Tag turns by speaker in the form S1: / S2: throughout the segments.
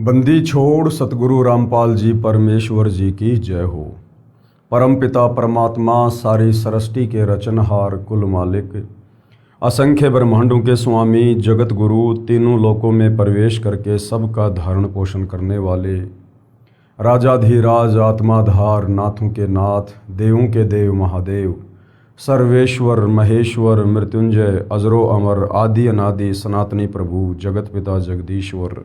S1: बंदी छोड़ सतगुरु रामपाल जी परमेश्वर जी की जय हो। परमपिता परमात्मा सारी सृष्टि के रचनहार कुल मालिक, असंख्य ब्रह्मांडों के स्वामी, जगत गुरु, तीनों लोकों में प्रवेश करके सबका धारण पोषण करने वाले, राजाधिराज, आत्माधार, नाथों के नाथ, देवों के देव महादेव, सर्वेश्वर महेश्वर, मृत्युंजय, अजरो अमर, आदि अनादि, सनातनी प्रभु, जगत पिता जगदीश्वर,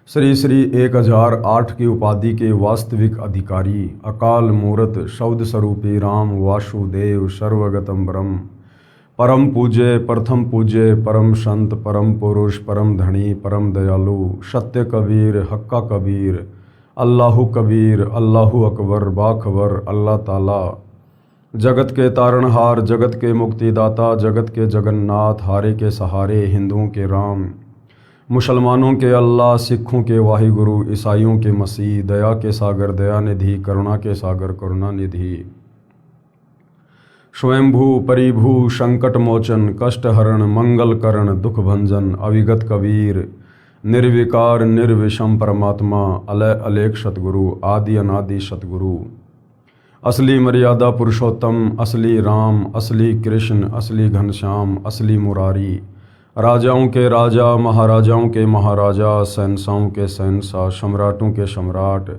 S1: श्री श्री 1008 की उपाधि के वास्तविक अधिकारी, अकाल मूर्त, शब्द स्वरूपी राम वासुदेव, सर्वगतम ब्रह्म, परम पूज्य, प्रथम पूज्य, परम संत, परम पुरुष, परम धनी, परम दयालु, सत्य कबीर, हक्का कबीर, अल्लाहु कबीर, अल्लाहु अकबर, बाखबर, अल्लाह ताला, जगत के तारणहार, जगत के मुक्तिदाता, जगत के जगन्नाथ, हारे के सहारे, हिंदुओं के राम, मुसलमानों के अल्लाह, सिखों के वाहिगुरु, ईसाइयों के मसीह, दया के सागर दयानिधि, करुणा के सागर करुणानिधि, स्वयंभू परिभू, संकट मोचन, कष्ट हरण, मंगल करण, दुख भंजन, अविगत कबीर, निर्विकार निर्विषम परमात्मा, अलय अलेख सतगुरु, आदि अनादि सतगुरु, असली मर्यादा पुरुषोत्तम, असली राम, असली कृष्ण, असली घनश्याम, असली मुरारी, राजाओं के राजा, महाराजाओं के महाराजा, शहंशाहों के शहंशाह, सम्राटों के सम्राट,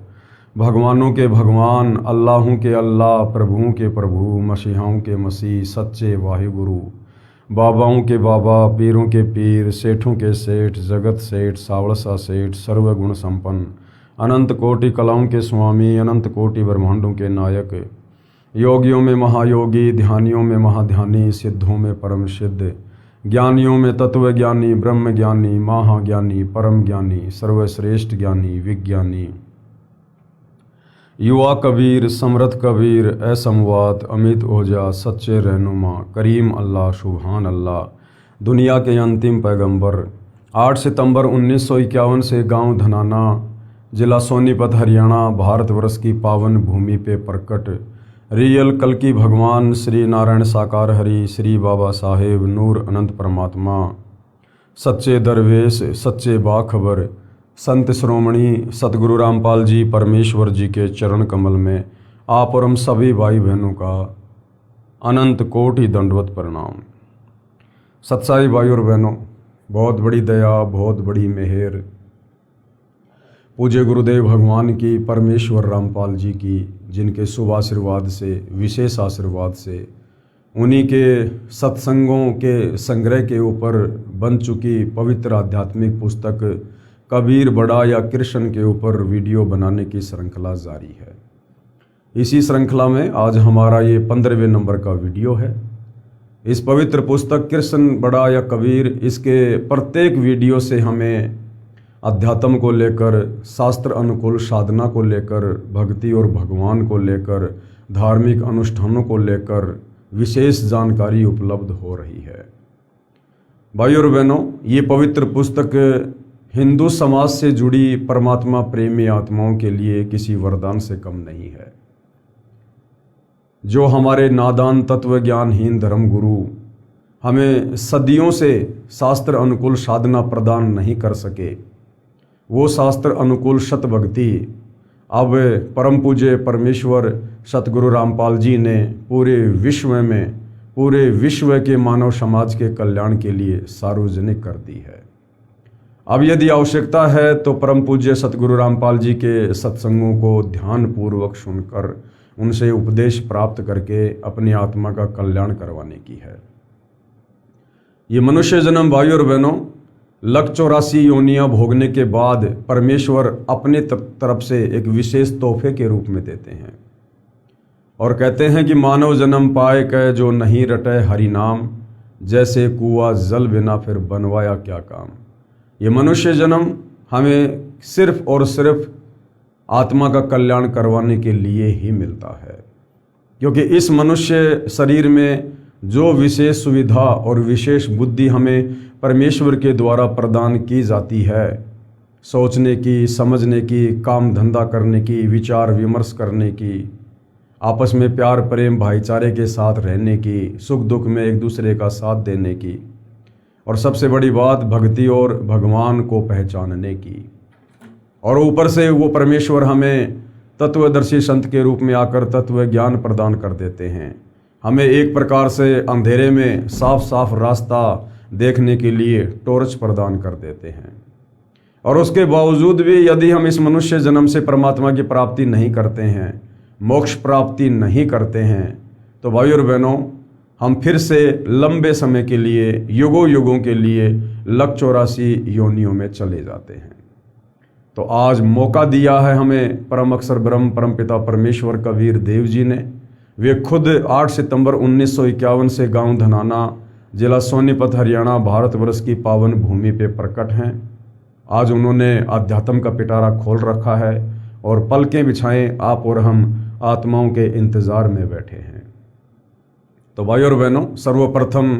S1: भगवानों के भगवान, अल्लाहों के अल्लाह, प्रभुओं के प्रभु, मसीहाओं के मसीह, सच्चे वाहिगुरु, बाबाओं के बाबा, पीरों के पीर, सेठों के सेठ, जगत सेठ, सावड़सा सेठ, सर्वगुण संपन्न, अनंत कोटि कलाओं के स्वामी, अनंत कोटि ब्रह्मांडों के नायक, योगियों में महायोगी, ध्यानियों में महाध्यानी, सिद्धों में परम सिद्ध, ज्ञानियों में तत्व ज्ञानी, ब्रह्म ज्ञानी, महाज्ञानी, परम ज्ञानी, सर्वश्रेष्ठ ज्ञानी, विज्ञानी, युवा कबीर, समर्थ कबीर, असमवात, अमित ओझा, सच्चे रहनुमा, करीम अल्लाह, सुभान अल्लाह, दुनिया के अंतिम पैगंबर। 8 सितंबर 1951 से गांव धनाना, जिला सोनीपत, हरियाणा, भारतवर्ष की पावन भूमि पे प्रकट रियल कल्कि भगवान श्री नारायण साकार हरि, श्री बाबा साहेब नूर अनंत परमात्मा, सच्चे दरवेश, सच्चे बाखबर, संत श्रोमणी सतगुरु रामपाल जी परमेश्वर जी के चरण कमल में आप और हम सभी भाई बहनों का अनंत कोटि दंडवत प्रणाम। सच्चाई भाई और बहनों, बहुत बड़ी दया, बहुत बड़ी मेहर पूज्य गुरुदेव भगवान की, परमेश्वर रामपाल जी की, जिनके शुभ आशीर्वाद से, विशेष आशीर्वाद से, उन्हीं के सत्संगों के संग्रह के ऊपर बन चुकी पवित्र आध्यात्मिक पुस्तक कबीर बड़ा या कृष्ण के ऊपर वीडियो बनाने की श्रृंखला जारी है। इसी श्रृंखला में आज हमारा ये 15वें नंबर का वीडियो है। इस पवित्र पुस्तक कृष्ण बड़ा या कबीर, इसके प्रत्येक वीडियो से हमें अध्यात्म को लेकर, शास्त्र अनुकूल साधना को लेकर, भक्ति और भगवान को लेकर, धार्मिक अनुष्ठानों को लेकर विशेष जानकारी उपलब्ध हो रही है। भाई और बहनों, ये पवित्र पुस्तक हिंदू समाज से जुड़ी परमात्मा प्रेमी आत्माओं के लिए किसी वरदान से कम नहीं है। जो हमारे नादान तत्व ज्ञानहीन धर्म गुरु हमें सदियों से शास्त्र अनुकूल साधना प्रदान नहीं कर सके, वो शास्त्र अनुकूल सत भक्ति अब परम पूज्य परमेश्वर सतगुरु रामपाल जी ने पूरे विश्व के मानव समाज के कल्याण के लिए सार्वजनिक कर दी है। अब यदि आवश्यकता है तो परम पूज्य सतगुरु रामपाल जी के सत्संगों को ध्यान पूर्वक सुनकर, उनसे उपदेश प्राप्त करके अपनी आत्मा का कल्याण करवाने की है। ये मनुष्य जन्म भाई और बहनों, 184 योनियां भोगने के बाद परमेश्वर अपने तरफ से एक विशेष तोहफे के रूप में देते हैं और कहते हैं कि मानव जन्म पाए कै जो नहीं रटे हरि नाम, जैसे कुआं जल बिना फिर बनवाया क्या काम। ये मनुष्य जन्म हमें सिर्फ और सिर्फ आत्मा का कल्याण करवाने के लिए ही मिलता है, क्योंकि इस मनुष्य शरीर में जो विशेष सुविधा और विशेष बुद्धि हमें परमेश्वर के द्वारा प्रदान की जाती है, सोचने की, समझने की, काम धंधा करने की, विचार विमर्श करने की, आपस में प्यार प्रेम भाईचारे के साथ रहने की, सुख दुख में एक दूसरे का साथ देने की, और सबसे बड़ी बात भक्ति और भगवान को पहचानने की। और ऊपर से वो परमेश्वर हमें तत्वदर्शी संत के रूप में आकर तत्व ज्ञान प्रदान कर देते हैं। हमें एक प्रकार से अंधेरे में साफ साफ रास्ता देखने के लिए टॉर्च प्रदान कर देते हैं। और उसके बावजूद भी यदि हम इस मनुष्य जन्म से परमात्मा की प्राप्ति नहीं करते हैं, मोक्ष प्राप्ति नहीं करते हैं, तो भाई और बहनों, हम फिर से लंबे समय के लिए, युगों युगों के लिए 184 योनियों में चले जाते हैं। तो आज मौका दिया है हमें परम अक्षर ब्रह्म परमपिता परमेश्वर कबीर देव जी ने। वे खुद 8 सितंबर 1951 से गांव धनाना, जिला सोनीपत, हरियाणा, भारतवर्ष की पावन भूमि पे प्रकट हैं। आज उन्होंने अध्यात्म का पिटारा खोल रखा है और पलकें बिछाएं आप और हम आत्माओं के इंतज़ार में बैठे हैं। तो भाई और बहनों, सर्वप्रथम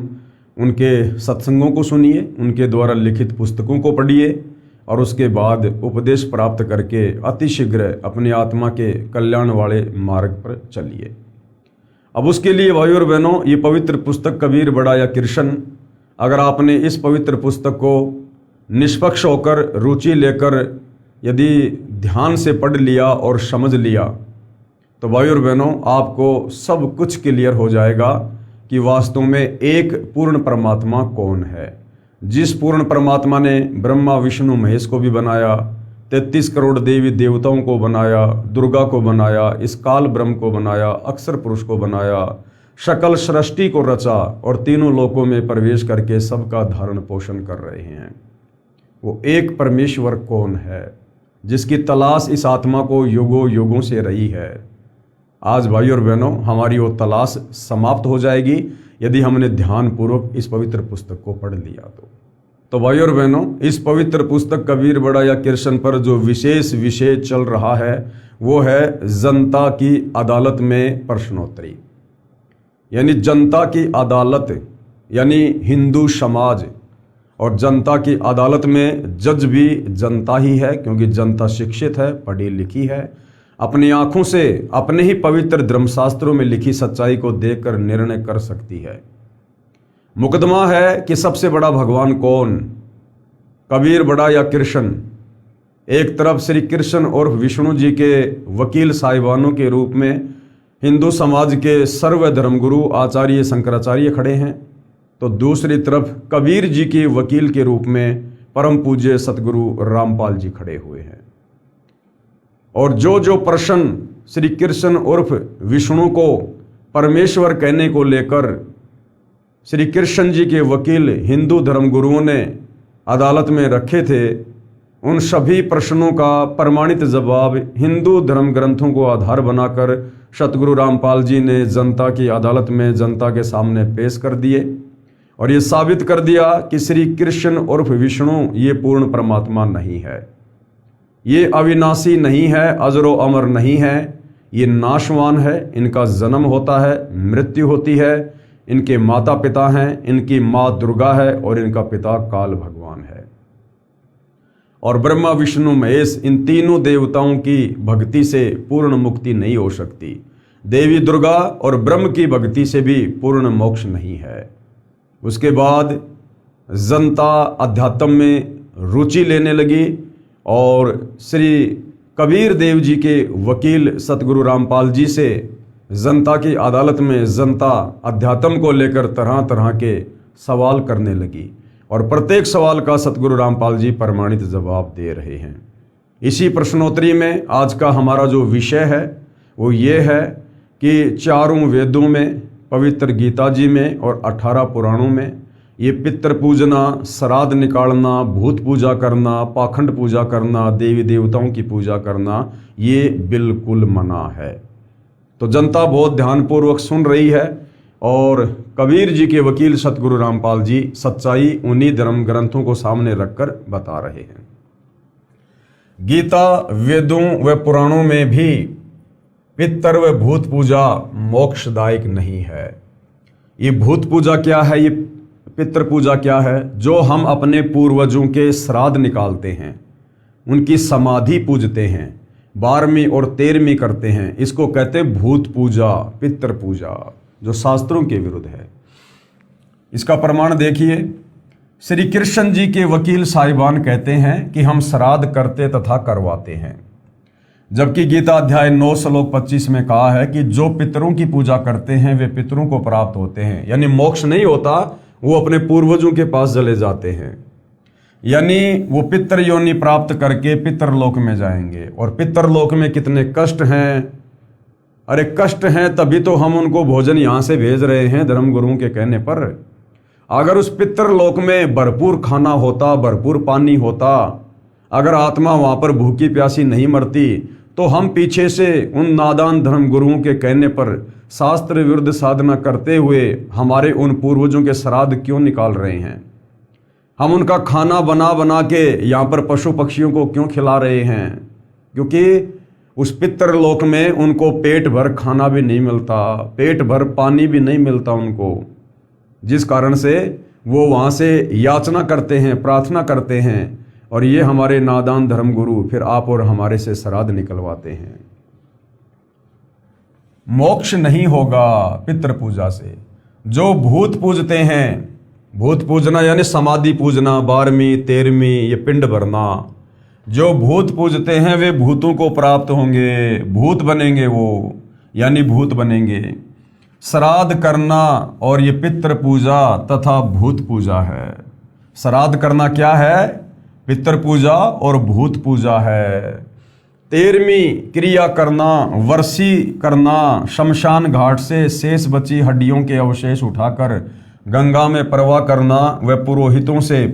S1: उनके सत्संगों को सुनिए, उनके द्वारा लिखित पुस्तकों को पढ़िए और उसके बाद उपदेश प्राप्त करके अतिशीघ्र अपनी आत्मा के कल्याण वाले मार्ग पर चलिए। अब उसके लिए भाई और बहनों, ये पवित्र पुस्तक कबीर बड़ा या कृष्ण, अगर आपने इस पवित्र पुस्तक को निष्पक्ष होकर, रुचि लेकर यदि ध्यान से पढ़ लिया और समझ लिया, तो भाई और बहनों, आपको सब कुछ क्लियर हो जाएगा कि वास्तव में एक पूर्ण परमात्मा कौन है। जिस पूर्ण परमात्मा ने ब्रह्मा विष्णु महेश को भी बनाया, 33 करोड़ देवी देवताओं को बनाया, दुर्गा को बनाया, इस काल ब्रह्म को बनाया, अक्षर पुरुष को बनाया, सकल सृष्टि को रचा और तीनों लोकों में प्रवेश करके सबका धारण पोषण कर रहे हैं, वो एक परमेश्वर कौन है, जिसकी तलाश इस आत्मा को युगों युगों से रही है। आज भाई और बहनों, हमारी वो तलाश समाप्त हो जाएगी यदि हमने ध्यानपूर्वक इस पवित्र पुस्तक को पढ़ लिया तो भाई और बहनों, इस पवित्र पुस्तक कबीर बड़ा या कृष्ण पर जो विशेष विषय चल रहा है वो है जनता की अदालत में प्रश्नोत्तरी। यानी जनता की अदालत यानी हिंदू समाज, और जनता की अदालत में जज भी जनता ही है, क्योंकि जनता शिक्षित है, पढ़ी लिखी है, अपनी आंखों से अपने ही पवित्र धर्मशास्त्रों में लिखी सच्चाई को देखकर निर्णय कर सकती है। मुकदमा है कि सबसे बड़ा भगवान कौन, कबीर बड़ा या कृष्ण। एक तरफ श्री कृष्ण और विष्णु जी के वकील साहिबानों के रूप में हिंदू समाज के सर्व धर्मगुरु आचार्य शंकराचार्य खड़े हैं, तो दूसरी तरफ कबीर जी के वकील के रूप में परम पूज्य सतगुरु रामपाल जी खड़े हुए हैं। और जो जो प्रश्न श्री कृष्ण उर्फ विष्णु को परमेश्वर कहने को लेकर श्री कृष्ण जी के वकील हिंदू धर्मगुरुओं ने अदालत में रखे थे, उन सभी प्रश्नों का प्रमाणित जवाब हिंदू धर्म ग्रंथों को आधार बनाकर सतगुरु रामपाल जी ने जनता की अदालत में जनता के सामने पेश कर दिए और ये साबित कर दिया कि श्री कृष्ण उर्फ विष्णु ये पूर्ण परमात्मा नहीं है, ये अविनाशी नहीं है, अजरो अमर नहीं है, ये नाशवान है। इनका जन्म होता है, मृत्यु होती है, इनके माता पिता हैं, इनकी माँ दुर्गा है और इनका पिता काल भगवान है। और ब्रह्मा विष्णु महेश इन तीनों देवताओं की भक्ति से पूर्ण मुक्ति नहीं हो सकती। देवी दुर्गा और ब्रह्म की भक्ति से भी पूर्ण मोक्ष नहीं है। उसके बाद जनता अध्यात्म में रुचि लेने लगी और श्री कबीर देव जी के वकील सतगुरु रामपाल जी से जनता की अदालत में जनता अध्यात्म को लेकर तरह तरह के सवाल करने लगी और प्रत्येक सवाल का सतगुरु रामपाल जी प्रमाणित जवाब दे रहे हैं। इसी प्रश्नोत्तरी में आज का हमारा जो विषय है वो ये है कि चारों वेदों में, पवित्र गीता जी में और 18 पुराणों में ये पितृ पूजना, श्राद्ध निकालना, भूत पूजा करना, पाखंड पूजा करना, देवी देवताओं की पूजा करना, ये बिल्कुल मना है। तो जनता बहुत ध्यानपूर्वक सुन रही है और कबीर जी के वकील सतगुरु रामपाल जी सच्चाई उन्हीं धर्म ग्रंथों को सामने रखकर बता रहे हैं। गीता, वेदों व पुराणों में भी पितृ व भूत पूजा मोक्षदायक नहीं है। ये भूत पूजा क्या है, ये पितृ पूजा क्या है? जो हम अपने पूर्वजों के श्राद्ध निकालते हैं, उनकी समाधि पूजते हैं, 12वीं और 13वीं करते हैं, इसको कहते हैं भूत पूजा, पितृ पूजा, जो शास्त्रों के विरुद्ध है। इसका प्रमाण देखिए, श्री कृष्ण जी के वकील साहिबान कहते हैं कि हम श्राद्ध करते तथा करवाते हैं, जबकि गीता अध्याय 9 श्लोक 25 में कहा है कि जो पितरों की पूजा करते हैं वे पितरों को प्राप्त होते हैं। यानी मोक्ष नहीं होता, वो अपने पूर्वजों के पास चले जाते हैं, यानी वो पितर योनि प्राप्त करके पितरलोक में जाएंगे। और पितरलोक में कितने कष्ट हैं, अरे कष्ट हैं तभी तो हम उनको भोजन यहाँ से भेज रहे हैं धर्म गुरुओं के कहने पर। अगर उस पितरलोक में भरपूर खाना होता, भरपूर पानी होता, अगर आत्मा वहाँ पर भूखी प्यासी नहीं मरती, तो हम पीछे से उन नादान धर्म गुरुओं के कहने पर शास्त्र विरुद्ध साधना करते हुए हमारे उन पूर्वजों के श्राद्ध क्यों निकाल रहे हैं? हम उनका खाना बना बना के यहाँ पर पशु पक्षियों को क्यों खिला रहे हैं? क्योंकि उस पितरलोक में उनको पेट भर खाना भी नहीं मिलता, पेट भर पानी भी नहीं मिलता उनको, जिस कारण से वो वहाँ से याचना करते हैं, प्रार्थना करते हैं। और ये हमारे नादान धर्म गुरु फिर आप और हमारे से श्राद्ध निकलवाते हैं। मोक्ष नहीं होगा पितृ पूजा से। जो भूत पूजते हैं, भूत पूजना यानी समाधि पूजना, 12वीं 13वीं ये पिंड भरना, जो भूत पूजते हैं वे भूतों को प्राप्त होंगे, भूत बनेंगे वो, यानी भूत बनेंगे। श्राद्ध करना और ये पितृ पूजा तथा भूत पूजा है। श्राद्ध करना क्या है? पितृ पूजा और भूत पूजा है। 13वीं क्रिया करना, वर्षी करना, शमशान घाट से शेष बची हड्डियों के अवशेष उठाकर गंगा में प्रवाह करना, व पुरोहितों से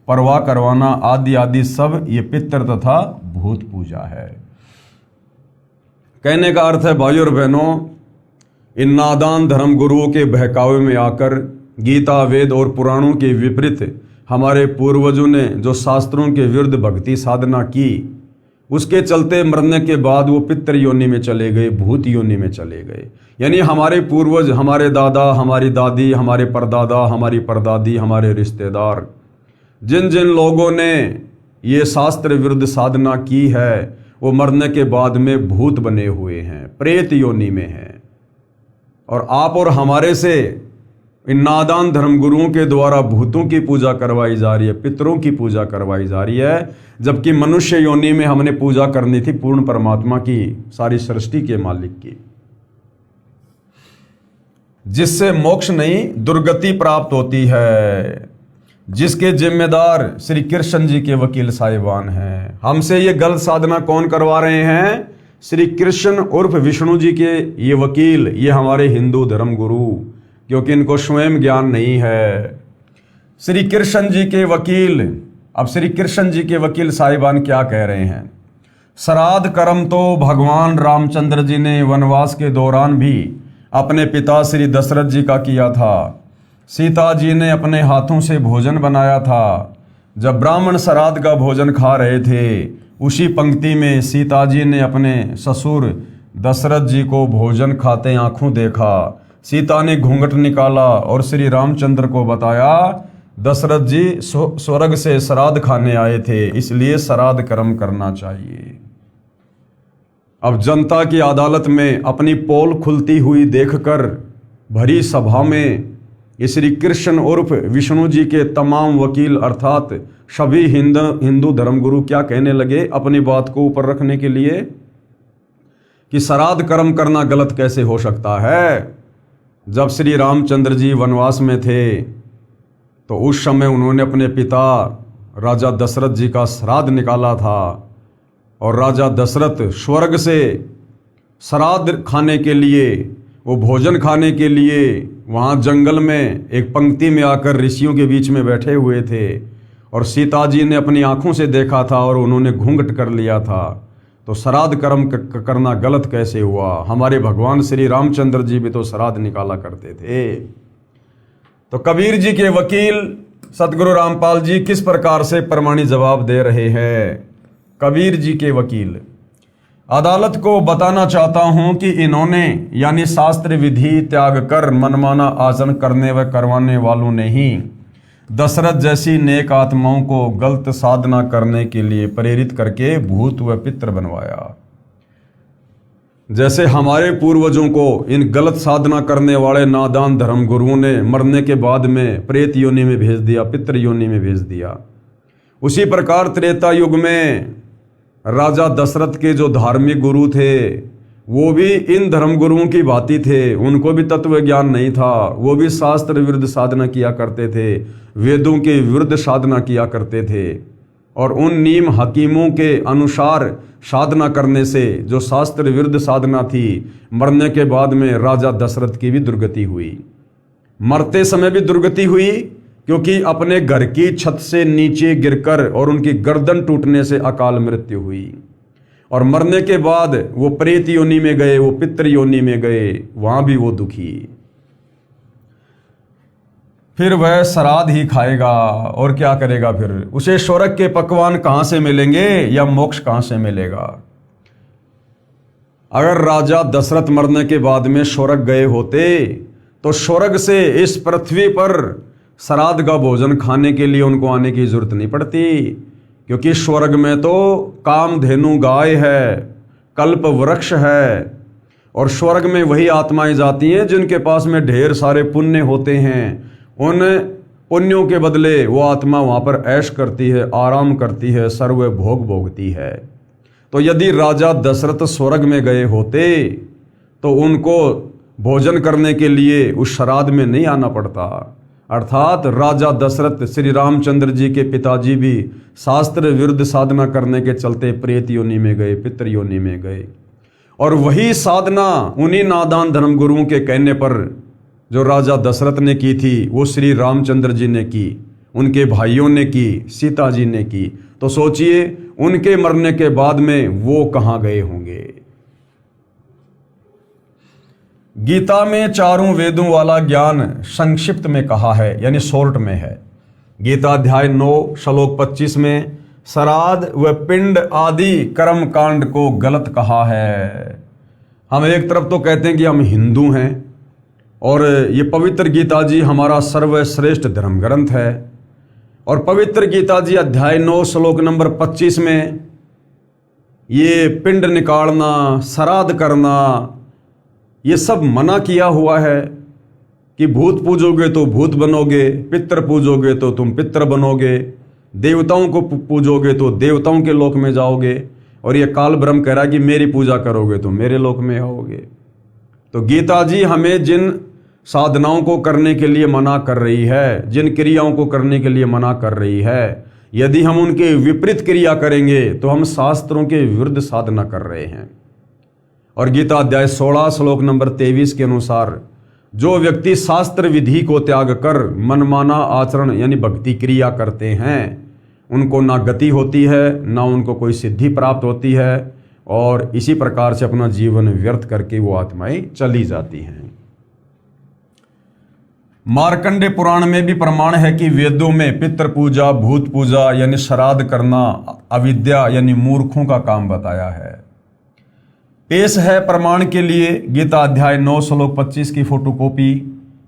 S1: प्रवाह करवाना आदि आदि सब ये पितृ तथा भूत पूजा है। कहने का अर्थ है भाइयों और बहनों, इन नादान धर्म गुरुओं के बहकावे में आकर गीता, वेद और पुराणों के विपरीत हमारे पूर्वजों ने जो शास्त्रों के विरुद्ध भक्ति साधना की, उसके चलते मरने के बाद वो पितृ योनि में चले गए, भूत योनि में चले गए। यानी हमारे पूर्वज, हमारे दादा, हमारी दादी, हमारे परदादा, हमारी परदादी, हमारे रिश्तेदार, जिन जिन लोगों ने ये शास्त्र विरुद्ध साधना की है, वो मरने के बाद में भूत बने हुए हैं, प्रेत योनि में हैं। और आप और हमारे से इन नादान धर्म गुरुओं के द्वारा भूतों की पूजा करवाई जा रही है, पितरों की पूजा करवाई जा रही है, जबकि मनुष्य योनि में हमने पूजा करनी थी पूर्ण परमात्मा की, सारी सृष्टि के मालिक की, जिससे मोक्ष नहीं दुर्गति प्राप्त होती है, जिसके जिम्मेदार श्री कृष्ण जी के वकील साहिबान हैं। हमसे ये गलत साधना कौन करवा रहे हैं? श्री कृष्ण उर्फ विष्णु जी के ये वकील, ये हमारे हिंदू धर्म गुरु, क्योंकि इनको स्वयं ज्ञान नहीं है। श्री कृष्ण जी के वकील, अब श्री कृष्ण जी के वकील साहिबान क्या कह रहे हैं? श्राद्ध कर्म तो भगवान रामचंद्र जी ने वनवास के दौरान भी अपने पिता श्री दशरथ जी का किया था। सीता जी ने अपने हाथों से भोजन बनाया था। जब ब्राह्मण श्राद्ध का भोजन खा रहे थे, उसी पंक्ति में सीता जी ने अपने ससुर दशरथ जी को भोजन खाते आंखों देखा। सीता ने घूंघट निकाला और श्री रामचंद्र को बताया, दशरथ जी स्वर्ग से श्राद्ध खाने आए थे, इसलिए श्राद्ध कर्म करना चाहिए। अब जनता की अदालत में अपनी पोल खुलती हुई देखकर भरी सभा में ये श्री कृष्ण उर्फ विष्णु जी के तमाम वकील अर्थात सभी हिंदू धर्मगुरु क्या कहने लगे अपनी बात को ऊपर रखने के लिए कि श्राद्ध कर्म करना गलत कैसे हो सकता है। जब श्री रामचंद्र जी वनवास में थे तो उस समय उन्होंने अपने पिता राजा दशरथ जी का श्राद्ध निकाला था और राजा दशरथ स्वर्ग से श्राद्ध खाने के लिए, वो भोजन खाने के लिए वहाँ जंगल में एक पंक्ति में आकर ऋषियों के बीच में बैठे हुए थे और सीता जी ने अपनी आंखों से देखा था और उन्होंने घूंघट कर लिया था। तो श्राद्ध कर्म करना गलत कैसे हुआ? हमारे भगवान श्री रामचंद्र जी भी तो श्राद्ध निकाला करते थे। तो कबीर जी के वकील सतगुरु रामपाल जी किस प्रकार से प्रमाणित जवाब दे रहे हैं? कबीर जी के वकील, अदालत को बताना चाहता हूं कि इन्होंने यानी शास्त्र विधि त्याग कर मनमाना आचरण करने व करवाने वालों ने ही दशरथ जैसी नेक आत्माओं को गलत साधना करने के लिए प्रेरित करके भूत व पितृ बनवाया। जैसे हमारे पूर्वजों को इन गलत साधना करने वाले नादान धर्म गुरुओं ने मरने के बाद में प्रेत योनि में भेज दिया, पितृ योनि में भेज दिया, उसी प्रकार त्रेता युग में राजा दशरथ के जो धार्मिक गुरु थे वो भी इन धर्म गुरुओं की भांति थे। उनको भी तत्व ज्ञान नहीं था, वो भी शास्त्र विरुद्ध साधना किया करते थे, वेदों के विरुद्ध साधना किया करते थे, और उन नीम हकीमों के अनुसार साधना करने से जो शास्त्र विरुद्ध साधना थी, मरने के बाद में राजा दशरथ की भी दुर्गति हुई। मरते समय भी दुर्गति हुई क्योंकि अपने घर की छत से नीचे गिरकर और उनकी गर्दन टूटने से अकाल मृत्यु हुई। और मरने के बाद वो प्रेत योनि में गए, वो पितृ योनि में गए, वहां भी वो दुखी। फिर वह श्राद्ध ही खाएगा और क्या करेगा? फिर उसे स्वर्ग के पकवान कहां से मिलेंगे या मोक्ष कहां से मिलेगा? अगर राजा दशरथ मरने के बाद में स्वर्ग गए होते तो स्वर्ग से इस पृथ्वी पर श्राद्ध का भोजन खाने के लिए उनको आने की जरूरत नहीं पड़ती, क्योंकि स्वर्ग में तो कामधेनु गाय है, कल्प वृक्ष है, और स्वर्ग में वही आत्माएं जाती हैं जिनके पास में ढेर सारे पुण्य होते हैं। उन पुण्यों के बदले वो आत्मा वहाँ पर ऐश करती है, आराम करती है, सर्व भोग भोगती है। तो यदि राजा दशरथ स्वर्ग में गए होते तो उनको भोजन करने के लिए उस श्राद्ध में नहीं आना पड़ता। अर्थात राजा दशरथ श्री रामचंद्र जी के पिताजी भी शास्त्र विरुद्ध साधना करने के चलते प्रेत योनि में गए, पितृ योनि में गए, और वही साधना उन्हीं नादान धर्म गुरुओं के कहने पर जो राजा दशरथ ने की थी वो श्री रामचंद्र जी ने की, उनके भाइयों ने की, सीता जी ने की। तो सोचिए उनके मरने के बाद में वो कहाँ गए होंगे। गीता में चारों वेदों वाला ज्ञान संक्षिप्त में कहा है, यानी शॉर्ट में है। गीता अध्याय 9 श्लोक 25 में श्राद्ध व पिंड आदि कर्म कांड को गलत कहा है। हम एक तरफ तो कहते हैं कि हम हिंदू हैं और ये पवित्र गीता जी हमारा सर्वश्रेष्ठ धर्म ग्रंथ है, और पवित्र गीता जी अध्याय 9 श्लोक नंबर 25 में ये पिंड निकालना, श्राद्ध करना, ये सब मना किया हुआ है कि भूत पूजोगे तो भूत बनोगे, पितर पूजोगे तो तुम पितर बनोगे, देवताओं को पूजोगे तो देवताओं के लोक में जाओगे, और ये काल ब्रह्म कह रहा है कि मेरी पूजा करोगे तो मेरे लोक में आओगे। तो गीता जी हमें जिन साधनाओं को करने के लिए मना कर रही है, जिन क्रियाओं को करने के लिए मना कर रही है, यदि हम उनके विपरीत क्रिया करेंगे तो हम शास्त्रों के विरुद्ध साधना कर रहे हैं। और गीता अध्याय 16 श्लोक नंबर 23 के अनुसार जो व्यक्ति शास्त्र विधि को त्याग कर मनमाना आचरण यानी भक्ति क्रिया करते हैं उनको ना गति होती है, ना उनको कोई सिद्धि प्राप्त होती है, और इसी प्रकार से अपना जीवन व्यर्थ करके वो आत्माएं चली जाती हैं। मार्कंडे पुराण में भी प्रमाण है कि वेदों में पितृ पूजा, भूत पूजा यानी श्राद्ध करना अविद्या यानी मूर्खों का काम बताया है। पेश है प्रमाण के लिए गीता अध्याय 9 श्लोक 25 की फोटोकॉपी,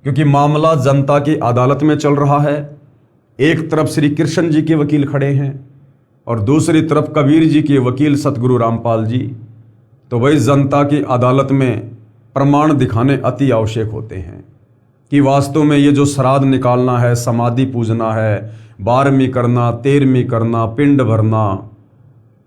S1: क्योंकि मामला जनता की अदालत में चल रहा है। एक तरफ श्री कृष्ण जी के वकील खड़े हैं और दूसरी तरफ कबीर जी के वकील सतगुरु रामपाल जी। तो वही जनता की अदालत में प्रमाण दिखाने अति आवश्यक होते हैं कि वास्तव में ये जो श्राद्ध निकालना है, समाधि पूजना है, 12वीं करना, 13वीं करना, पिंड भरना,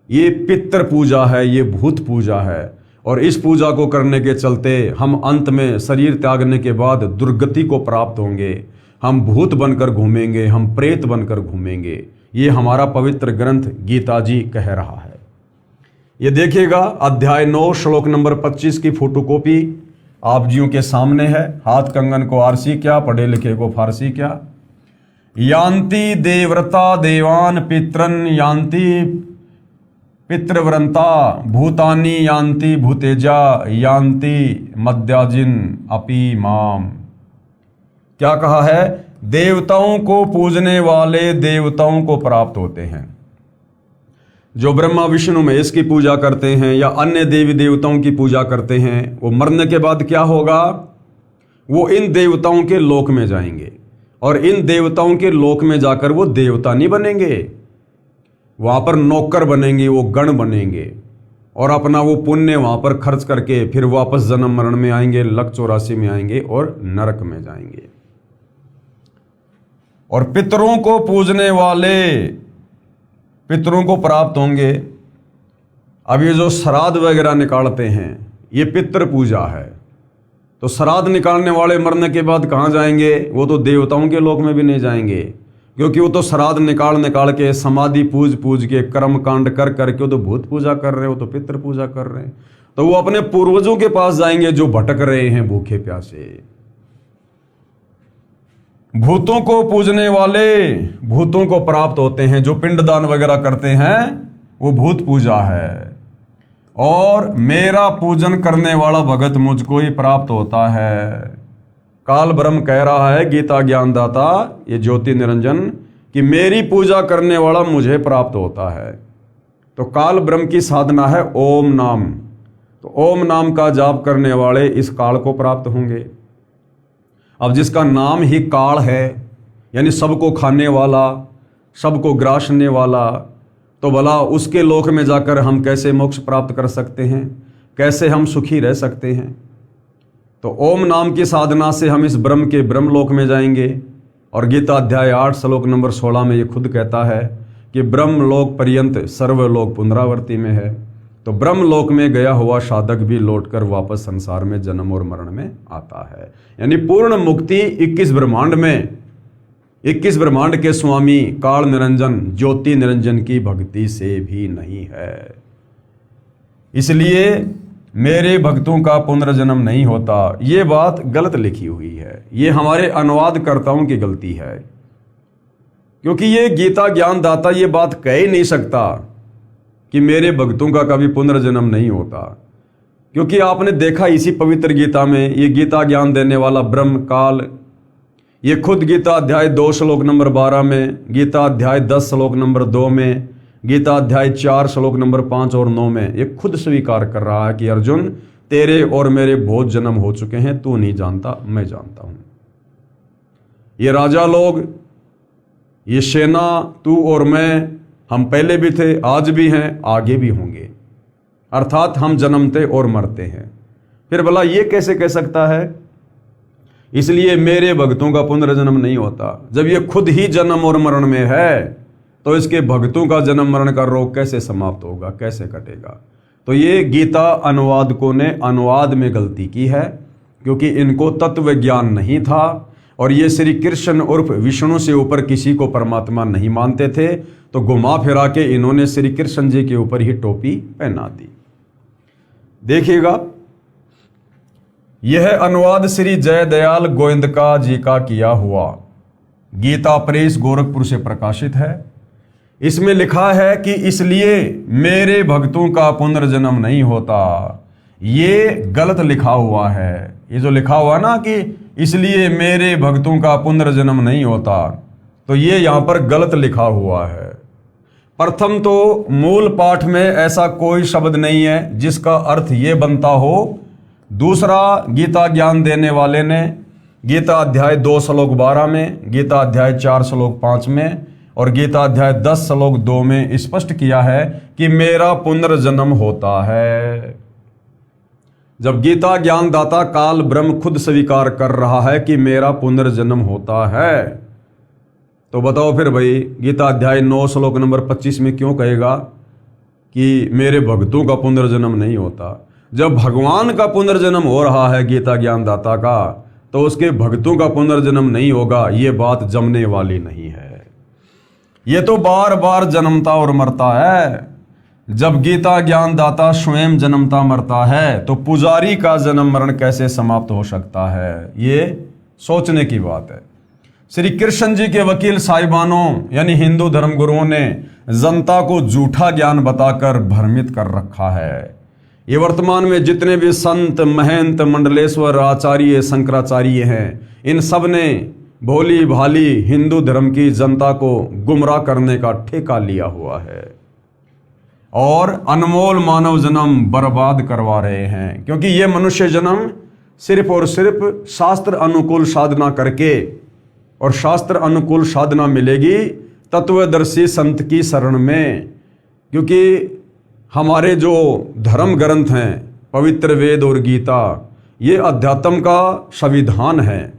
S1: ये पितृ पूजा है, ये भूत पूजा है, और इस पूजा को करने के चलते हम अंत में शरीर त्यागने के बाद दुर्गति को प्राप्त होंगे। हम भूत बनकर घूमेंगे, हम प्रेत बनकर घूमेंगे। ये हमारा पवित्र ग्रंथ गीता जी कह रहा है। ये देखिएगा अध्याय 9 श्लोक नंबर 25 की फोटोकॉपी आप जियों के सामने है। हाथ कंगन को आरसी क्या, पढ़े लिखे को फारसी क्या। यान्ति देवव्रता देवान पितरन यान्ति पितृव्रंता भूतानि यान्ति भूतेजा यान्ति मद्याजिन अपि माम। क्या कहा है? देवताओं को पूजने वाले देवताओं को प्राप्त होते हैं। जो ब्रह्मा विष्णु महेश की पूजा करते हैं या अन्य देवी देवताओं की पूजा करते हैं, वो मरने के बाद क्या होगा? वो इन देवताओं के लोक में जाएंगे, और इन देवताओं के लोक में जाकर वो देवता नहीं बनेंगे, वहां पर नौकर बनेंगे, वो गण बनेंगे। और अपना वो पुण्य वहाँ पर खर्च करके फिर वापस जन्म मरण में आएंगे, लक 84 में आएंगे और नरक में जाएंगे। और पितरों को पूजने वाले पितरों को प्राप्त होंगे। अब ये जो श्राद्ध वगैरह निकालते हैं ये पितृ पूजा है। तो श्राद्ध निकालने वाले मरने के बाद कहाँ जाएंगे? वो तो देवताओं के लोक में भी नहीं जाएंगे, क्योंकि वो तो श्राद्ध निकाल के समाधि पूज के कर्म कांड कर करके वो तो भूत पूजा कर रहे हो, तो पितृ पूजा कर रहे हैं। तो वो अपने पूर्वजों के पास जाएंगे जो भटक रहे हैं भूखे प्यासे। भूतों को पूजने वाले भूतों को प्राप्त होते हैं। जो पिंडदान वगैरह करते हैं वो भूत पूजा है। और मेरा पूजन करने वाला भगत मुझको ही प्राप्त होता है। काल ब्रह्म कह रहा है, गीता ज्ञानदाता ये ज्योति निरंजन, कि मेरी पूजा करने वाला मुझे प्राप्त होता है। तो काल ब्रह्म की साधना है ओम नाम। तो ओम नाम का जाप करने वाले इस काल को प्राप्त होंगे। अब जिसका नाम ही काल है, यानी सबको खाने वाला, सबको ग्रासने वाला, तो भला उसके लोक में जाकर हम कैसे मोक्ष प्राप्त कर सकते हैं? कैसे हम सुखी रह सकते हैं? तो ओम नाम की साधना से हम इस ब्रह्म के ब्रह्मलोक में जाएंगे। और गीता अध्याय 8 श्लोक नंबर 16 में ये खुद कहता है कि ब्रह्मलोक पर्यंत सर्वलोक पुनरावर्ती में है। तो ब्रह्मलोक में गया हुआ साधक भी लौटकर वापस संसार में जन्म और मरण में आता है। यानी पूर्ण मुक्ति 21 ब्रह्मांड में, 21 ब्रह्मांड के स्वामी काल निरंजन ज्योति निरंजन की भक्ति से भी नहीं है। इसलिए मेरे भक्तों का पुनर्जन्म नहीं होता, ये बात गलत लिखी हुई है। ये हमारे अनुवादकर्ताओं की गलती है, क्योंकि ये गीता ज्ञानदाता ये बात कह ही नहीं सकता कि मेरे भक्तों का कभी पुनर्जन्म नहीं होता। क्योंकि आपने देखा इसी पवित्र गीता में, ये गीता ज्ञान देने वाला ब्रह्म काल, ये खुद गीता अध्याय 2 श्लोक नंबर 12 में, गीता अध्याय 10 श्लोक नंबर 2 में, गीता अध्याय 4 श्लोक नंबर 5 और 9 में ये खुद स्वीकार कर रहा है कि अर्जुन तेरे और मेरे बहुत जन्म हो चुके हैं, तू नहीं जानता, मैं जानता हूं। ये राजा लोग, ये सेना, तू और मैं, हम पहले भी थे, आज भी हैं, आगे भी होंगे। अर्थात हम जन्मते और मरते हैं। फिर भला ये कैसे कह सकता है? इसलिए मेरे भक्तों का पुनर्जन्म नहीं होता। जब ये खुद ही जन्म और मरण में है तो इसके भक्तों का जन्म मरण का रोग कैसे समाप्त होगा, कैसे कटेगा? तो ये गीता अनुवादकों ने अनुवाद में गलती की है, क्योंकि इनको तत्व ज्ञान नहीं था और ये श्री कृष्ण उर्फ विष्णु से ऊपर किसी को परमात्मा नहीं मानते थे। तो घुमा फिरा के इन्होंने श्री कृष्ण जी के ऊपर ही टोपी पहना दी। देखिएगा, यह अनुवाद श्री जयदयाल गोविंदका जी का किया हुआ गीता प्रेस गोरखपुर से प्रकाशित है। इसमें लिखा है कि इसलिए मेरे भक्तों का पुनर्जन्म नहीं होता, ये गलत लिखा हुआ है। ये जो लिखा हुआ ना कि इसलिए मेरे भक्तों का पुनर्जन्म नहीं होता, तो ये यहां पर गलत लिखा हुआ है। प्रथम तो मूल पाठ में ऐसा कोई शब्द नहीं है जिसका अर्थ ये बनता हो। दूसरा, गीता ज्ञान देने वाले ने गीता अध्याय 2 श्लोक 12 में, गीता अध्याय 4 श्लोक 5 में और गीता अध्याय 10 श्लोक 2 में स्पष्ट किया है कि मेरा पुनर्जन्म होता है। जब गीता ज्ञानदाता काल ब्रह्म खुद स्वीकार कर रहा है कि मेरा पुनर्जन्म होता है, तो बताओ फिर भाई गीता अध्याय 9 श्लोक नंबर 25 में क्यों कहेगा कि मेरे भक्तों का पुनर्जन्म नहीं होता? जब भगवान का पुनर्जन्म हो रहा है गीता ज्ञानदाता का, तो उसके भक्तों का पुनर्जन्म नहीं होगा, ये बात जमने वाली नहीं है। ये तो बार बार जन्मता और मरता है। जब गीता ज्ञानदाता स्वयं जन्मता मरता है, तो पुजारी का जन्म मरण कैसे समाप्त हो सकता है? ये सोचने की बात है। श्री कृष्ण जी के वकील साहिबानों यानी हिंदू धर्म गुरुओं ने जनता को झूठा ज्ञान बताकर भ्रमित कर रखा है। ये वर्तमान में जितने भी संत, महंत, मंडलेश्वर, आचार्य, शंकराचार्य हैं, इन सब ने भोली भाली हिंदू धर्म की जनता को गुमराह करने का ठेका लिया हुआ है और अनमोल मानव जन्म बर्बाद करवा रहे हैं। क्योंकि ये मनुष्य जन्म सिर्फ और सिर्फ शास्त्र अनुकूल साधना करके, और शास्त्र अनुकूल साधना मिलेगी तत्वदर्शी संत की शरण में। क्योंकि हमारे जो धर्म ग्रंथ हैं, पवित्र वेद और गीता, ये अध्यात्म का संविधान है।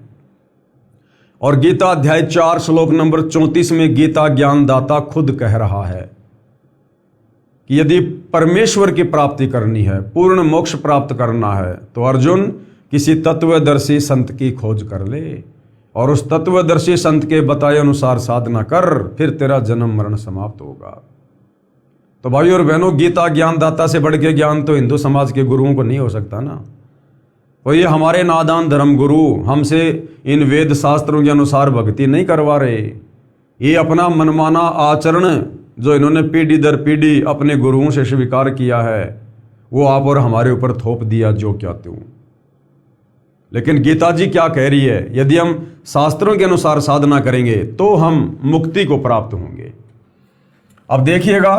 S1: और गीता अध्याय 4 श्लोक नंबर 34 में गीता ज्ञानदाता खुद कह रहा है कि यदि परमेश्वर की प्राप्ति करनी है, पूर्ण मोक्ष प्राप्त करना है, तो अर्जुन किसी तत्वदर्शी संत की खोज कर ले और उस तत्वदर्शी संत के बताए अनुसार साधना कर, फिर तेरा जन्म मरण समाप्त होगा। तो भाई और बहनों, गीता ज्ञानदाता से बढ़ के ज्ञान तो हिंदू समाज के गुरुओं को नहीं हो सकता ना। और ये हमारे नादान धर्म गुरु हमसे इन वेद शास्त्रों के अनुसार भक्ति नहीं करवा रहे। ये अपना मनमाना आचरण जो इन्होंने पीढ़ी दर पीढ़ी अपने गुरुओं से स्वीकार किया है, वो आप और हमारे ऊपर थोप दिया जो क्या त्यों। लेकिन गीता जी क्या कह रही है? यदि हम शास्त्रों के अनुसार साधना करेंगे तो हम मुक्ति को प्राप्त होंगे। अब देखिएगा,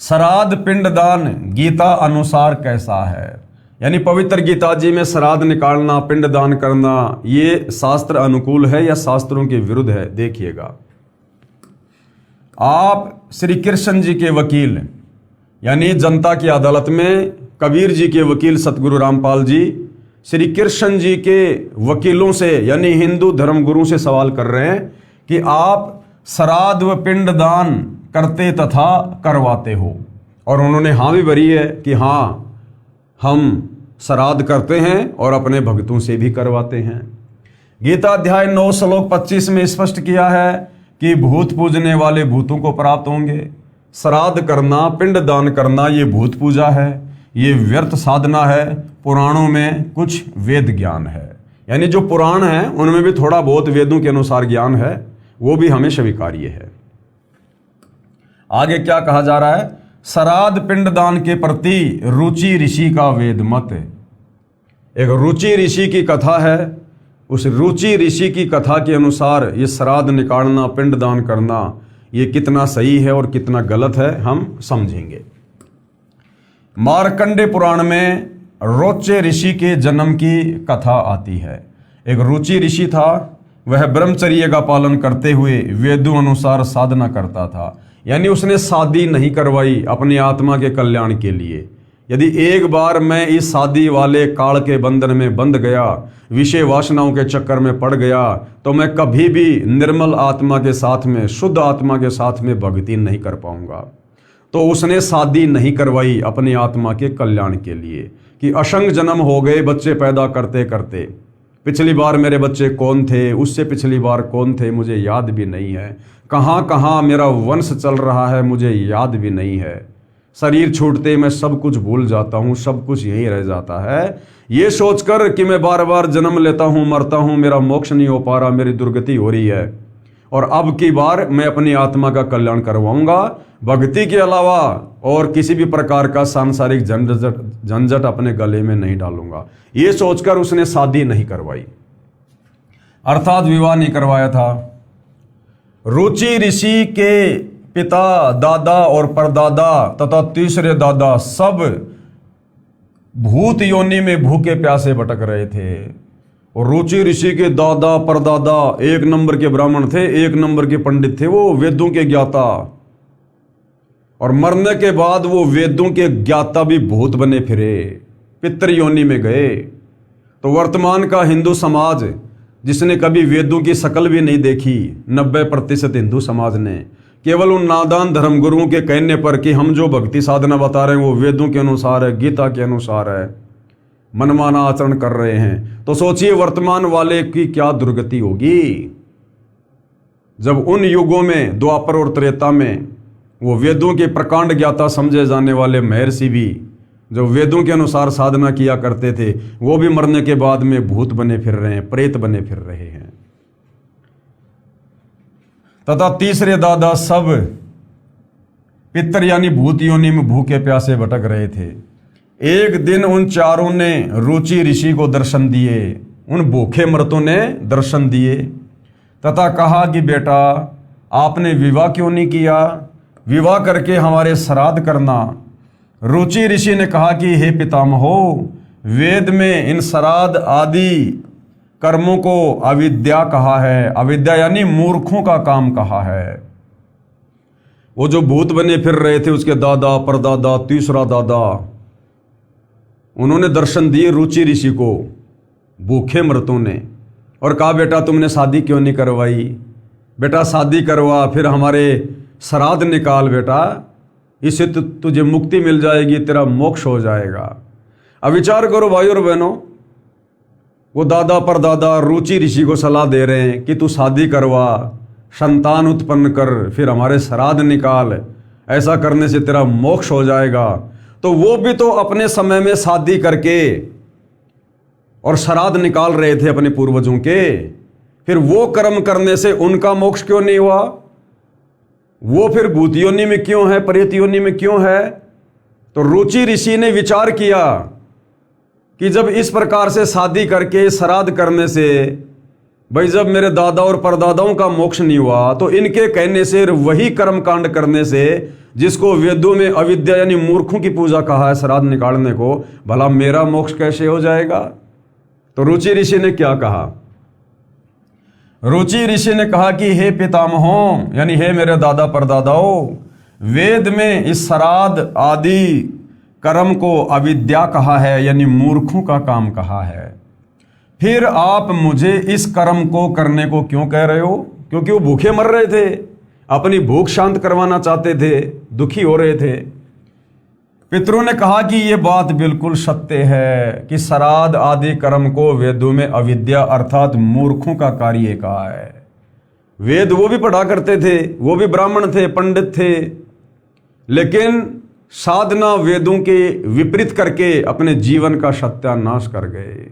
S1: श्राद्ध पिंडदान गीता अनुसार कैसा है। यानी पवित्र गीता जी में श्राद्ध निकालना, पिंडदान करना, ये शास्त्र अनुकूल है या शास्त्रों के विरुद्ध है? देखिएगा, आप श्री कृष्ण जी के वकील यानी जनता की अदालत में कबीर जी के वकील सतगुरु रामपाल जी श्री कृष्ण जी के वकीलों से यानी हिंदू धर्मगुरु से सवाल कर रहे हैं कि आप श्राद्ध व पिंडदान करते तथा करवाते हो। और उन्होंने हाँ भी भरी है कि हाँ, हम श्राद्ध करते हैं और अपने भक्तों से भी करवाते हैं। गीता अध्याय 9 श्लोक 25 में स्पष्ट किया है कि भूत पूजने वाले भूतों को प्राप्त होंगे। श्राद्ध करना, पिंडदान करना, ये भूत पूजा है, ये व्यर्थ साधना है। पुराणों में कुछ वेद ज्ञान है, यानी जो पुराण है उनमें भी थोड़ा बहुत वेदों के अनुसार ज्ञान है, वो भी हमें स्वीकार्य है। आगे क्या कहा जा रहा है? श्राद्ध पिंडदान के प्रति रुचि ऋषि का वेद मत। एक रुचि ऋषि की कथा है, उस रुचि ऋषि की कथा के अनुसार ये श्राद्ध निकालना, पिंडदान करना, ये कितना सही है और कितना गलत है हम समझेंगे। मार्कंडे पुराण में रोचे ऋषि के जन्म की कथा आती है। एक रुचि ऋषि था, वह ब्रह्मचर्य का पालन करते हुए वेदों अनुसार साधना करता था। यानी उसने शादी नहीं करवाई अपनी आत्मा के कल्याण के लिए। यदि एक बार मैं इस शादी वाले काल के बंधन में बंध गया, विषय वासनाओं के चक्कर में पड़ गया, तो मैं कभी भी निर्मल आत्मा के साथ में, शुद्ध आत्मा के साथ में भक्ति नहीं कर पाऊंगा। तो उसने शादी नहीं करवाई अपनी आत्मा के कल्याण के लिए कि असंग जन्म हो गए बच्चे पैदा करते करते। पिछली बार मेरे बच्चे कौन थे, उससे पिछली बार कौन थे, मुझे याद भी नहीं है। कहाँ कहाँ मेरा वंश चल रहा है, मुझे याद भी नहीं है। शरीर छूटते मैं सब कुछ भूल जाता हूँ, सब कुछ यहीं रह जाता है। ये सोचकर कि मैं बार बार जन्म लेता हूँ, मरता हूँ, मेरा मोक्ष नहीं हो पा रहा, मेरी दुर्गति हो रही है, और अब की बार मैं अपनी आत्मा का कल्याण करवाऊंगा। भक्ति के अलावा और किसी भी प्रकार का सांसारिक झंझट अपने गले में नहीं डालूंगा। ये सोचकर उसने शादी नहीं करवाई, अर्थात विवाह नहीं करवाया था। रुचि ऋषि के पिता, दादा और परदादा तथा तीसरे दादा सब भूत योनि में भूखे प्यासे भटक रहे थे। और रुचि ऋषि के दादा परदादा एक नंबर के ब्राह्मण थे, एक नंबर के पंडित थे, वो वेदों के ज्ञाता। और मरने के बाद वो वेदों के ज्ञाता भी भूत बने फिरे, पितृ योनि में गए। तो वर्तमान का हिंदू समाज जिसने कभी वेदों की शक्ल भी नहीं देखी, 90% हिंदू समाज ने केवल उन नादान धर्मगुरुओं के कहने पर कि हम जो भक्ति साधना बता रहे हैं वो वेदों के अनुसार है, गीता के अनुसार है, मनमाना आचरण कर रहे हैं। तो सोचिए वर्तमान वाले की क्या दुर्गति होगी। जब उन युगों में, द्वापर और त्रेता में, वो वेदों के प्रकांड ज्ञाता समझे जाने वाले महर्षि भी जो वेदों के अनुसार साधना किया करते थे, वो भी मरने के बाद में भूत बने फिर रहे हैं, प्रेत बने फिर रहे हैं। तथा तीसरे दादा सब पितर यानी भूत योनि में भूखे प्यासे भटक रहे थे। एक दिन उन चारों ने रुचि ऋषि को दर्शन दिए, उन भूखे मर्तों ने दर्शन दिए तथा कहा कि बेटा आपने विवाह क्यों नहीं किया, विवाह करके हमारे श्राद्ध करना। रुचि ऋषि ने कहा कि हे पितामहो, वेद में इन श्राद्ध आदि कर्मों को अविद्या कहा है। अविद्या यानी मूर्खों का काम कहा है। वो जो भूत बने फिर रहे थे उसके दादा परदादा तीसरा दादा, उन्होंने दर्शन दिए रुचि ऋषि को, भूखे मृतों ने, और कहा बेटा तुमने शादी क्यों नहीं करवाई, बेटा शादी करवा, फिर हमारे श्राद्ध निकाल बेटा, इससे तुझे मुक्ति मिल जाएगी, तेरा मोक्ष हो जाएगा। अब विचार करो भाई और बहनों, वो दादा परदादा रुचि ऋषि को सलाह दे रहे हैं कि तू शादी करवा, संतान उत्पन्न कर, फिर हमारे श्राद्ध निकाल, ऐसा करने से तेरा मोक्ष हो जाएगा। तो वो भी तो अपने समय में शादी करके और श्राद्ध निकाल रहे थे अपने पूर्वजों के, फिर वो कर्म करने से उनका मोक्ष क्यों नहीं हुआ? वो फिर भूत योनि में क्यों है, प्रेत योनि में क्यों है? तो रुचि ऋषि ने विचार किया कि जब इस प्रकार से शादी करके श्राद्ध करने से भाई जब मेरे दादा और परदादाओं का मोक्ष नहीं हुआ, तो इनके कहने से वही कर्म कांड करने से जिसको वेदों में अविद्या यानी मूर्खों की पूजा कहा है श्राद्ध निकालने को, भला मेरा मोक्ष कैसे हो जाएगा? तो रुचि ऋषि ने क्या कहा? रुचि ऋषि ने कहा कि हे पितामहों, यानी हे मेरे दादा परदादाओं, वेद में इस श्राद्ध आदि कर्म को अविद्या कहा है, यानी मूर्खों का काम कहा है। फिर आप मुझे इस कर्म को करने को क्यों कह रहे हो? क्योंकि वो भूखे मर रहे थे, अपनी भूख शांत करवाना चाहते थे, दुखी हो रहे थे। पितरों ने कहा कि ये बात बिल्कुल सत्य है कि श्राद्ध आदि कर्म को वेदों में अविद्या अर्थात मूर्खों का कार्य कहा है। वेद वो भी पढ़ा करते थे, वो भी ब्राह्मण थे, पंडित थे, लेकिन साधना वेदों के विपरीत करके अपने जीवन का सत्यानाश कर गए।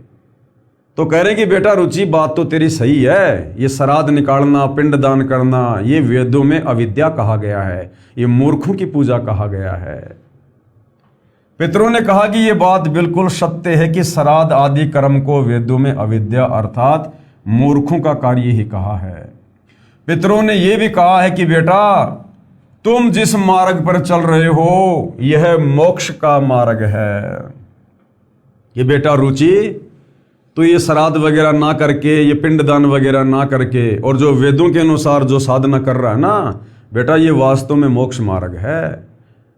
S1: तो कह रहे हैं कि बेटा रुचि बात तो तेरी सही है, ये श्राद्ध निकालना, पिंडदान करना, ये वेदों में अविद्या कहा गया है, ये मूर्खों की पूजा कहा गया है। पितरों ने कहा कि ये बात बिल्कुल सत्य है कि श्राद्ध आदि कर्म को वेदों में अविद्या अर्थात मूर्खों का कार्य ही कहा है। पितरों ने यह भी कहा है कि बेटा तुम जिस मार्ग पर चल रहे हो यह मोक्ष का मार्ग है। ये बेटा रुचि, तो ये श्राद्ध वगैरह ना करके, ये पिंडदान वगैरह ना करके, और जो वेदों के अनुसार जो साधना कर रहा है ना बेटा, ये वास्तव में मोक्ष मार्ग है।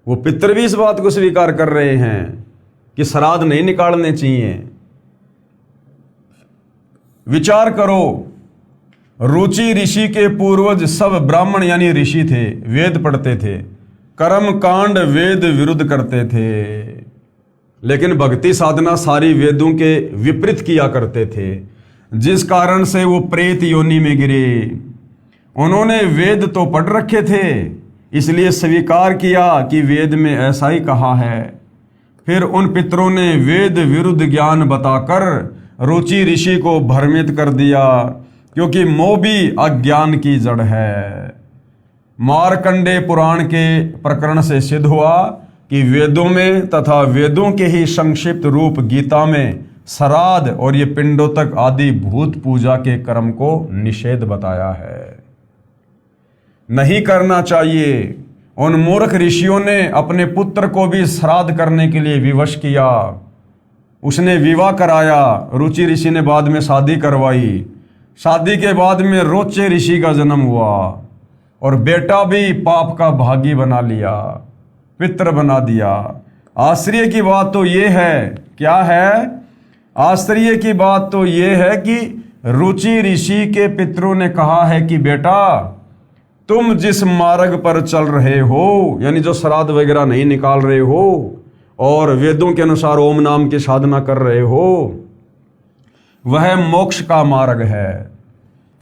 S1: वो पितर भी इस बात को स्वीकार कर रहे हैं कि श्राद्ध नहीं निकालने चाहिए। विचार करो, रुचि ऋषि के पूर्वज सब ब्राह्मण यानी ऋषि थे, वेद पढ़ते थे, कर्म कांड वेद विरुद्ध करते थे, लेकिन भक्ति साधना सारी वेदों के विपरीत किया करते थे, जिस कारण से वो प्रेत योनि में गिरे। उन्होंने वेद तो पढ़ रखे थे, इसलिए स्वीकार किया कि वेद में ऐसा ही कहा है। फिर उन पितरों ने वेद विरुद्ध ज्ञान बताकर रुचि ऋषि को भ्रमित कर दिया, क्योंकि मोह भी अज्ञान की जड़ है। मार्कंडेय पुराण के प्रकरण से सिद्ध हुआ कि वेदों में तथा वेदों के ही संक्षिप्त रूप गीता में श्राद्ध और ये पिंडोतक आदि भूत पूजा के कर्म को निषेध बताया है, नहीं करना चाहिए। उन मूर्ख ऋषियों ने अपने पुत्र को भी श्राद्ध करने के लिए विवश किया, उसने विवाह कराया, रुचि ऋषि ने बाद में शादी करवाई, शादी के बाद में रोचे ऋषि का जन्म हुआ और बेटा भी पाप का भागी बना लिया, पितर बना दिया। आश्चर्य की बात तो ये है, क्या है? आश्चर्य की बात तो ये है कि रुचि ऋषि के पितरों ने कहा है कि बेटा तुम जिस मार्ग पर चल रहे हो, यानी जो श्राद्ध वगैरह नहीं निकाल रहे हो और वेदों के अनुसार ओम नाम की साधना कर रहे हो, वह मोक्ष का मार्ग है।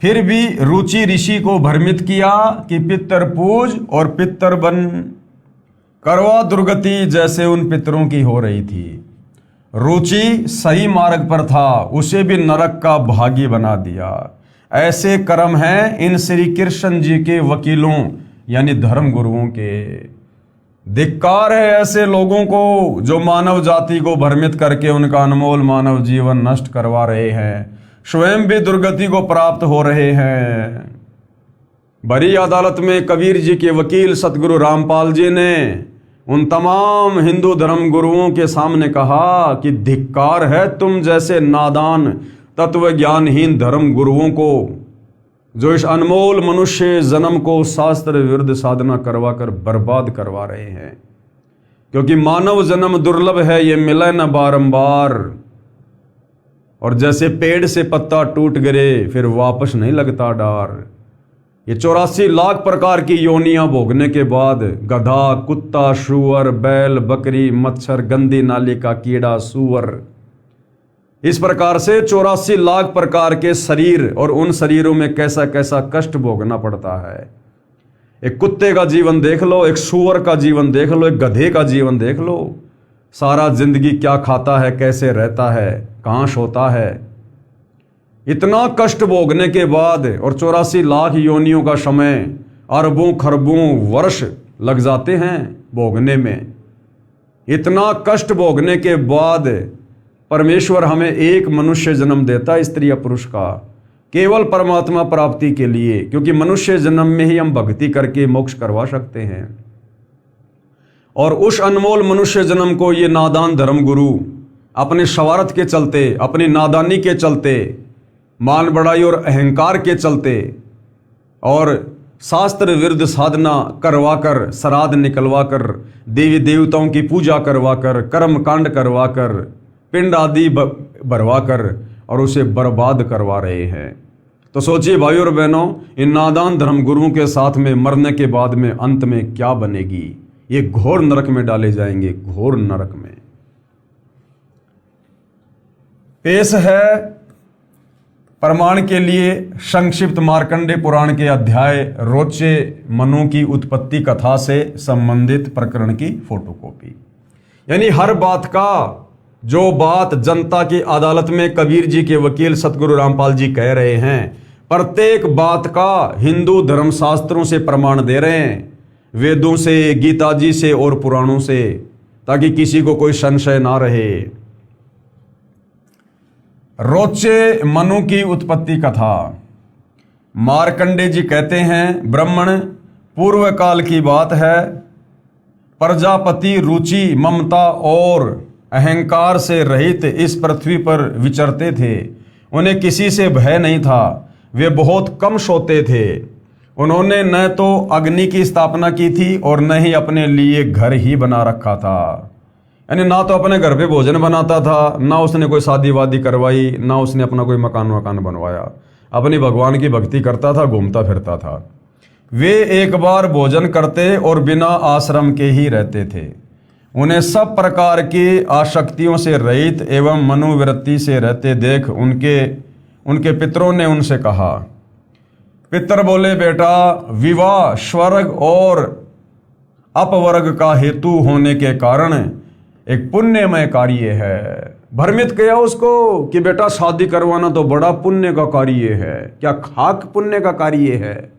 S1: फिर भी रुचि ऋषि को भ्रमित किया कि पितर पूज और पितर बन, करवा दुर्गति जैसे उन पितरों की हो रही थी। रुचि सही मार्ग पर था, उसे भी नरक का भागी बना दिया। ऐसे कर्म हैं इन श्री कृष्ण जी के वकीलों यानी धर्म गुरुओं के। धिक्कार है ऐसे लोगों को जो मानव जाति को भ्रमित करके उनका अनमोल मानव जीवन नष्ट करवा रहे हैं, स्वयं भी दुर्गति को प्राप्त हो रहे हैं। बड़ी अदालत में कबीर जी के वकील सतगुरु रामपाल जी ने उन तमाम हिंदू धर्म गुरुओं के सामने कहा कि धिक्कार है तुम जैसे नादान तत्व ज्ञानहीन धर्म गुरुओं को, जो इस अनमोल मनुष्य जन्म को शास्त्र विरुद्ध साधना करवा कर बर्बाद करवा रहे हैं। क्योंकि मानव जन्म दुर्लभ है, ये मिले न बारंबार। और जैसे पेड़ से पत्ता टूट गिरे फिर वापस नहीं लगता डार। ये 84 लाख प्रकार की योनियां भोगने के बाद गधा, कुत्ता, शुअर, बैल, बकरी, मच्छर, गंदी नाली का कीड़ा, सूअर, इस प्रकार से 84 लाख प्रकार के शरीर, और उन शरीरों में कैसा कैसा कष्ट भोगना पड़ता है। एक कुत्ते का जीवन देख लो, एक सूअर का जीवन देख लो, एक गधे का जीवन देख लो। सारा जिंदगी क्या खाता है, कैसे रहता है, कहाँ सोता है। इतना कष्ट भोगने के बाद, और 84 लाख योनियों का समय, अरबों खरबों वर्ष लग जाते हैं भोगने में। इतना कष्ट भोगने के बाद परमेश्वर हमें एक मनुष्य जन्म देता है, स्त्री या पुरुष का, केवल परमात्मा प्राप्ति के लिए। क्योंकि मनुष्य जन्म में ही हम भक्ति करके मोक्ष करवा सकते हैं। और उस अनमोल मनुष्य जन्म को ये नादान धर्म गुरु अपने शवारत के चलते, अपनी नादानी के चलते, मान बढ़ाई और अहंकार के चलते, और शास्त्र विरुद्ध साधना करवा कर, श्राद्ध निकलवा कर, देवी देवताओं की पूजा करवा कर, कर्म कांड करवा कर, पिंड आदि भरवा कर, और उसे बर्बाद करवा रहे हैं। तो सोचिए भाइयों और बहनों, इन नादान धर्म गुरुओं के साथ में मरने के बाद में अंत में क्या बनेगी। ये घोर नरक में डाले जाएंगे, घोर नरक में। पेश है प्रमाण के लिए संक्षिप्त मार्कंडे पुराण के अध्याय रोचे मनु की उत्पत्ति कथा से संबंधित प्रकरण की फोटोकॉपी। यानी हर बात का, जो बात जनता की अदालत में कबीर जी के वकील सतगुरु रामपाल जी कह रहे हैं, प्रत्येक बात का हिंदू धर्मशास्त्रों से प्रमाण दे रहे हैं, वेदों से, गीता जी से और पुराणों से, ताकि किसी को कोई संशय ना रहे। रोचे मनु की उत्पत्ति कथा। मार्कंडे जी कहते हैं, ब्राह्मण पूर्व काल की बात है। प्रजापति रुचि, ममता और अहंकार से रहित इस पृथ्वी पर विचरते थे। उन्हें किसी से भय नहीं था, वे बहुत कम सोते थे। उन्होंने न तो अग्नि की स्थापना की थी और न ही अपने लिए घर ही बना रखा था। यानी ना तो अपने घर पे भोजन बनाता था, ना उसने कोई शादी वादी करवाई, ना उसने अपना कोई मकान वकान बनवाया। अपनी भगवान की भक्ति करता था, घूमता फिरता था। वे एक बार भोजन करते और बिना आश्रम के ही रहते थे। उन्हें सब प्रकार की आसक्तियों से रहित एवं मनोवृत्ति से रहते देख उनके पितरों ने उनसे कहा। पितर बोले, बेटा, विवाह स्वर्ग और अपवर्ग का हेतु होने के कारण एक पुण्यमय कार्य है। भ्रमित किया उसको कि बेटा शादी करवाना तो बड़ा पुण्य का कार्य है। क्या खाक पुण्य का कार्य है?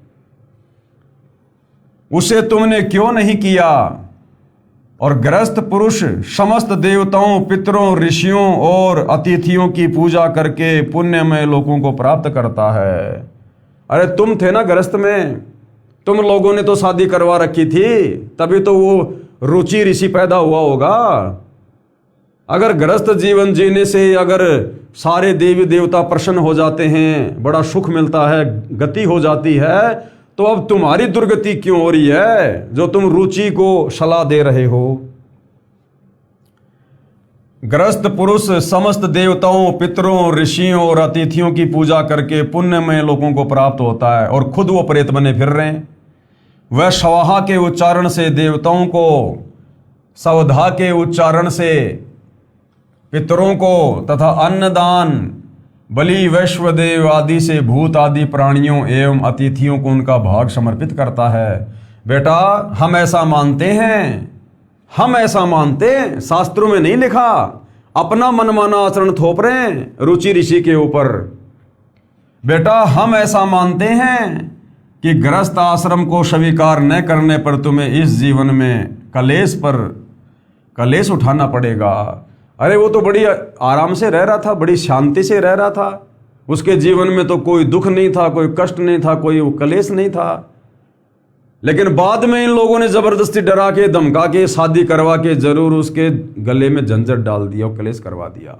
S1: उसे तुमने क्यों नहीं किया? और गृहस्थ पुरुष समस्त देवताओं, पितरों, ऋषियों और अतिथियों की पूजा करके पुण्यमय लोगों को प्राप्त करता है। अरे तुम थे ना गृहस्थ में, तुम लोगों ने तो शादी करवा रखी थी, तभी तो वो रुचि ऋषि पैदा हुआ होगा। अगर गृहस्थ जीवन जीने से अगर सारे देवी देवता प्रसन्न हो जाते हैं, बड़ा सुख मिलता है, गति हो जाती है, तो अब तुम्हारी दुर्गति क्यों हो रही है जो तुम रुचि को सलाह दे रहे हो? गृहस्थ पुरुष समस्त देवताओं, पितरों, ऋषियों और अतिथियों की पूजा करके पुण्यमय लोगों को प्राप्त होता है, और खुद वो प्रेत बने फिर रहे हैं। वह स्वाहा के उच्चारण से देवताओं को, सवधा के उच्चारण से पितरों को, तथा अन्नदान, बलि, वैश्वदेव आदि से भूत आदि प्राणियों एवं अतिथियों को उनका भाग समर्पित करता है। बेटा, हम ऐसा मानते हैं, हम ऐसा मानते हैं, शास्त्रों में नहीं लिखा। अपना मनमाना आचरण थोप रहे हैं रुचि ऋषि के ऊपर। बेटा, हम ऐसा मानते हैं कि गृहस्थ आश्रम को स्वीकार न करने पर तुम्हें इस जीवन में कलेश उठाना पड़ेगा। अरे वो तो बड़ी आराम से रह रहा था, बड़ी शांति से रह रहा था। उसके जीवन में तो कोई दुख नहीं था, कोई कष्ट नहीं था, कोई कलेश नहीं था। लेकिन बाद में इन लोगों ने जबरदस्ती डरा के, धमका के, शादी करवा के जरूर उसके गले में झंझट डाल दिया और कलेश करवा दिया।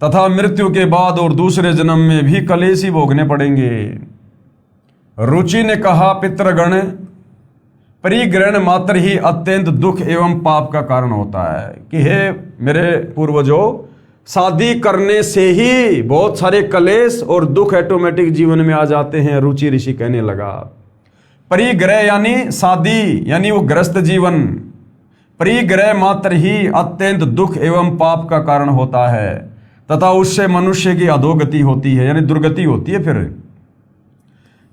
S1: तथा मृत्यु के बाद और दूसरे जन्म में भी कलेश ही भोगने पड़ेंगे। रुचि ने कहा, पितृगण, परिग्रहण मात्र ही अत्यंत दुख एवं पाप का कारण होता है कि हे मेरे पूर्वजों, शादी करने से ही बहुत सारे कलेश और दुख ऑटोमेटिक जीवन में आ जाते हैं। रुचि ऋषि कहने लगा, परिग्रह यानी शादी यानी वो ग्रस्त जीवन, परिग्रह मात्र ही अत्यंत दुख एवं पाप का कारण होता है तथा उससे मनुष्य की अधोगति होती है यानी दुर्गति होती है। फिर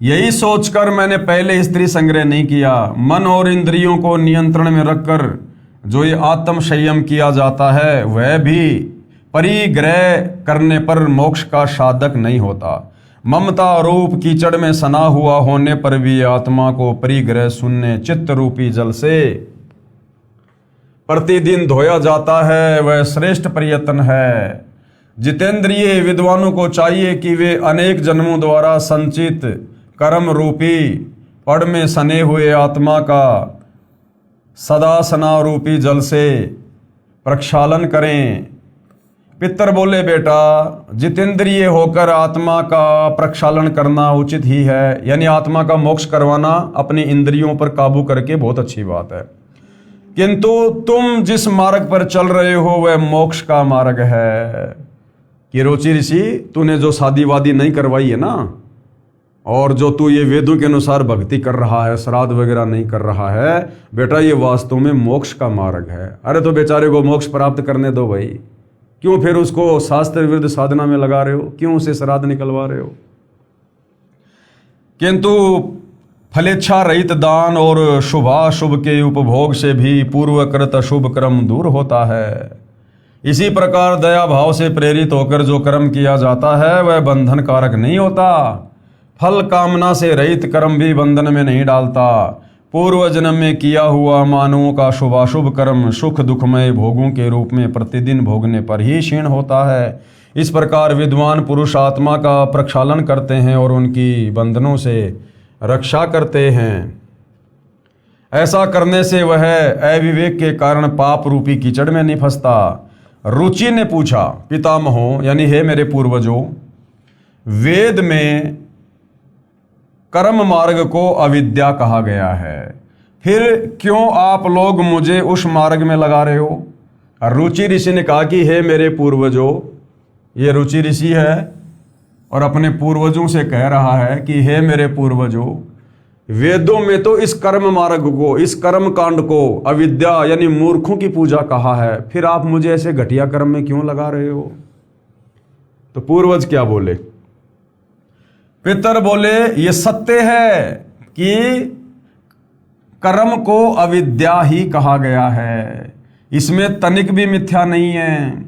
S1: यही सोचकर मैंने पहले स्त्री संग्रह नहीं किया। मन और इंद्रियों को नियंत्रण में रखकर जो ये आत्म संयम किया जाता है वह भी परिग्रह करने पर मोक्ष का साधक नहीं होता। ममता रूप कीचड़ में सना हुआ होने पर भी आत्मा को परिग्रह शून्य चित्त रूपी जल से प्रतिदिन धोया जाता है, वह श्रेष्ठ प्रयत्न है। जितेंद्रिय विद्वानों को चाहिए कि वे अनेक जन्मों द्वारा संचित कर्म रूपी पड़ में सने हुए आत्मा का सदा सना रूपी जल से प्रक्षालन करें। पितर बोले, बेटा, जितेंद्रिय होकर आत्मा का प्रक्षालन करना उचित ही है, यानी आत्मा का मोक्ष करवाना अपनी इंद्रियों पर काबू करके बहुत अच्छी बात है। किंतु तुम जिस मार्ग पर चल रहे हो वह मोक्ष का मार्ग है। कि रुचि ऋषि, तूने जो शादी वादी नहीं करवाई है ना, और जो तू ये वेदों के अनुसार भक्ति कर रहा है, श्राद्ध वगैरह नहीं कर रहा है, बेटा ये वास्तव में मोक्ष का मार्ग है। अरे तो बेचारे को मोक्ष प्राप्त करने दो भाई, क्यों फिर उसको शास्त्र विरुद्ध साधना में लगा रहे हो, क्यों उसे श्राद्ध निकलवा रहे हो। किंतु फलेच्छा रहित दान और शुभाशुभ के उपभोग से भी पूर्वकृत अशुभ कर्म दूर होता है। इसी प्रकार दया भाव से प्रेरित होकर जो कर्म किया जाता है वह बंधन कारक नहीं होता। फल कामना से रहित कर्म भी बंधन में नहीं डालता। पूर्व जन्म में किया हुआ मानवों का शुभाशुभ कर्म सुख दुखमय भोगों के रूप में प्रतिदिन भोगने पर ही क्षीण होता है। इस प्रकार विद्वान पुरुष आत्मा का प्रक्षालन करते हैं और उनकी बंधनों से रक्षा करते हैं। ऐसा करने से वह अविवेक के कारण पाप रूपी कीचड़ में नहीं फंसता। रुचि ने पूछा, पितामहों यानी हे मेरे पूर्वजों, वेद में कर्म मार्ग को अविद्या कहा गया है, फिर क्यों आप लोग मुझे उस मार्ग में लगा रहे हो। रुचि ऋषि ने कहा कि हे मेरे पूर्वजों, ये रुचि ऋषि है और अपने पूर्वजों से कह रहा है कि हे मेरे पूर्वजों, वेदों में तो इस कर्म मार्ग को, इस कर्म कांड को अविद्या यानी मूर्खों की पूजा कहा है, फिर आप मुझे ऐसे घटिया कर्म में क्यों लगा रहे हो। तो पूर्वज क्या बोले, पितर बोले, ये सत्य है कि कर्म को अविद्या ही कहा गया है, इसमें तनिक भी मिथ्या नहीं है।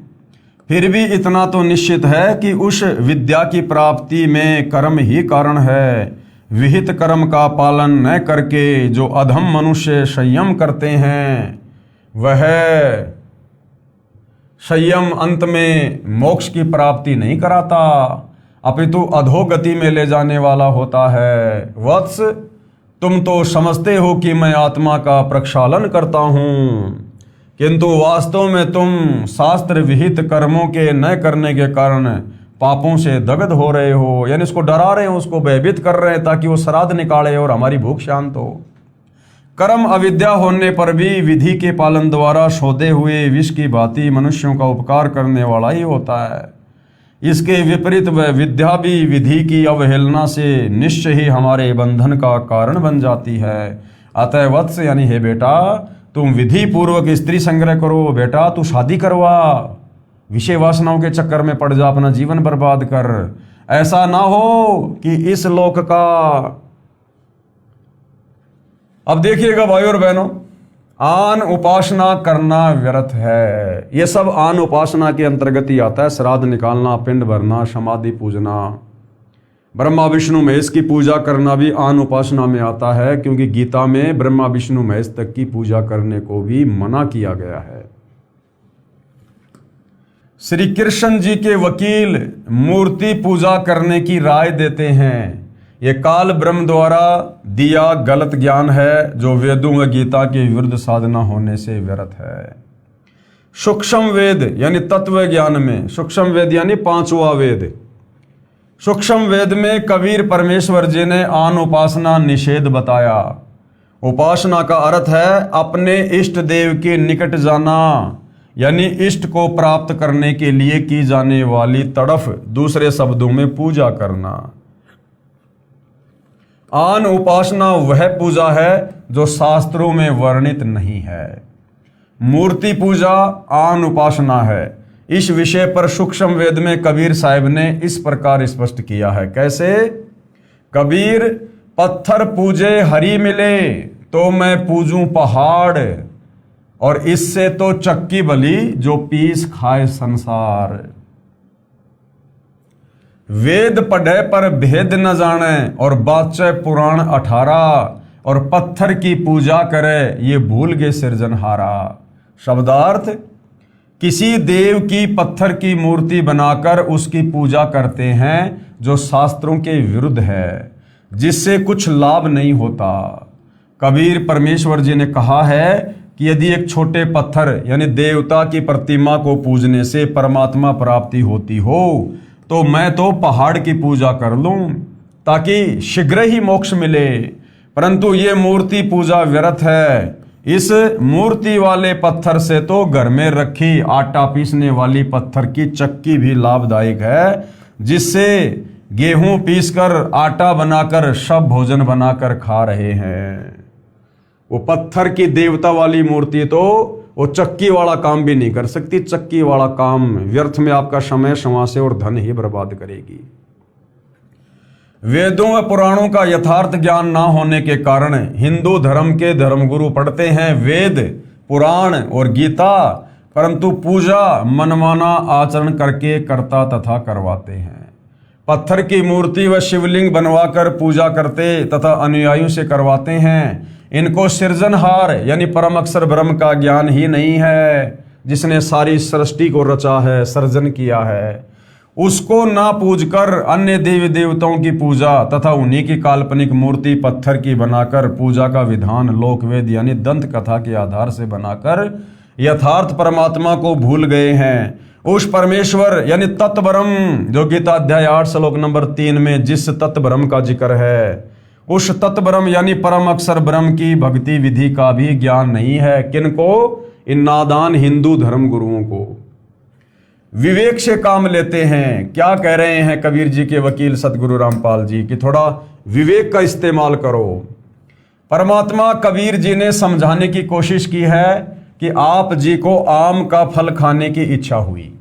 S1: फिर भी इतना तो निश्चित है कि उस विद्या की प्राप्ति में कर्म ही कारण है। विहित कर्म का पालन न करके जो अधम मनुष्य संयम करते हैं वह संयम अंत में मोक्ष की प्राप्ति नहीं कराता, अपितु अधोगति में ले जाने वाला होता है। वत्स, तुम तो समझते हो कि मैं आत्मा का प्रक्षालन करता हूँ, किंतु वास्तव में तुम शास्त्र विहित कर्मों के न करने के कारण पापों से दग्ध हो रहे हो, यानी उसको डरा रहे हो, उसको भयभीत कर रहे हैं ताकि वो श्राद्ध निकाले और हमारी भूख शांत हो। कर्म अविद्या होने पर भी विधि के पालन द्वारा शोधे हुए विष की भांति मनुष्यों का उपकार करने वाला ही होता है। इसके विपरीत वह विद्या भी विधि की अवहेलना से निश्चय ही हमारे बंधन का कारण बन जाती है। अतः वत्स यानी हे बेटा, तुम विधि पूर्वक स्त्री संग्रह करो। बेटा तू शादी करवा, विषय वासनाओं के चक्कर में पड़ जा, अपना जीवन बर्बाद कर। ऐसा ना हो कि इस लोक का, अब देखिएगा भाई और बहनों, आन उपासना करना व्यर्थ है। ये सब आन उपासना के अंतर्गत ही आता है। श्राद्ध निकालना, पिंड भरना, समाधि पूजना, ब्रह्मा विष्णु महेश की पूजा करना भी आन उपासना में आता है, क्योंकि गीता में ब्रह्मा विष्णु महेश तक की पूजा करने को भी मना किया गया है। श्री कृष्ण जी के वकील मूर्ति पूजा करने की राय देते हैं, ये काल ब्रह्म द्वारा दिया गलत ज्ञान है जो वेदों व गीता के विरुद्ध साधना होने से व्यर्थ है। सूक्ष्म वेद यानी तत्व ज्ञान में, सूक्ष्म वेद यानी पांचवा वेद, सूक्ष्म वेद में कबीर परमेश्वर जी ने आन उपासना निषेध बताया। उपासना का अर्थ है अपने इष्ट देव के निकट जाना, यानी इष्ट को प्राप्त करने के लिए की जाने वाली तड़फ, दूसरे शब्दों में पूजा करना। आन उपासना वह पूजा है जो शास्त्रों में वर्णित नहीं है। मूर्ति पूजा आन उपासना है। इस विषय पर सूक्ष्म वेद में कबीर साहिब ने इस प्रकार स्पष्ट किया है। कैसे? कबीर, पत्थर पूजे हरि मिले तो मैं पूजूं पहाड़, और इससे तो चक्की बली जो पीस खाए संसार। वेद पढ़े पर भेद न जाने और बाचे पुराण 18, और पत्थर की पूजा करे ये भूल गए सिरजनहारा। शब्दार्थ, किसी देव की पत्थर की मूर्ति बनाकर उसकी पूजा करते हैं जो शास्त्रों के विरुद्ध है, जिससे कुछ लाभ नहीं होता। कबीर परमेश्वर जी ने कहा है कि यदि एक छोटे पत्थर यानी देवता की प्रतिमा को पूजने से परमात्मा प्राप्ति होती हो तो मैं तो पहाड़ की पूजा कर लूं ताकि शीघ्र ही मोक्ष मिले, परंतु ये मूर्ति पूजा व्यर्थ है। इस मूर्ति वाले पत्थर से तो घर में रखी आटा पीसने वाली पत्थर की चक्की भी लाभदायक है, जिससे गेहूं पीसकर आटा बनाकर सब भोजन बनाकर खा रहे हैं। वो पत्थर की देवता वाली मूर्ति तो वो चक्की वाला काम भी नहीं कर सकती। चक्की वाला काम व्यर्थ में आपका समय, श्वास और धन ही बर्बाद करेगी। वेदों व पुराणों का यथार्थ ज्ञान ना होने के कारण हिंदू धर्म के धर्मगुरु पढ़ते हैं वेद, पुराण और गीता, परंतु पूजा मनमाना आचरण करके करता तथा करवाते हैं। पत्थर की मूर्ति व शिवलिंग बनवाकर पूजा करते तथा अनुयायियों से करवाते हैं। इनको सृजनहार यानी परम अक्षर ब्रह्म का ज्ञान ही नहीं है, जिसने सारी सृष्टि को रचा है, सर्जन किया है। उसको ना पूजकर अन्य देवी देवताओं की पूजा तथा उन्हीं की काल्पनिक मूर्ति पत्थर की बनाकर पूजा का विधान लोकवेद यानी दंत कथा के आधार से बनाकर यथार्थ परमात्मा को भूल गए हैं। उस परमेश्वर यानी तत्व ब्रह्म जो गीता अध्याय 8 श्लोक नंबर 3 में जिस तत्व ब्रह्म का जिक्र है, उस तत्व ब्रह्म यानी परम अक्षर ब्रह्म की भक्ति विधि का भी ज्ञान नहीं है। किनको? इन नादान हिंदू धर्म गुरुओं को। विवेक से काम लेते हैं। क्या कह रहे हैं कबीर जी के वकील सतगुरु रामपाल जी कि थोड़ा विवेक का इस्तेमाल करो। परमात्मा कबीर जी ने समझाने की कोशिश की है कि आप जी को आम का फल खाने की इच्छा हुई।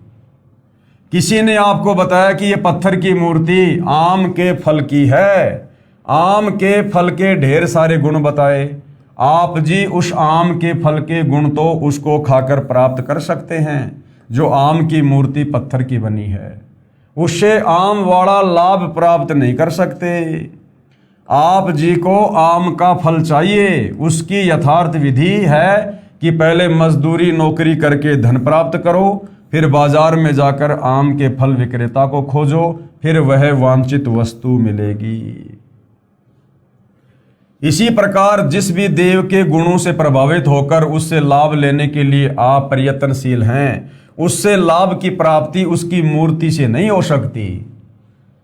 S1: किसी ने आपको बताया कि यह पत्थर की मूर्ति आम के फल की है। आम के फल के ढेर सारे गुण बताए। आप जी उस आम के फल के गुण तो उसको खाकर प्राप्त कर सकते हैं जो आम की मूर्ति पत्थर की बनी है। उससे आम वाला लाभ प्राप्त नहीं कर सकते। आप जी को आम का फल चाहिए। उसकी यथार्थ विधि है कि पहले मजदूरी नौकरी करके धन प्राप्त करो, फिर बाजार में जाकर आम के फल विक्रेता को खोजो, फिर वह वांछित वस्तु मिलेगी। इसी प्रकार जिस भी देव के गुणों से प्रभावित होकर उससे लाभ लेने के लिए आप प्रयत्नशील हैं, उससे लाभ की प्राप्ति उसकी मूर्ति से नहीं हो सकती।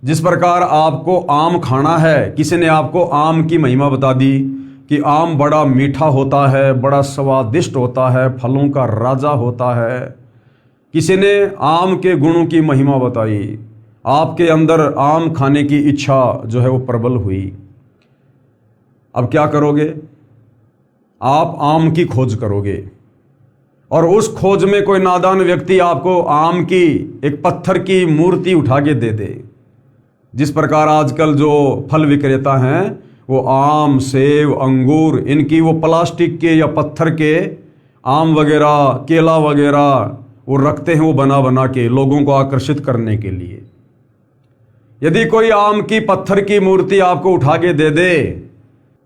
S1: जिस प्रकार आपको आम खाना है, किसी ने आपको आम की महिमा बता दी कि आम बड़ा मीठा होता है, बड़ा स्वादिष्ट होता है, फलों का राजा होता है। किसी ने आम के गुणों की महिमा बताई, आपके अंदर आम खाने की इच्छा जो है वो प्रबल हुई। अब क्या करोगे? आप आम की खोज करोगे और उस खोज में कोई नादान व्यक्ति आपको आम की एक पत्थर की मूर्ति उठा के दे दे। जिस प्रकार आजकल जो फल विक्रेता हैं वो आम, सेब, अंगूर, इनकी वो प्लास्टिक के या पत्थर के आम वगैरह, केला वगैरह वो रखते हैं, वो बना बना के लोगों को आकर्षित करने के लिए। यदि कोई आम की पत्थर की मूर्ति आपको उठा के दे दे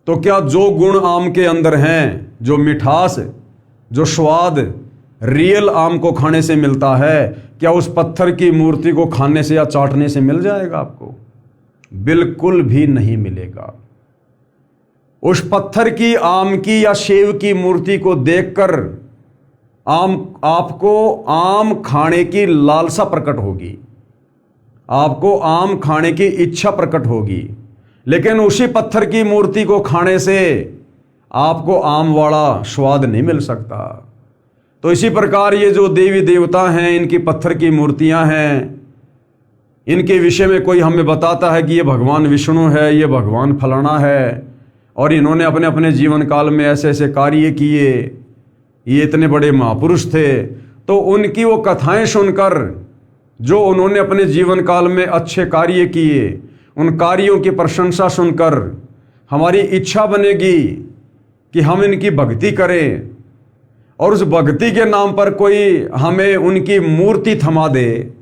S1: तो क्या जो गुण आम के अंदर हैं, जो मिठास, जो स्वाद रियल आम को खाने से मिलता है, क्या उस पत्थर की मूर्ति को खाने से या चाटने से मिल जाएगा आपको? बिल्कुल भी नहीं मिलेगा। उस पत्थर की, आम की या सेब की मूर्ति को देखकर आपको आम खाने की लालसा प्रकट होगी, आपको आम खाने की इच्छा प्रकट होगी, लेकिन उसी पत्थर की मूर्ति को खाने से आपको आम वाला स्वाद नहीं मिल सकता। तो इसी प्रकार ये जो देवी देवता हैं, इनकी पत्थर की मूर्तियां हैं, इनके विषय में कोई हमें बताता है कि ये भगवान विष्णु है, ये भगवान फलाना है, और इन्होंने अपने अपने जीवन काल में ऐसे ऐसे कार्य किए, ये इतने बड़े महापुरुष थे। तो उनकी वो कथाएं सुनकर, जो उन्होंने अपने जीवन काल में अच्छे कार्य किए, उन कार्यों की प्रशंसा सुनकर हमारी इच्छा बनेगी कि हम इनकी भक्ति करें, और उस भक्ति के नाम पर कोई हमें उनकी मूर्ति थमा दे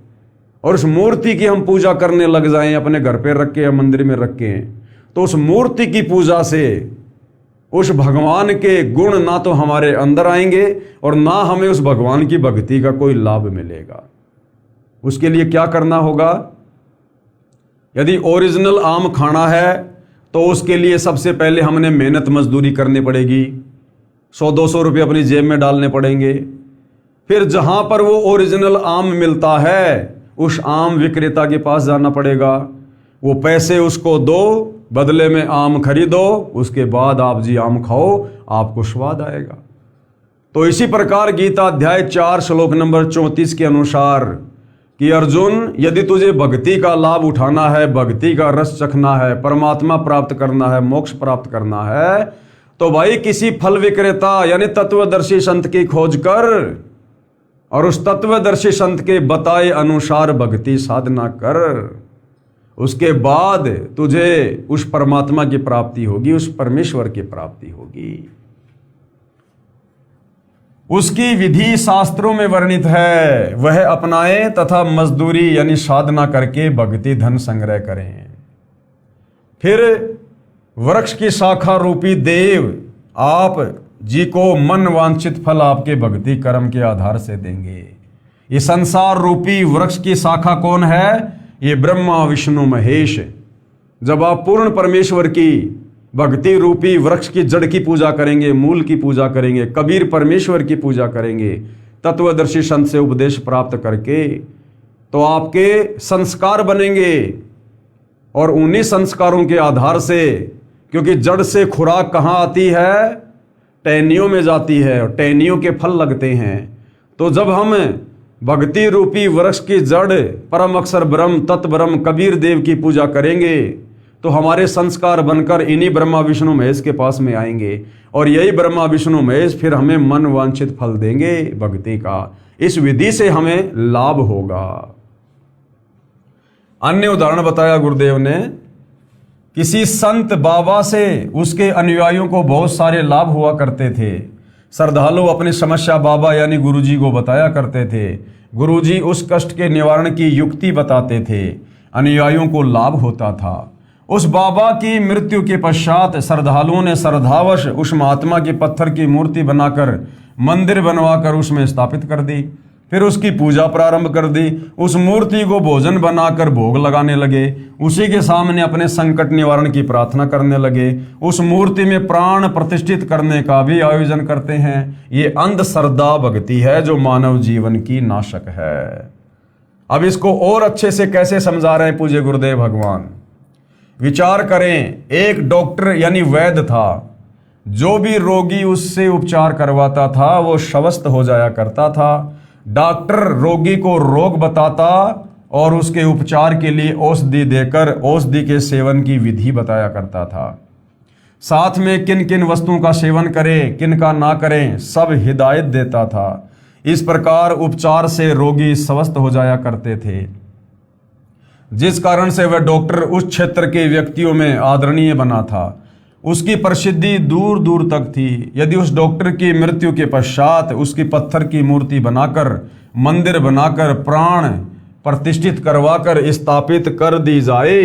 S1: और उस मूर्ति की हम पूजा करने लग जाएं, अपने घर पे रख के या मंदिर में रख के, तो उस मूर्ति की पूजा से उस भगवान के गुण ना तो हमारे अंदर आएंगे और ना हमें उस भगवान की भक्ति का कोई लाभ मिलेगा। उसके लिए क्या करना होगा? यदि ओरिजिनल आम खाना है तो उसके लिए सबसे पहले हमने मेहनत मजदूरी करनी पड़ेगी, 100-200 रुपये अपनी जेब में डालने पड़ेंगे। फिर जहां पर वो ओरिजिनल आम मिलता है, उस आम विक्रेता के पास जाना पड़ेगा, वो पैसे उसको दो, बदले में आम खरीदो, उसके बाद आप जी आम खाओ, आपको स्वाद आएगा। तो इसी प्रकार गीता अध्याय 4 श्लोक नंबर 34 के अनुसार कि अर्जुन, यदि तुझे भक्ति का लाभ उठाना है, भक्ति का रस चखना है, परमात्मा प्राप्त करना है, मोक्ष प्राप्त करना है, तो भाई किसी फल विक्रेता यानी तत्वदर्शी संत की खोज कर और उस तत्वदर्शी संत के बताए अनुसार भक्ति साधना कर। उसके बाद तुझे उस परमात्मा की प्राप्ति होगी, उस परमेश्वर की प्राप्ति होगी। उसकी विधि शास्त्रों में वर्णित है, वह अपनाएं तथा मजदूरी यानी साधना करके भक्ति धन संग्रह करें। फिर वृक्ष की शाखा रूपी देव आप जी को मन वांछित फल आपके भक्ति कर्म के आधार से देंगे। ये संसार रूपी वृक्ष की शाखा कौन है? ये ब्रह्मा विष्णु महेश। जब आप पूर्ण परमेश्वर की भक्ति रूपी वृक्ष की जड़ की पूजा करेंगे, मूल की पूजा करेंगे, कबीर परमेश्वर की पूजा करेंगे, तत्वदर्शी संत से उपदेश प्राप्त करके, तो आपके संस्कार बनेंगे और उन्हीं संस्कारों के आधार से, क्योंकि जड़ से खुराक कहाँ आती है? टहनियों में जाती है और टहनियों के फल लगते हैं। तो जब हम भक्ति रूपी वृक्ष की जड़ परम अक्षर ब्रह्म तत् ब्रह्म कबीर देव की पूजा करेंगे, तो हमारे संस्कार बनकर इन्हीं ब्रह्मा विष्णु महेश के पास में आएंगे और यही ब्रह्मा विष्णु महेश फिर हमें मन वांछित फल देंगे भक्ति का। इस विधि से हमें लाभ होगा। अन्य उदाहरण बताया गुरुदेव ने, किसी संत बाबा से उसके अनुयायियों को बहुत सारे लाभ हुआ करते थे। श्रद्धालु अपनी समस्या बाबा यानी गुरुजी को बताया करते थे। गुरुजी उस कष्ट के निवारण की युक्ति बताते थे, अनुयायियों को लाभ होता था। उस बाबा की मृत्यु के पश्चात श्रद्धालुओं ने श्रद्धावश उस महात्मा की पत्थर की मूर्ति बनाकर मंदिर बनवाकर उसमें स्थापित कर दी। फिर उसकी पूजा प्रारंभ कर दी। उस मूर्ति को भोजन बनाकर भोग लगाने लगे। उसी के सामने अपने संकट निवारण की प्रार्थना करने लगे। उस मूर्ति में प्राण प्रतिष्ठित करने का भी आयोजन करते हैं। ये अंधश्रद्धा भक्ति है जो मानव जीवन की नाशक है। अब इसको और अच्छे से कैसे समझा रहे हैं पूज्य गुरुदेव भगवान? विचार करें, एक डॉक्टर यानी वैद्य था, जो भी रोगी उससे उपचार करवाता था वो स्वस्थ हो जाया करता था। डॉक्टर रोगी को रोग बताता और उसके उपचार के लिए औषधि देकर औषधि के सेवन की विधि बताया करता था। साथ में किन किन वस्तुओं का सेवन करें, किन का ना करें, सब हिदायत देता था। इस प्रकार उपचार से रोगी स्वस्थ हो जाया करते थे, जिस कारण से वह डॉक्टर उस क्षेत्र के व्यक्तियों में आदरणीय बना था। उसकी प्रसिद्धि दूर दूर तक थी। यदि उस डॉक्टर की मृत्यु के पश्चात उसकी पत्थर की मूर्ति बनाकर, मंदिर बनाकर, प्राण प्रतिष्ठित करवाकर स्थापित कर दी जाए,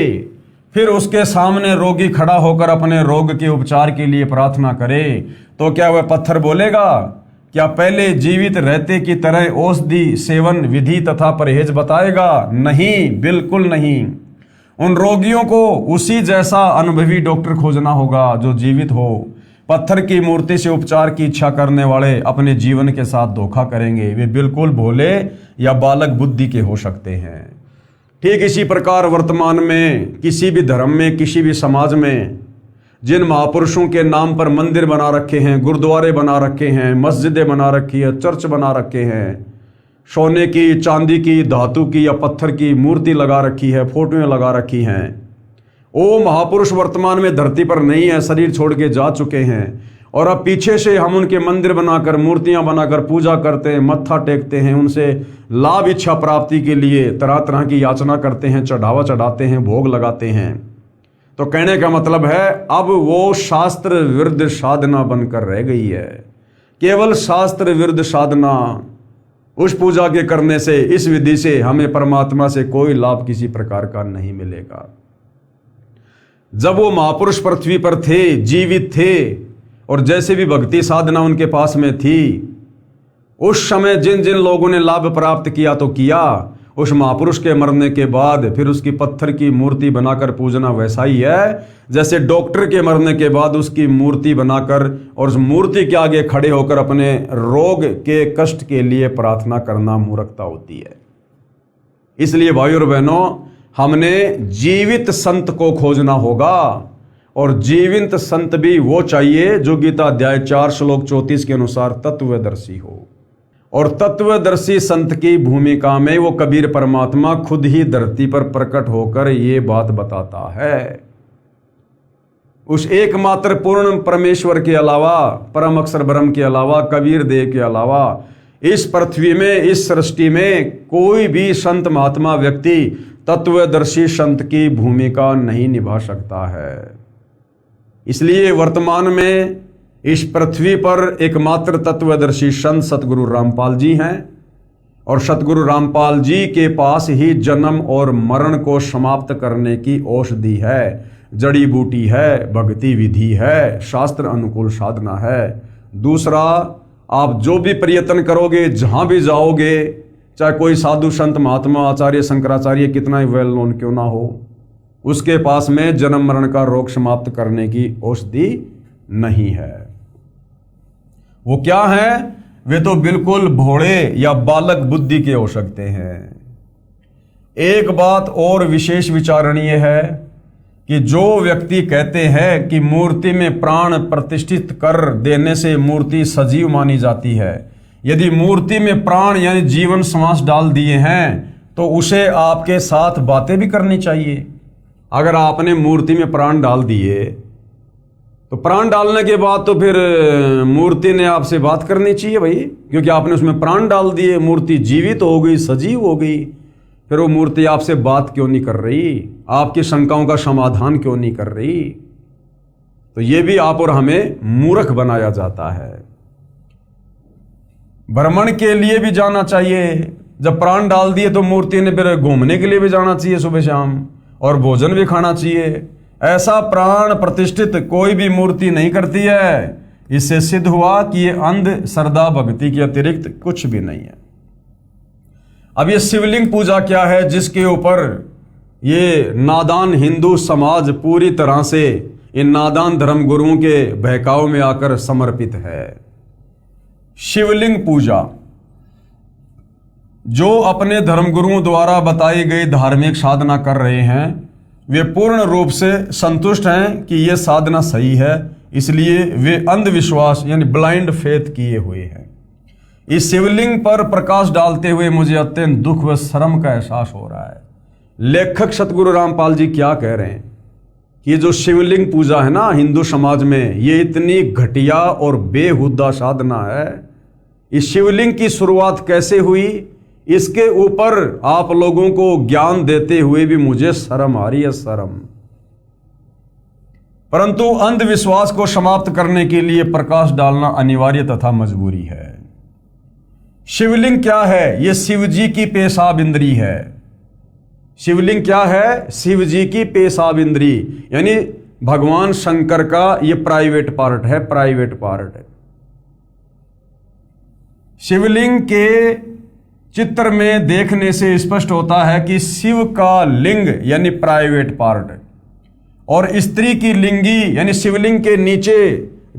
S1: फिर उसके सामने रोगी खड़ा होकर अपने रोग के उपचार के लिए प्रार्थना करे, तो क्या वह पत्थर बोलेगा? क्या पहले जीवित रहते की तरह औषधि सेवन विधि तथा परहेज बताएगा? नहीं, बिल्कुल नहीं। उन रोगियों को उसी जैसा अनुभवी डॉक्टर खोजना होगा जो जीवित हो, पत्थर की मूर्ति से उपचार की इच्छा करने वाले अपने जीवन के साथ धोखा करेंगे। वे बिल्कुल भोले या बालक बुद्धि के हो सकते हैं। ठीक इसी प्रकार वर्तमान में किसी भी धर्म में, किसी भी समाज में जिन महापुरुषों के नाम पर मंदिर बना रखे हैं, गुरुद्वारे बना रखे हैं, मस्जिदें बना रखी है, चर्च बना रखे हैं, सोने की, चांदी की, धातु की या पत्थर की मूर्ति लगा रखी है, फोटोएं लगा रखी हैं, वो महापुरुष वर्तमान में धरती पर नहीं है, शरीर छोड़ के जा चुके हैं। और अब पीछे से हम उनके मंदिर बनाकर, मूर्तियां बनाकर पूजा करते हैं, मत्था टेकते हैं, उनसे लाभ इच्छा प्राप्ति के लिए तरह तरह की याचना करते हैं, चढ़ावा चढ़ाते हैं, भोग लगाते हैं। तो कहने का मतलब है अब वो शास्त्र विरुद्ध साधना बनकर रह गई है। केवल शास्त्र विरुद्ध साधना, उस पूजा के करने से, इस विधि से हमें परमात्मा से कोई लाभ किसी प्रकार का नहीं मिलेगा। जब वो महापुरुष पृथ्वी पर थे, जीवित थे, और जैसे भी भक्ति साधना उनके पास में थी, उस समय जिन जिन लोगों ने लाभ प्राप्त किया तो किया, उस महापुरुष के मरने के बाद फिर उसकी पत्थर की मूर्ति बनाकर पूजना वैसा ही है जैसे डॉक्टर के मरने के बाद उसकी मूर्ति बनाकर और उस मूर्ति के आगे खड़े होकर अपने रोग के कष्ट के लिए प्रार्थना करना मूर्खता होती है। इसलिए भाइयों और बहनों, हमने जीवित संत को खोजना होगा, और जीवित संत भी वो चाहिए जो गीता अध्याय 4 श्लोक 34 के अनुसार तत्वदर्शी हो। और तत्वदर्शी संत की भूमिका में वो कबीर परमात्मा खुद ही धरती पर प्रकट होकर ये बात बताता है। उस एकमात्र पूर्ण परमेश्वर के अलावा, परम अक्षर ब्रह्म के अलावा, कबीर देव के अलावा इस पृथ्वी में, इस सृष्टि में कोई भी संत महात्मा व्यक्ति तत्वदर्शी संत की भूमिका नहीं निभा सकता है। इसलिए वर्तमान में इस पृथ्वी पर एकमात्र तत्वदर्शी संत सतगुरु रामपाल जी हैं, और सतगुरु रामपाल जी के पास ही जन्म और मरण को समाप्त करने की औषधि है, जड़ी बूटी है, भक्ति विधि है, शास्त्र अनुकूल साधना है। दूसरा, आप जो भी प्रयत्न करोगे, जहां भी जाओगे, चाहे कोई साधु संत महात्मा आचार्य शंकराचार्य कितना ही वेल नोन क्यों ना हो, उसके पास में जन्म मरण का रोग समाप्त करने की औषधि नहीं है। वो क्या है? वे तो बिल्कुल भोले या बालक बुद्धि के हो सकते हैं। एक बात और विशेष विचारणीय है कि जो व्यक्ति कहते हैं कि मूर्ति में प्राण प्रतिष्ठित कर देने से मूर्ति सजीव मानी जाती है, यदि मूर्ति में प्राण यानी जीवन श्वास डाल दिए हैं तो उसे आपके साथ बातें भी करनी चाहिए। अगर आपने मूर्ति में प्राण डाल दिए तो प्राण डालने के बाद तो फिर मूर्ति ने आपसे बात करनी चाहिए भाई, क्योंकि आपने उसमें प्राण डाल दिए, मूर्ति जीवित हो गई, सजीव हो गई। फिर वो मूर्ति आपसे बात क्यों नहीं कर रही? आपकी शंकाओं का समाधान क्यों नहीं कर रही? तो ये भी आप और हमें मूर्ख बनाया जाता है। भ्रमण के लिए भी जाना चाहिए। जब प्राण डाल दिए तो मूर्ति ने फिर घूमने के लिए भी जाना चाहिए सुबह शाम, और भोजन भी खाना चाहिए। ऐसा प्राण प्रतिष्ठित कोई भी मूर्ति नहीं करती है। इससे सिद्ध हुआ कि ये अंध श्रद्धा भक्ति के अतिरिक्त कुछ भी नहीं है। अब ये शिवलिंग पूजा क्या है जिसके ऊपर ये नादान हिंदू समाज पूरी तरह से इन नादान धर्म गुरुओं के बहकाव में आकर समर्पित है? शिवलिंग पूजा जो अपने धर्मगुरुओं द्वारा बताई गई धार्मिक साधना कर रहे हैं, वे पूर्ण रूप से संतुष्ट हैं कि यह साधना सही है, इसलिए वे अंधविश्वास यानी ब्लाइंड फेथ किए हुए हैं। इस शिवलिंग पर प्रकाश डालते हुए मुझे अत्यंत दुख व शर्म का एहसास हो रहा है। लेखक सतगुरु रामपाल जी क्या कह रहे हैं कि जो शिवलिंग पूजा है ना हिंदू समाज में, ये इतनी घटिया और बेहुदा साधना है। इस शिवलिंग की शुरुआत कैसे हुई, इसके ऊपर आप लोगों को ज्ञान देते हुए भी मुझे शर्म आ रही है, शर्म। परंतु अंधविश्वास को समाप्त करने के लिए प्रकाश डालना अनिवार्य तथा मजबूरी है। शिवलिंग क्या है? यह शिव जी की पेशाब इंद्री है। शिवलिंग क्या है? शिव जी की पेशाब इंद्री, यानी भगवान शंकर का यह प्राइवेट पार्ट है, प्राइवेट पार्ट है। शिवलिंग के चित्र में देखने से स्पष्ट होता है कि शिव का लिंग यानी प्राइवेट पार्ट, और स्त्री की लिंगी यानी शिवलिंग के नीचे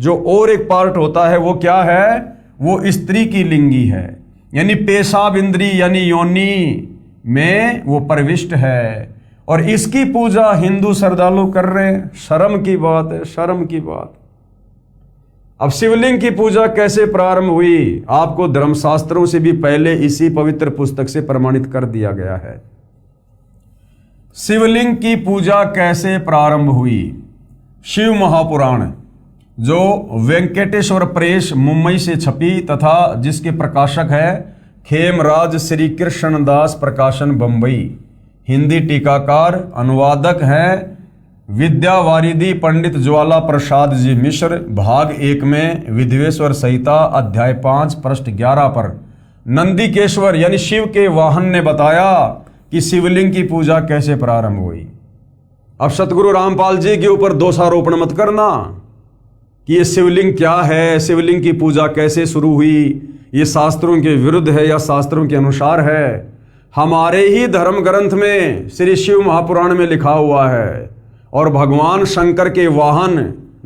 S1: जो और एक पार्ट होता है वो क्या है, वो स्त्री की लिंगी है, यानी पेशाब इंद्री यानी योनि में वो प्रविष्ट है। और इसकी पूजा हिंदू श्रद्धालु कर रहे हैं। शर्म की बात है, शर्म की बात। अब शिवलिंग की पूजा कैसे प्रारंभ हुई, आपको धर्मशास्त्रों से भी पहले इसी पवित्र पुस्तक से प्रमाणित कर दिया गया है। शिवलिंग की पूजा कैसे प्रारंभ हुई। शिव महापुराण जो वेंकटेश्वर प्रेस मुंबई से छपी तथा जिसके प्रकाशक है खेमराज श्री कृष्णदास प्रकाशन बंबई, हिंदी टीकाकार अनुवादक हैं विद्यावारिधि पंडित ज्वाला प्रसाद जी मिश्र, भाग 1 में विधवेश्वर संहिता अध्याय 5 पृष्ठ 11 पर नंदीकेश्वर यानी शिव के वाहन ने बताया कि शिवलिंग की पूजा कैसे प्रारंभ हुई। अब सतगुरु रामपाल जी के ऊपर दोषारोपण मत करना कि ये शिवलिंग क्या है, शिवलिंग की पूजा कैसे शुरू हुई, ये शास्त्रों के विरुद्ध है या शास्त्रों के अनुसार है। हमारे ही धर्म ग्रंथ में श्री शिव महापुराण में लिखा हुआ है। और भगवान शंकर के वाहन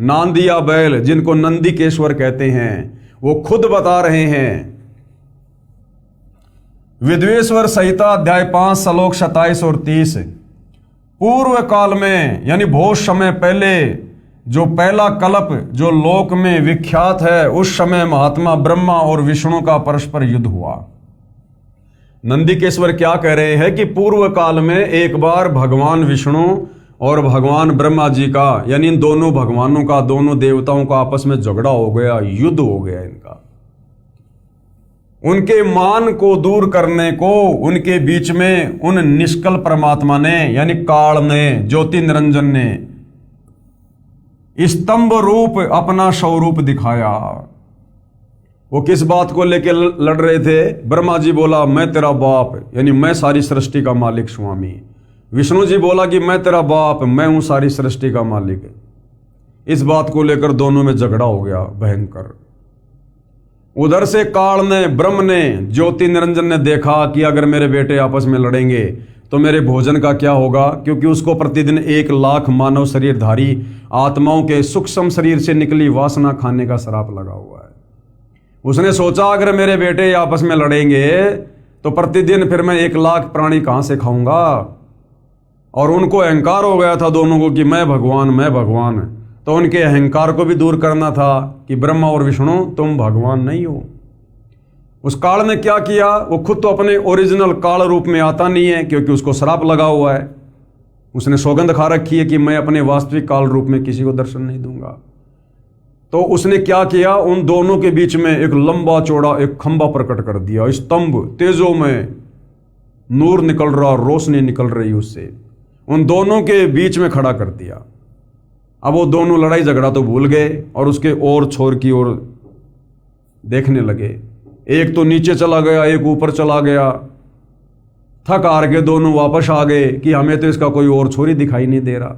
S1: नांदिया बैल जिनको नंदीकेश्वर कहते हैं वो खुद बता रहे हैं। विधवेश्वर संहिता अध्याय 5 श्लोक 27 और 30, पूर्व काल में यानी बहुत समय पहले जो पहला कल्प जो लोक में विख्यात है, उस समय महात्मा ब्रह्मा और विष्णु का परस्पर युद्ध हुआ। नंदीकेश्वर क्या कह रहे हैं कि पूर्व काल में एक बार भगवान विष्णु और भगवान ब्रह्मा जी का यानी इन दोनों भगवानों का, दोनों देवताओं का आपस में झगड़ा हो गया, युद्ध हो गया इनका। उनके मान को दूर करने को उनके बीच में उन निष्कल परमात्मा ने यानी काल ने, ज्योति निरंजन ने स्तंभ रूप अपना स्वरूप दिखाया। वो किस बात को लेकर लड़ रहे थे। ब्रह्मा जी बोला मैं तेरा बाप यानी मैं सारी सृष्टि का मालिक स्वामी। विष्णु जी बोला कि मैं तेरा बाप, मैं हूं सारी सृष्टि का मालिक। इस बात को लेकर दोनों में झगड़ा हो गया भयंकर। उधर से काल ने, ब्रह्म ने, ज्योति निरंजन ने देखा कि अगर मेरे बेटे आपस में लड़ेंगे तो मेरे भोजन का क्या होगा, क्योंकि उसको प्रतिदिन 1 लाख मानव शरीरधारी आत्माओं के सूक्ष्म शरीर से निकली वासना खाने का श्राप लगा हुआ है। उसने सोचा अगर मेरे बेटे आपस में लड़ेंगे तो प्रतिदिन फिर मैं 1 लाख प्राणी कहां से खाऊंगा। और उनको अहंकार हो गया था दोनों को कि मैं भगवान, मैं भगवान। तो उनके अहंकार को भी दूर करना था कि ब्रह्मा और विष्णु तुम भगवान नहीं हो। उस काल ने क्या किया, वो खुद तो अपने ओरिजिनल काल रूप में आता नहीं है क्योंकि उसको श्राप लगा हुआ है। उसने सौगंध खा रखी है कि मैं अपने वास्तविक काल रूप में किसी को दर्शन नहीं दूंगा। तो उसने क्या किया, उन दोनों के बीच में एक लंबा चौड़ा एक खंबा प्रकट कर दिया, स्तंभ, तेजों में नूर निकल रहा, रोशनी निकल रही, उससे उन दोनों के बीच में खड़ा कर दिया। अब वो दोनों लड़ाई झगड़ा तो भूल गए और उसके और छोर की ओर देखने लगे। एक तो नीचे चला गया, एक ऊपर चला गया। थक हार के दोनों वापस आ गए कि हमें तो इसका कोई और छोर ही दिखाई नहीं दे रहा।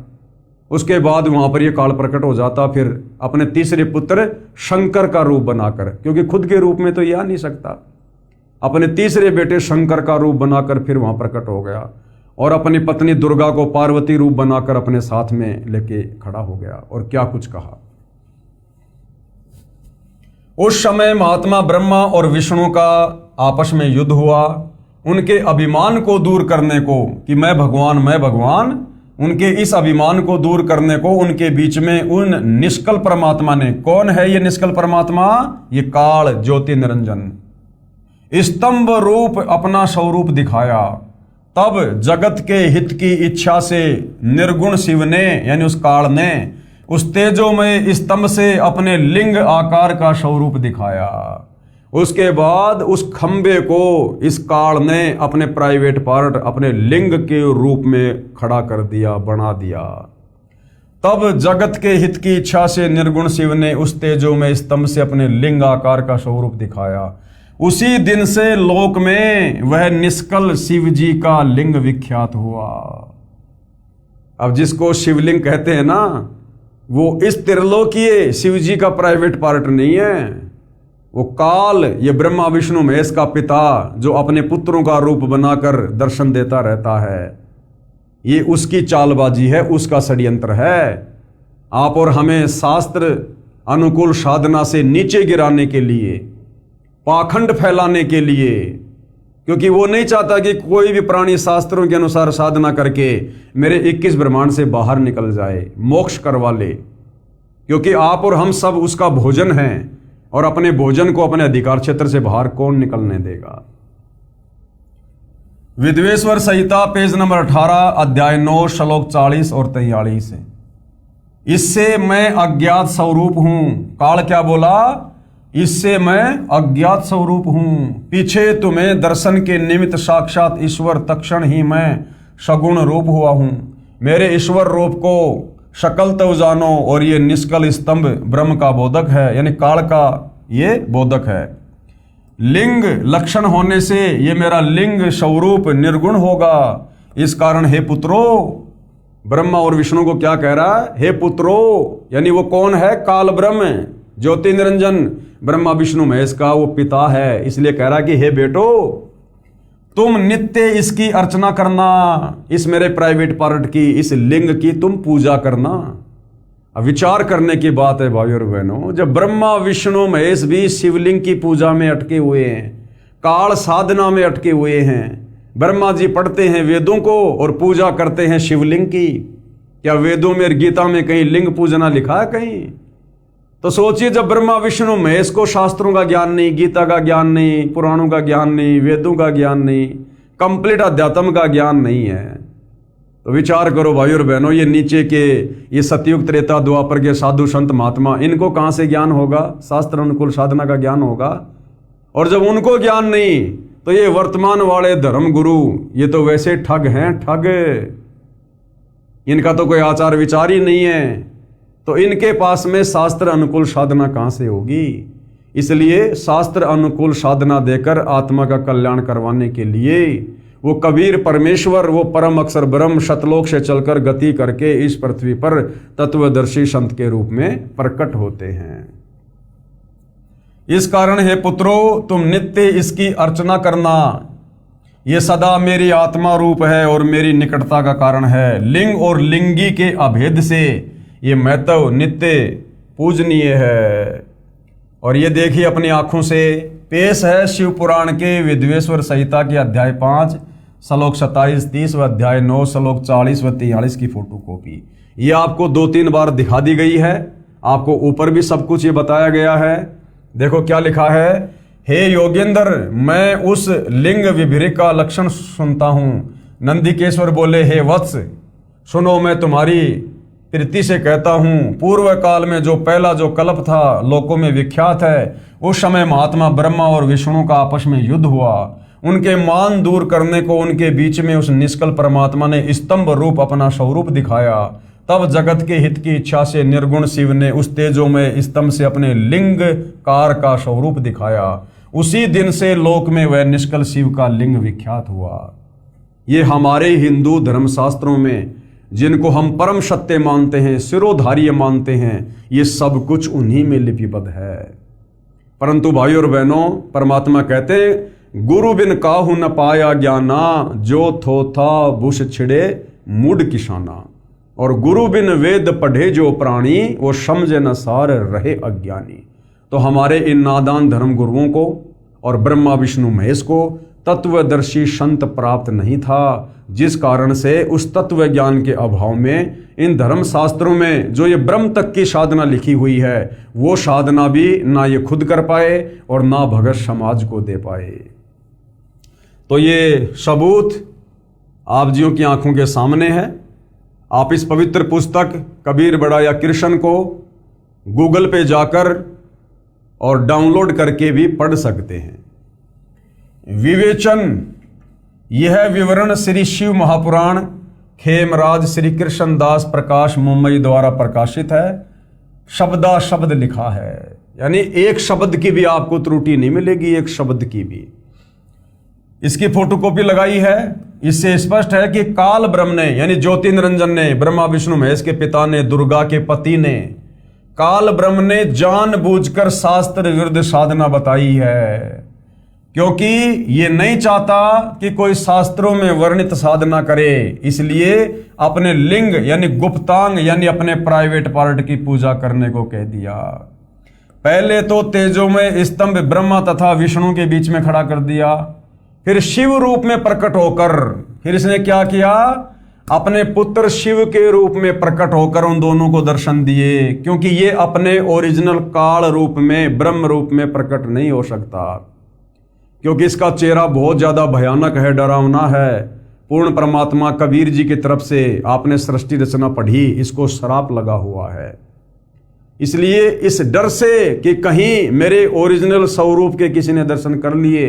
S1: उसके बाद वहां पर ये काल प्रकट हो जाता, फिर अपने तीसरे पुत्र शंकर का रूप बनाकर, क्योंकि खुद के रूप में तो ये आ नहीं सकता, अपने तीसरे बेटे शंकर का रूप बनाकर फिर वहां प्रकट हो गया और अपनी पत्नी दुर्गा को पार्वती रूप बनाकर अपने साथ में लेके खड़ा हो गया। और क्या कुछ कहा। उस समय महात्मा ब्रह्मा और विष्णु का आपस में युद्ध हुआ। उनके अभिमान को दूर करने को कि मैं भगवान, मैं भगवान, उनके इस अभिमान को दूर करने को उनके बीच में उन निष्कल परमात्मा ने, कौन है ये निष्कल परमात्मा, ये काल ज्योति निरंजन, स्तंभ रूप अपना स्वरूप दिखाया। तब जगत के हित की इच्छा से निर्गुण शिव ने यानी उस काल ने उस तेजोमय स्तंभ से अपने लिंग आकार का स्वरूप दिखाया। उसके बाद उस खंबे को इस काल ने अपने प्राइवेट पार्ट, अपने लिंग के रूप में खड़ा कर दिया, बना दिया। तब जगत के हित की इच्छा से निर्गुण शिव ने उस तेजोमय स्तंभ से अपने लिंग आकार का स्वरूप दिखाया। उसी दिन से लोक में वह निष्कल शिव जी का लिंग विख्यात हुआ। अब जिसको शिवलिंग कहते हैं ना, वो इस त्रिलोकीय शिव जी का प्राइवेट पार्ट नहीं है। वो काल, ये ब्रह्मा विष्णु महेश का पिता जो अपने पुत्रों का रूप बनाकर दर्शन देता रहता है, ये उसकी चालबाजी है, उसका षड्यंत्र है। आप और हमें शास्त्र अनुकूल साधना से नीचे गिराने के लिए, पाखंड फैलाने के लिए, क्योंकि वो नहीं चाहता कि कोई भी प्राणी शास्त्रों के अनुसार साधना करके मेरे 21 ब्रह्मांड से बाहर निकल जाए, मोक्ष करवा ले, क्योंकि आप और हम सब उसका भोजन हैं और अपने भोजन को अपने अधिकार क्षेत्र से बाहर कौन निकलने देगा। विद्वेश्वर संहिता पेज नंबर 18 अध्याय 9 श्लोक 40 और 43 है। इससे मैं अज्ञात स्वरूप हूं। काल क्या बोला? इससे मैं अज्ञात स्वरूप हूं, पीछे तुम्हें दर्शन के निमित्त साक्षात ईश्वर, तक्षण ही मैं सगुण रूप हुआ हूं। मेरे ईश्वर रूप को शकल तो जानो, और ये निष्कल स्तंभ ब्रह्म का बोधक है, यानी काल का ये बोधक है। लिंग लक्षण होने से ये मेरा लिंग स्वरूप निर्गुण होगा। इस कारण हे पुत्रो, ब्रह्मा और विष्णु को क्या कह रहा है? हे पुत्रो, यानी वो कौन है? काल ब्रह्म, ज्योति निरंजन ब्रह्मा विष्णु महेश का वो पिता है। इसलिए कह रहा कि हे बेटो, तुम नित्य इसकी अर्चना करना, इस मेरे प्राइवेट पार्ट की, इस लिंग की तुम पूजा करना। अब विचार करने की बात है भाई और बहनों, जब ब्रह्मा विष्णु महेश भी शिवलिंग की पूजा में अटके हुए हैं, काल साधना में अटके हुए हैं, ब्रह्मा जी पढ़ते हैं वेदों को और पूजा करते हैं शिवलिंग की। क्या वेदों में और गीता में कहीं लिंग पूजना लिखा है कहीं? तो सोचिए, जब ब्रह्मा विष्णु महेश को शास्त्रों का ज्ञान नहीं, गीता का ज्ञान नहीं, पुराणों का ज्ञान नहीं, वेदों का ज्ञान नहीं, कंप्लीट अध्यात्म का ज्ञान नहीं है, तो विचार करो भाई और बहनों, ये नीचे के ये सतयुग त्रेता द्वापर के साधु संत महात्मा, इनको कहां से ज्ञान होगा? शास्त्र अनुकूल साधना का ज्ञान होगा। और जब उनको ज्ञान नहीं, तो ये वर्तमान वाले धर्म गुरु, ये तो वैसे ठग हैं, ठग। इनका तो कोई आचार विचार ही नहीं है, तो इनके पास में शास्त्र अनुकूल साधना कहां से होगी? इसलिए शास्त्र अनुकूल साधना देकर आत्मा का कल्याण करवाने के लिए वो कबीर परमेश्वर, वो परम अक्षर ब्रह्म सतलोक से चलकर गति करके इस पृथ्वी पर तत्वदर्शी संत के रूप में प्रकट होते हैं। इस कारण हे पुत्रो, तुम नित्य इसकी अर्चना करना। ये सदा मेरी आत्मा रूप है और मेरी निकटता का कारण है। लिंग और लिंगी के अभेद से ये महत्व नित्य पूजनीय है। और ये देखिए अपनी आंखों से पेश है शिव पुराण के विद्वेश्वर संहिता के अध्याय 5 श्लोक 27-30 व अध्याय 9 श्लोक 40 व 43 की फोटो कॉपी। ये आपको 2-3 बार दिखा दी गई है। आपको ऊपर भी सब कुछ ये बताया गया है। देखो क्या लिखा है, हे योगेंद्र, मैं उस लिंग विभ्रिक का लक्षण सुनता हूं। नंदिकेश्वर बोले, हे वत्स सुनो, मैं तुम्हारी प्रीति से कहता हूं, पूर्व काल में जो पहला जो कल्प था लोकों में विख्यात है, उस समय महात्मा ब्रह्मा और विष्णु का आपस में युद्ध हुआ। उनके मान दूर करने को उनके बीच में उस निष्कल परमात्मा ने स्तंभ रूप अपना स्वरूप दिखाया। तब जगत के हित की इच्छा से निर्गुण शिव ने उस तेजो में स्तंभ से अपने लिंग कार का स्वरूप दिखाया। उसी दिन से लोक में वह निष्कल शिव का लिंग विख्यात हुआ। ये हमारे हिंदू धर्मशास्त्रों में, जिनको हम परम सत्य मानते हैं, सिरोधार्य मानते हैं, ये सब कुछ उन्हीं में लिपिबद्ध है। परंतु भाई और बहनों, परमात्मा कहते हैं, गुरु बिन काहू न पाया ज्ञाना, जो थो था बुश छिड़े मुड किसाना। और गुरु बिन वेद पढ़े जो प्राणी, वो समझे न सार रहे अज्ञानी। तो हमारे इन नादान धर्म गुरुओं को और ब्रह्मा विष्णु महेश को तत्वदर्शी संत प्राप्त नहीं था, जिस कारण से उस तत्व ज्ञान के अभाव में इन धर्म शास्त्रों में जो ये ब्रह्म तक की साधना लिखी हुई है, वो साधना भी ना ये खुद कर पाए और ना भगत समाज को दे पाए। तो ये सबूत आप जियों की आंखों के सामने है। आप इस पवित्र पुस्तक कबीर बड़ा या कृष्ण को गूगल पे जाकर और डाउनलोड करके भी पढ़ सकते हैं। विवेचन, यह विवरण श्री शिव महापुराण खेमराज श्री कृष्ण दास प्रकाश मुंबई द्वारा प्रकाशित है। शब्दा शब्द लिखा है, यानी एक शब्द की भी आपको त्रुटि नहीं मिलेगी, एक शब्द की भी। इसकी फोटोकॉपी लगाई है। इससे स्पष्ट है कि काल ब्रह्म ने, यानी ज्योति निरंजन ने, ब्रह्मा विष्णु महेश के पिता ने, दुर्गा के पति ने, काल ब्रह्म ने जानबूझकर शास्त्र विरुद्ध साधना बताई है, क्योंकि ये नहीं चाहता कि कोई शास्त्रों में वर्णित साधना करे। इसलिए अपने लिंग यानी गुप्तांग यानी अपने प्राइवेट पार्ट की पूजा करने को कह दिया। पहले तो तेजोमय स्तंभ ब्रह्मा तथा विष्णु के बीच में खड़ा कर दिया, फिर शिव रूप में प्रकट होकर फिर इसने क्या किया, अपने पुत्र शिव के रूप में प्रकट होकर उन दोनों को दर्शन दिए, क्योंकि ये अपने ओरिजिनल काल रूप में ब्रह्म रूप में प्रकट नहीं हो सकता, क्योंकि इसका चेहरा बहुत ज्यादा भयानक है, डरावना है। पूर्ण परमात्मा कबीर जी की तरफ से आपने सृष्टि रचना पढ़ी, इसको श्राप लगा हुआ है। इसलिए इस डर से कि कहीं मेरे ओरिजिनल स्वरूप के किसी ने दर्शन कर लिए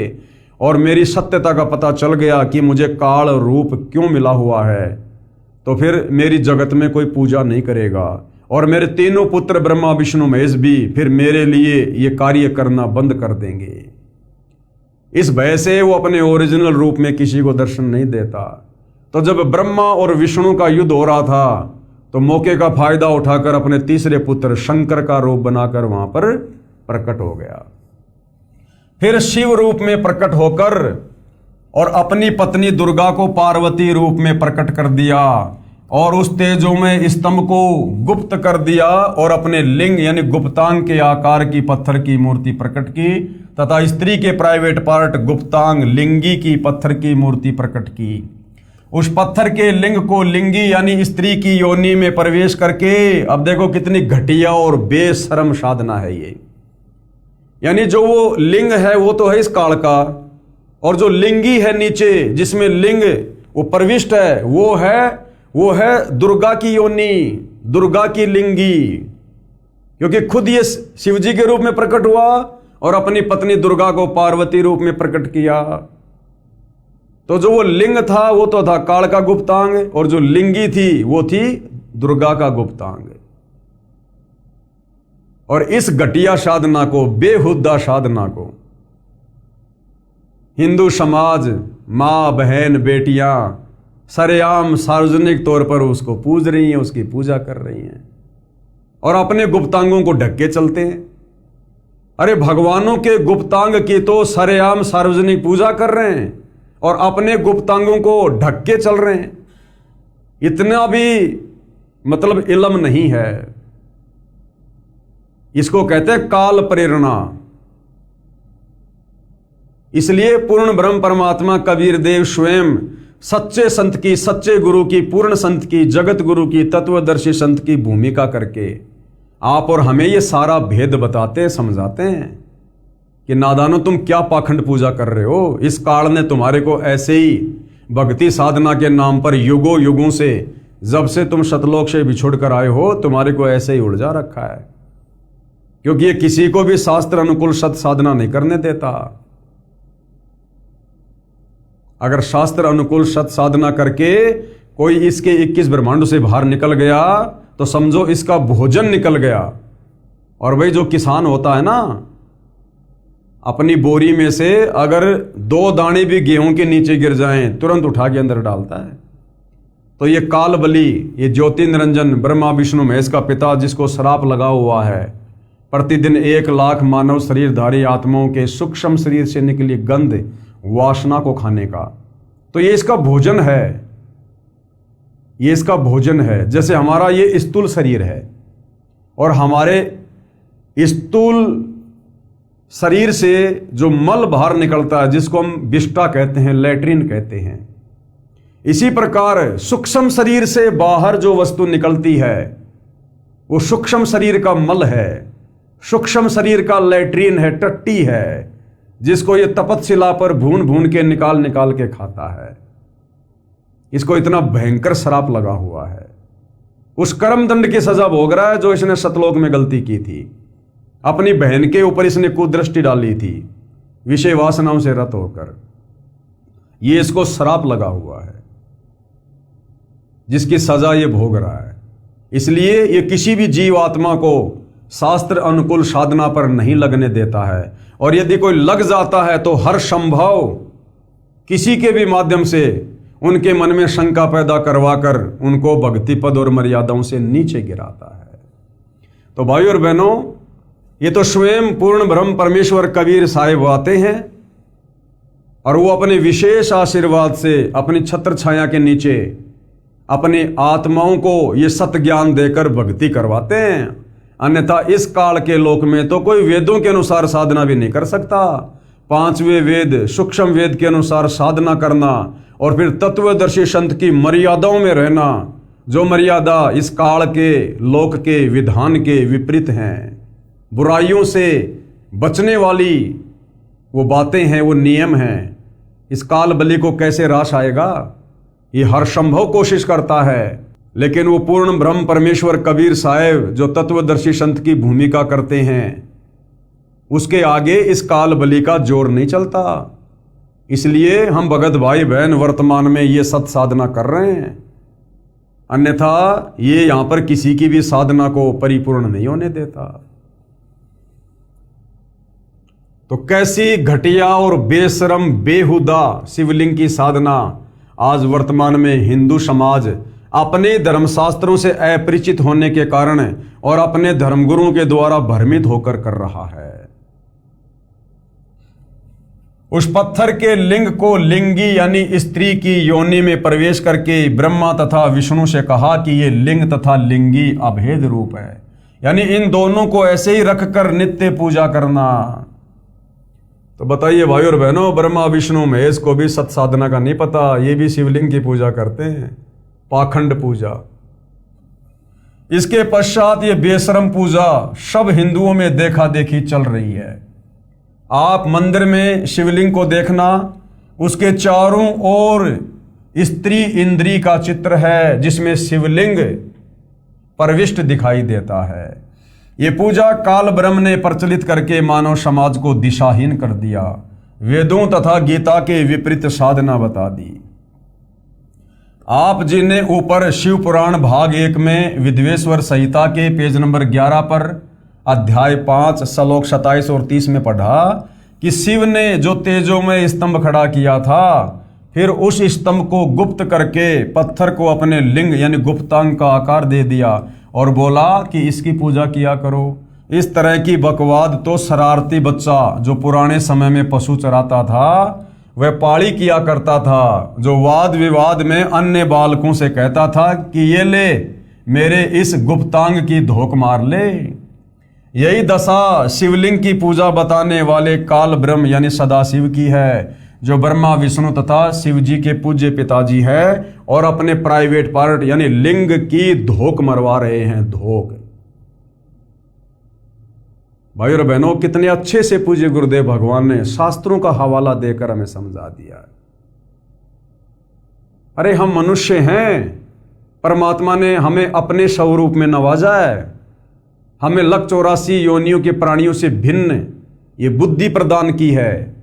S1: और मेरी सत्यता का पता चल गया कि मुझे काल रूप क्यों मिला हुआ है, तो फिर मेरी जगत में कोई पूजा नहीं करेगा और मेरे तीनों पुत्र ब्रह्मा विष्णु महेश भी फिर मेरे लिए ये कार्य करना बंद कर देंगे। इस भय से वो अपने ओरिजिनल रूप में किसी को दर्शन नहीं देता। तो जब ब्रह्मा और विष्णु का युद्ध हो रहा था तो मौके का फायदा उठाकर अपने तीसरे पुत्र शंकर का रूप बनाकर वहां पर प्रकट हो गया। फिर शिव रूप में प्रकट होकर और अपनी पत्नी दुर्गा को पार्वती रूप में प्रकट कर दिया और उस तेजोमय स्तंभ को गुप्त कर दिया और अपने लिंग यानी गुप्तांग के आकार की पत्थर की मूर्ति प्रकट की तथा स्त्री के प्राइवेट पार्ट गुप्तांग लिंगी की पत्थर की मूर्ति प्रकट की। उस पत्थर के लिंग को लिंगी यानी स्त्री की योनि में प्रवेश करके, अब देखो कितनी घटिया और बेशर्म साधना है ये। यानी जो वो लिंग है वो तो है इस काल का, और जो लिंगी है नीचे जिसमें लिंग वो प्रविष्ट है वो है दुर्गा की योनि, दुर्गा की लिंगी, क्योंकि खुद ये शिवजी के रूप में प्रकट हुआ और अपनी पत्नी दुर्गा को पार्वती रूप में प्रकट किया। तो जो वो लिंग था वो तो था काल का गुप्तांग और जो लिंगी थी वो थी दुर्गा का गुप्तांग। और इस घटिया साधना को, बेहुदा साधना को हिंदू समाज, मां बहन बेटियां सरेआम सार्वजनिक तौर पर उसको पूज रही हैं, उसकी पूजा कर रही हैं और अपने गुप्तांगों को ढक के चलते हैं। अरे भगवानों के गुप्तांग की तो सरेआम सार्वजनिक पूजा कर रहे हैं और अपने गुप्तांगों को ढक के चल रहे हैं। इतना भी मतलब इल्म नहीं है। इसको कहते हैं काल प्रेरणा। इसलिए पूर्ण ब्रह्म परमात्मा कबीर देव स्वयं सच्चे संत की, सच्चे गुरु की, पूर्ण संत की, जगत गुरु की, तत्वदर्शी संत की भूमिका करके आप और हमें ये सारा भेद बताते हैं, समझाते हैं कि नादानो तुम क्या पाखंड पूजा कर रहे हो। इस काल ने तुम्हारे को ऐसे ही भक्ति साधना के नाम पर युगों युगों से, जब से तुम सतलोक से बिछुड़ कर आए हो, तुम्हारे को ऐसे ही उलझा रखा है, क्योंकि ये किसी को भी शास्त्र अनुकूल सत साधना नहीं करने देता। अगर शास्त्र अनुकूल सत साधना करके कोई इसके 21 ब्रह्मांडों से बाहर निकल गया तो समझो इसका भोजन निकल गया। और भाई जो किसान होता है ना, अपनी बोरी में से अगर 2 दाने भी गेहूं के नीचे गिर जाएं तुरंत उठा के अंदर डालता है। तो ये काल बली, ये ज्योति निरंजन ब्रह्मा विष्णु महेश का पिता, जिसको श्राप लगा हुआ है प्रतिदिन 1 लाख मानव शरीरधारी आत्माओं के सूक्ष्म शरीर से निकली गंध वासना को खाने का, तो ये इसका भोजन है, ये इसका भोजन है। जैसे हमारा ये स्थूल शरीर है और हमारे स्थूल शरीर से जो मल बाहर निकलता है जिसको हम विष्टा कहते हैं, लैट्रिन कहते हैं, इसी प्रकार सूक्ष्म शरीर से बाहर जो वस्तु निकलती है वो सूक्ष्म शरीर का मल है, सूक्ष्म शरीर का लैट्रिन है, टट्टी है, जिसको ये तपतशिला पर भून भून के निकाल के खाता है। इसको इतना भयंकर श्राप लगा हुआ है। उस कर्म दंड की सजा भोग रहा है जो इसने सतलोक में गलती की थी। अपनी बहन के ऊपर इसने कुदृष्टि डाली थी विषय वासनाओं से रत होकर। ये इसको श्राप लगा हुआ है जिसकी सजा ये भोग रहा है। इसलिए ये किसी भी जीव आत्मा को शास्त्र अनुकूल साधना पर नहीं लगने देता है, और यदि कोई लग जाता है तो हर संभव किसी के भी माध्यम से उनके मन में शंका पैदा करवाकर उनको भक्ति पद और मर्यादाओं से नीचे गिराता है। तो भाइयों और बहनों, ये तो स्वयं पूर्ण ब्रह्म परमेश्वर कबीर साहिब आते हैं और वो अपने विशेष आशीर्वाद से अपनी छत्र छाया के नीचे अपने आत्माओं को ये सत ज्ञान देकर भक्ति करवाते हैं। अन्यथा इस काल के लोक में तो कोई वेदों के अनुसार साधना भी नहीं कर सकता। पांचवें वेद सूक्ष्म वेद के अनुसार साधना करना और फिर तत्वदर्शी संत की मर्यादाओं में रहना, जो मर्यादा इस काल के लोक के विधान के विपरीत हैं, बुराइयों से बचने वाली वो बातें हैं, वो नियम हैं। इस काल बलि को कैसे रास आएगा? ये हर संभव कोशिश करता है, लेकिन वो पूर्ण ब्रह्म परमेश्वर कबीर साहेब जो तत्वदर्शी संत की भूमिका करते हैं, उसके आगे इस काल बलि का जोर नहीं चलता। इसलिए हम भगत भाई बहन वर्तमान में ये सत साधना कर रहे हैं, अन्यथा ये यहां पर किसी की भी साधना को परिपूर्ण नहीं होने देता। तो कैसी घटिया और बेशरम बेहुदा शिवलिंग की साधना आज वर्तमान में हिंदू समाज अपने धर्मशास्त्रों से अपरिचित होने के कारण और अपने धर्मगुरुओं के द्वारा भ्रमित होकर कर रहा है। उस पत्थर के लिंग को लिंगी यानी स्त्री की योनि में प्रवेश करके ब्रह्मा तथा विष्णु से कहा कि ये लिंग तथा लिंगी अभेद रूप है, यानी इन दोनों को ऐसे ही रखकर नित्य पूजा करना। तो बताइए भाई और बहनों, ब्रह्मा विष्णु महेश को भी सत साधना का नहीं पता, ये भी शिवलिंग की पूजा करते हैं, पाखंड पूजा। इसके पश्चात ये बेशरम पूजा सब हिंदुओं में देखा देखी चल रही है। आप मंदिर में शिवलिंग को देखना, उसके चारों ओर स्त्री इंद्री का चित्र है जिसमें शिवलिंग प्रविष्ट दिखाई देता है। ये पूजा काल ब्रह्म ने प्रचलित करके मानव समाज को दिशाहीन कर दिया, वेदों तथा गीता के विपरीत साधना बता दी। आप जिन्हें ऊपर शिव पुराण भाग 1 में विद्वेश्वर संहिता के पेज नंबर 11 पर अध्याय 5 श्लोक 27 और 30 में पढ़ा कि शिव ने जो तेजों में स्तंभ खड़ा किया था, फिर उस स्तंभ को गुप्त करके पत्थर को अपने लिंग यानी गुप्तांग का आकार दे दिया और बोला कि इसकी पूजा किया करो। इस तरह की बकवाद तो शरारती बच्चा जो पुराने समय में पशु चराता था वह पाड़ी किया करता था, जो वाद विवाद में अन्य बालकों से कहता था कि ये ले मेरे इस गुप्तांग की धोख मार ले। यही दशा शिवलिंग की पूजा बताने वाले काल ब्रह्म यानी सदाशिव की है, जो ब्रह्मा विष्णु तथा शिव जी के पूज्य पिताजी है और अपने प्राइवेट पार्ट यानी लिंग की धोख मरवा रहे हैं। धोख भाई और बहनों, कितने अच्छे से पूज्य गुरुदेव भगवान ने शास्त्रों का हवाला देकर हमें समझा दिया। अरे हम मनुष्य हैं, परमात्मा ने हमें अपने स्वरूप में नवाजा है, हमें 184 योनियों के प्राणियों से भिन्न ये बुद्धि प्रदान की है।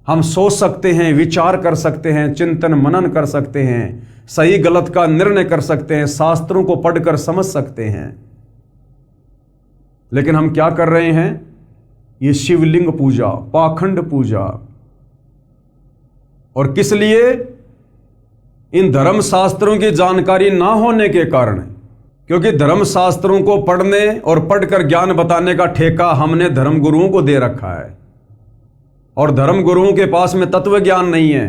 S1: हम सोच सकते हैं, विचार कर सकते हैं, चिंतन मनन कर सकते हैं, सही गलत का निर्णय कर सकते हैं, शास्त्रों को पढ़कर समझ सकते हैं। लेकिन हम क्या कर रहे हैं? ये शिवलिंग पूजा, पाखंड पूजा। और किस लिए? इन धर्म शास्त्रों की जानकारी ना होने के कारण, क्योंकि धर्म शास्त्रों को पढ़ने और पढ़कर ज्ञान बताने का ठेका हमने धर्म गुरुओं को दे रखा है और धर्म गुरुओं के पास में तत्व ज्ञान नहीं है,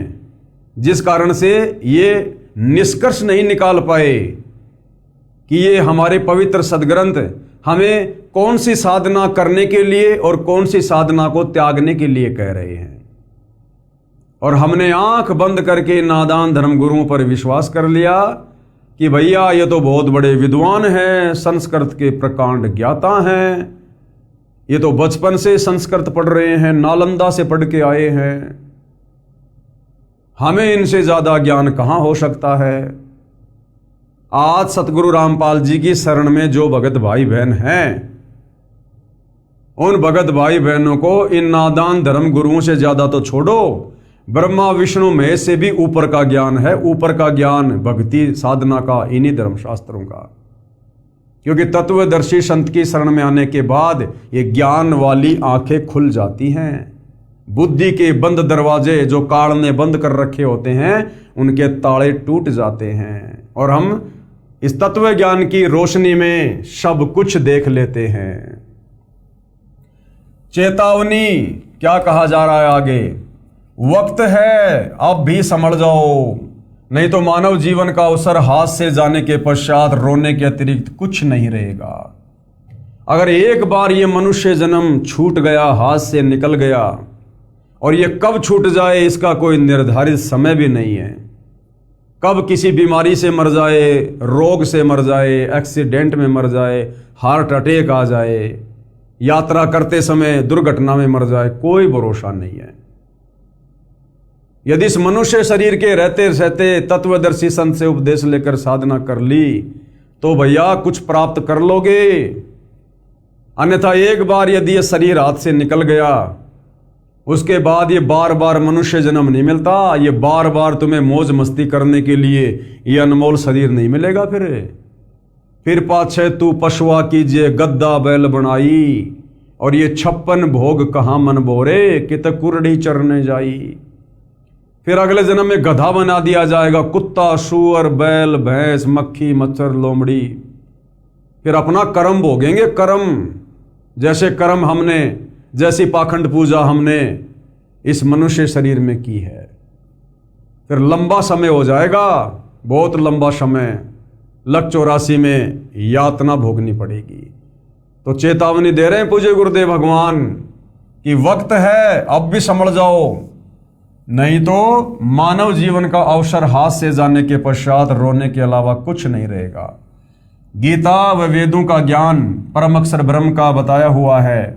S1: जिस कारण से ये निष्कर्ष नहीं निकाल पाए कि ये हमारे पवित्र सदग्रंथ हमें कौन सी साधना करने के लिए और कौन सी साधना को त्यागने के लिए कह रहे हैं। और हमने आंख बंद करके नादान धर्मगुरुओं पर विश्वास कर लिया कि भैया ये तो बहुत बड़े विद्वान हैं, संस्कृत के प्रकांड ज्ञाता हैं, ये तो बचपन से संस्कृत पढ़ रहे हैं, नालंदा से पढ़ के आए हैं, हमें इनसे ज्यादा ज्ञान कहां हो सकता है। आज सतगुरु रामपाल जी की शरण में जो भगत भाई बहन हैं, उन भगत भाई बहनों को इन नादान धर्म गुरुओं से ज्यादा तो छोड़ो, ब्रह्मा विष्णु महेश से भी ऊपर का ज्ञान है। ऊपर का ज्ञान भक्ति साधना का इन्हीं धर्मशास्त्रों का, क्योंकि तत्वदर्शी संत की शरण में आने के बाद ये ज्ञान वाली आंखें खुल जाती हैं। बुद्धि के बंद दरवाजे जो काल ने बंद कर रखे होते हैं, उनके ताले टूट जाते हैं और हम इस तत्व ज्ञान की रोशनी में सब कुछ देख लेते हैं। चेतावनी क्या कहा जा रहा है आगे? वक्त है, अब भी समझ जाओ, नहीं तो मानव जीवन का अवसर हाथ से जाने के पश्चात रोने के अतिरिक्त कुछ नहीं रहेगा। अगर एक बार ये मनुष्य जन्म छूट गया, हाथ से निकल गया, और ये कब छूट जाए इसका कोई निर्धारित समय भी नहीं है। कब किसी बीमारी से मर जाए, रोग से मर जाए, एक्सीडेंट में मर जाए, हार्ट अटैक आ जाए, यात्रा करते समय दुर्घटना में मर जाए, कोई भरोसा नहीं है। यदि इस मनुष्य शरीर के रहते रहते तत्वदर्शी संत से उपदेश लेकर साधना कर ली तो भैया कुछ प्राप्त कर लोगे। अन्यथा एक बार यदि ये शरीर हाथ से निकल गया, उसके बाद ये बार बार मनुष्य जन्म नहीं मिलता। ये बार बार तुम्हें मौज मस्ती करने के लिए ये अनमोल शरीर नहीं मिलेगा। फिर पाछे तू पशुआ कीजिए गद्दा बैल बनाई, और ये 56 भोग कहाँ मन बोरे, कित कुरड़ी चरने जाई। फिर अगले जन्म में गधा बना दिया जाएगा, कुत्ता, सूअर, बैल, भैंस, मक्खी, मच्छर, लोमड़ी। फिर अपना कर्म भोगेंगे। कर्म जैसे कर्म हमने, जैसी पाखंड पूजा हमने इस मनुष्य शरीर में की है। फिर लंबा समय हो जाएगा, बहुत लंबा समय, लक 84 में यातना भोगनी पड़ेगी। तो चेतावनी दे रहे हैं पूज्य गुरुदेव भगवान कि वक्त है, अब भी संभल जाओ, नहीं तो मानव जीवन का अवसर हाथ से जाने के पश्चात रोने के अलावा कुछ नहीं रहेगा। गीता व वेदों का ज्ञान परम अक्षर ब्रह्म का बताया हुआ है,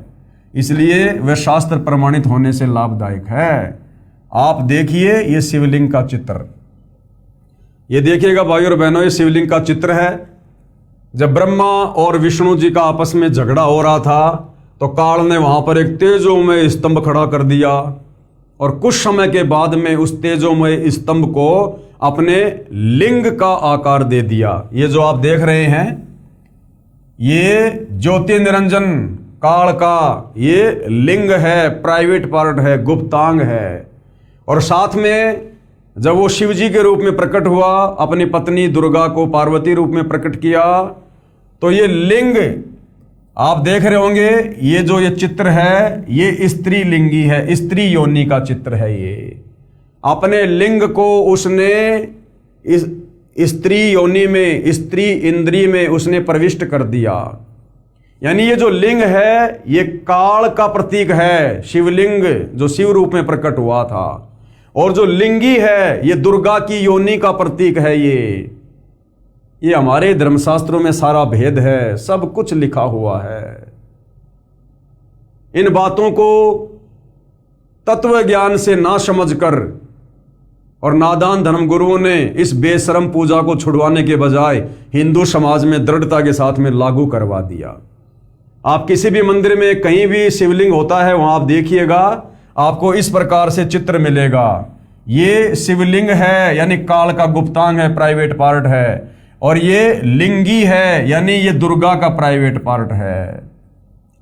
S1: इसलिए वह शास्त्र प्रमाणित होने से लाभदायक है। आप देखिए ये शिवलिंग का चित्र, ये देखिएगा भाई और बहनों, ये शिवलिंग का चित्र है। जब ब्रह्मा और विष्णु जी का आपस में झगड़ा हो रहा था तो काल ने वहां पर एक तेजोमय स्तंभ खड़ा कर दिया, और कुछ समय के बाद में उस तेजोमय स्तंभ को अपने लिंग का आकार दे दिया। ये जो आप देख रहे हैं ये ज्योति निरंजन काल का ये लिंग है, प्राइवेट पार्ट है, गुप्तांग है। और साथ में जब वो शिव जी के रूप में प्रकट हुआ, अपनी पत्नी दुर्गा को पार्वती रूप में प्रकट किया, तो ये लिंग आप देख रहे होंगे, ये जो ये चित्र है ये स्त्री लिंगी है, स्त्री योनि का चित्र है। ये अपने लिंग को उसने इस स्त्री योनि में, स्त्री इंद्री में उसने प्रविष्ट कर दिया। यानी ये जो लिंग है ये काल का प्रतीक है, शिवलिंग जो शिव रूप में प्रकट हुआ था। और जो लिंगी है ये दुर्गा की योनि का प्रतीक है। ये हमारे धर्मशास्त्रों में सारा भेद है, सब कुछ लिखा हुआ है। इन बातों को तत्व ज्ञान से ना समझकर और नादान धर्मगुरुओं ने इस बेशरम पूजा को छुड़वाने के बजाय हिंदू समाज में दृढ़ता के साथ में लागू करवा दिया। आप किसी भी मंदिर में कहीं भी शिवलिंग होता है वहां आप देखिएगा, आपको इस प्रकार से चित्र मिलेगा। ये शिवलिंग है यानी काल का गुप्तांग है, प्राइवेट पार्ट है, और ये लिंगी है यानी ये दुर्गा का प्राइवेट पार्ट है।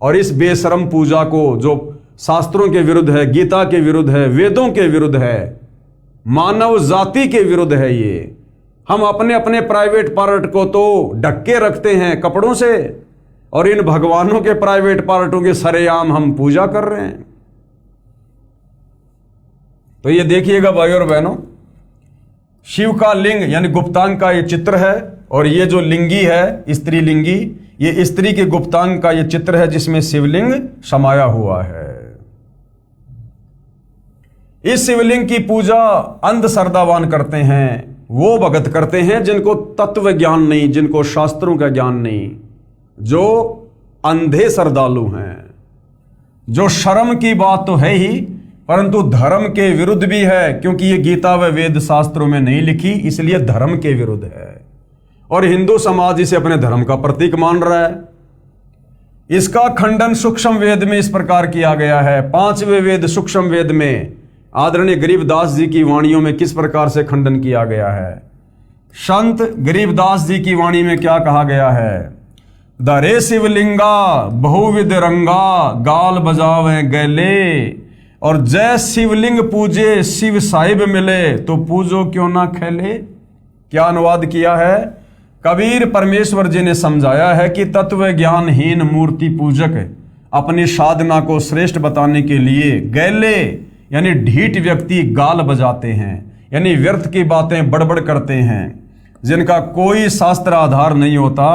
S1: और इस बेशरम पूजा को जो शास्त्रों के विरुद्ध है, गीता के विरुद्ध है, वेदों के विरुद्ध है, मानव जाति के विरुद्ध है, ये हम अपने अपने प्राइवेट पार्ट को तो ढक के रखते हैं कपड़ों से, और इन भगवानों के प्राइवेट पार्टों के सरेआम हम पूजा कर रहे हैं। तो ये देखिएगा भाई और बहनों, शिव का लिंग यानी गुप्तांग का ये चित्र है, और ये जो लिंगी है स्त्री लिंगी, ये स्त्री के गुप्तांग का ये चित्र है जिसमें शिवलिंग समाया हुआ है। इस शिवलिंग की पूजा अंध श्रद्धावान करते हैं, वो भगत करते हैं जिनको तत्व ज्ञान नहीं, जिनको शास्त्रों का ज्ञान नहीं, जो अंधे श्रद्धालु हैं, जो शर्म की बात तो है ही परंतु धर्म के विरुद्ध भी है, क्योंकि ये गीता व वेद शास्त्रों में नहीं लिखी, इसलिए धर्म के विरुद्ध है। और हिंदू समाज इसे अपने धर्म का प्रतीक मान रहा है। इसका खंडन सूक्ष्म वेद में इस प्रकार किया गया है। 5वें वेद सूक्ष्म वेद में आदरणीय गरीबदास जी की वाणियों में किस प्रकार से खंडन किया गया है। संत गरीबदास जी की वाणी में क्या कहा गया है? दरे शिवलिंगा बहुविध रंगा गाल बजावे गैले, और जय शिवलिंग पूजे शिव साहिब मिले तो पूजो क्यों ना खेले। क्या अनुवाद किया है? कबीर परमेश्वर जी ने समझाया है कि तत्व ज्ञानहीन मूर्ति पूजक अपनी साधना को श्रेष्ठ बताने के लिए गैले यानी ढीठ व्यक्ति गाल बजाते हैं, यानी व्यर्थ की बातें बड़बड़ करते हैं, जिनका कोई शास्त्र आधार नहीं होता,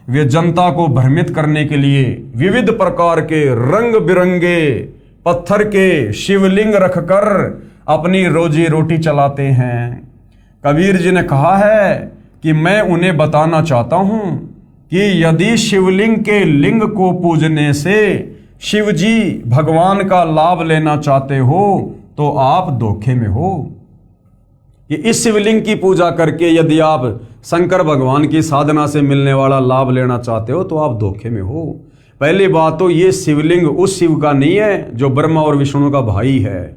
S1: वे जनता को भ्रमित करने के लिए विविध प्रकार के रंग बिरंगे पत्थर के शिवलिंग रखकर अपनी रोजी रोटी चलाते हैं। कबीर जी ने कहा है कि मैं उन्हें बताना चाहता हूं कि यदि शिवलिंग के लिंग को पूजने से शिव जी भगवान का लाभ लेना चाहते हो तो आप धोखे में हो। कि इस शिवलिंग की पूजा करके यदि आप शंकर भगवान की साधना से मिलने वाला लाभ लेना चाहते हो तो आप धोखे में हो। पहली बात तो ये शिवलिंग उस शिव का नहीं है जो ब्रह्मा और विष्णु का भाई है।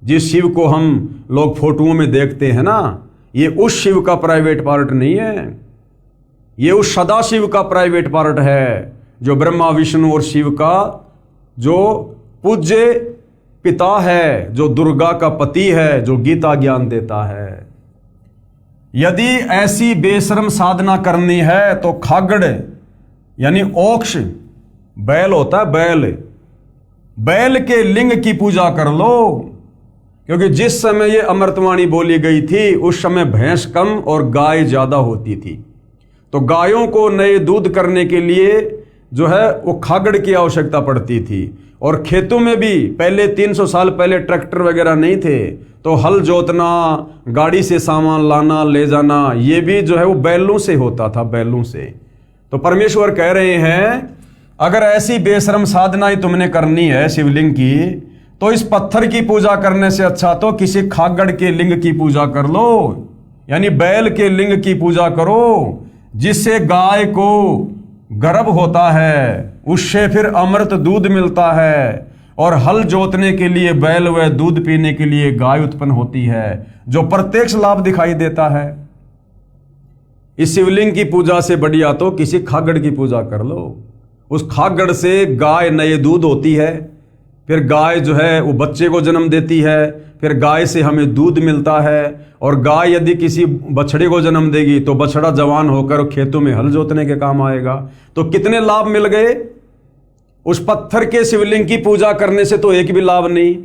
S1: जिस शिव को हम लोग फोटोओं में देखते हैं ना, ये उस शिव का प्राइवेट पार्ट नहीं है, ये उस सदाशिव का प्राइवेट पार्ट है जो ब्रह्मा विष्णु और शिव का जो पूज्य पिता है, जो दुर्गा का पति है, जो गीता ज्ञान देता है। यदि ऐसी बेशर्म साधना करनी है तो खागड़ यानी ओक्ष बैल होता है, बैल के लिंग की पूजा कर लो। क्योंकि जिस समय ये अमृतवाणी बोली गई थी उस समय भैंस कम और गाय ज्यादा होती थी, तो गायों को नए दूध करने के लिए जो है वो खागड़ की आवश्यकता पड़ती थी। और खेतों में भी पहले 300 साल पहले ट्रैक्टर वगैरह नहीं थे, तो हल जोतना, गाड़ी से सामान लाना ले जाना, ये भी जो है वो बैलों से होता था, बैलों से। तो परमेश्वर कह रहे हैं अगर ऐसी बेशर्म साधना ही तुमने करनी है शिवलिंग की, तो इस पत्थर की पूजा करने से अच्छा तो किसी खागड़ के लिंग की पूजा कर लो, यानी बैल के लिंग की पूजा करो, जिससे गाय को गर्भ होता है, उससे फिर अमृत दूध मिलता है, और हल जोतने के लिए बैल व दूध पीने के लिए गाय उत्पन्न होती है, जो प्रत्यक्ष लाभ दिखाई देता है। इस शिवलिंग की पूजा से बढ़िया तो किसी खागड़ की पूजा कर लो। उस खागड़ से गाय नए दूध होती है, फिर गाय जो है वो बच्चे को जन्म देती है, फिर गाय से हमें दूध मिलता है, और गाय यदि किसी बछड़े को जन्म देगी तो बछड़ा जवान होकर खेतों में हल जोतने के काम आएगा। तो कितने लाभ मिल गए। उस पत्थर के शिवलिंग की पूजा करने से तो एक भी लाभ नहीं,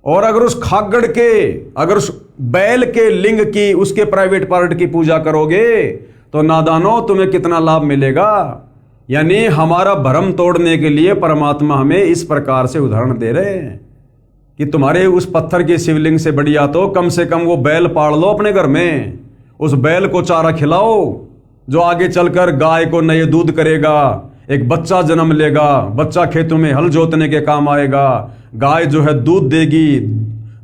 S1: और अगर उस खागड़ के, अगर उस बैल के लिंग की, उसके प्राइवेट पार्ट की पूजा करोगे तो नादानो तुम्हें कितना लाभ मिलेगा। यानी हमारा भ्रम तोड़ने के लिए परमात्मा हमें इस प्रकार से उदाहरण दे रहे हैं कि तुम्हारे उस पत्थर के शिवलिंग से बढ़िया तो कम से कम वो बैल पाल लो अपने घर में, उस बैल को चारा खिलाओ जो आगे चलकर गाय को नए दूध करेगा, एक बच्चा जन्म लेगा, बच्चा खेतों में हल जोतने के काम आएगा, गाय जो है दूध देगी,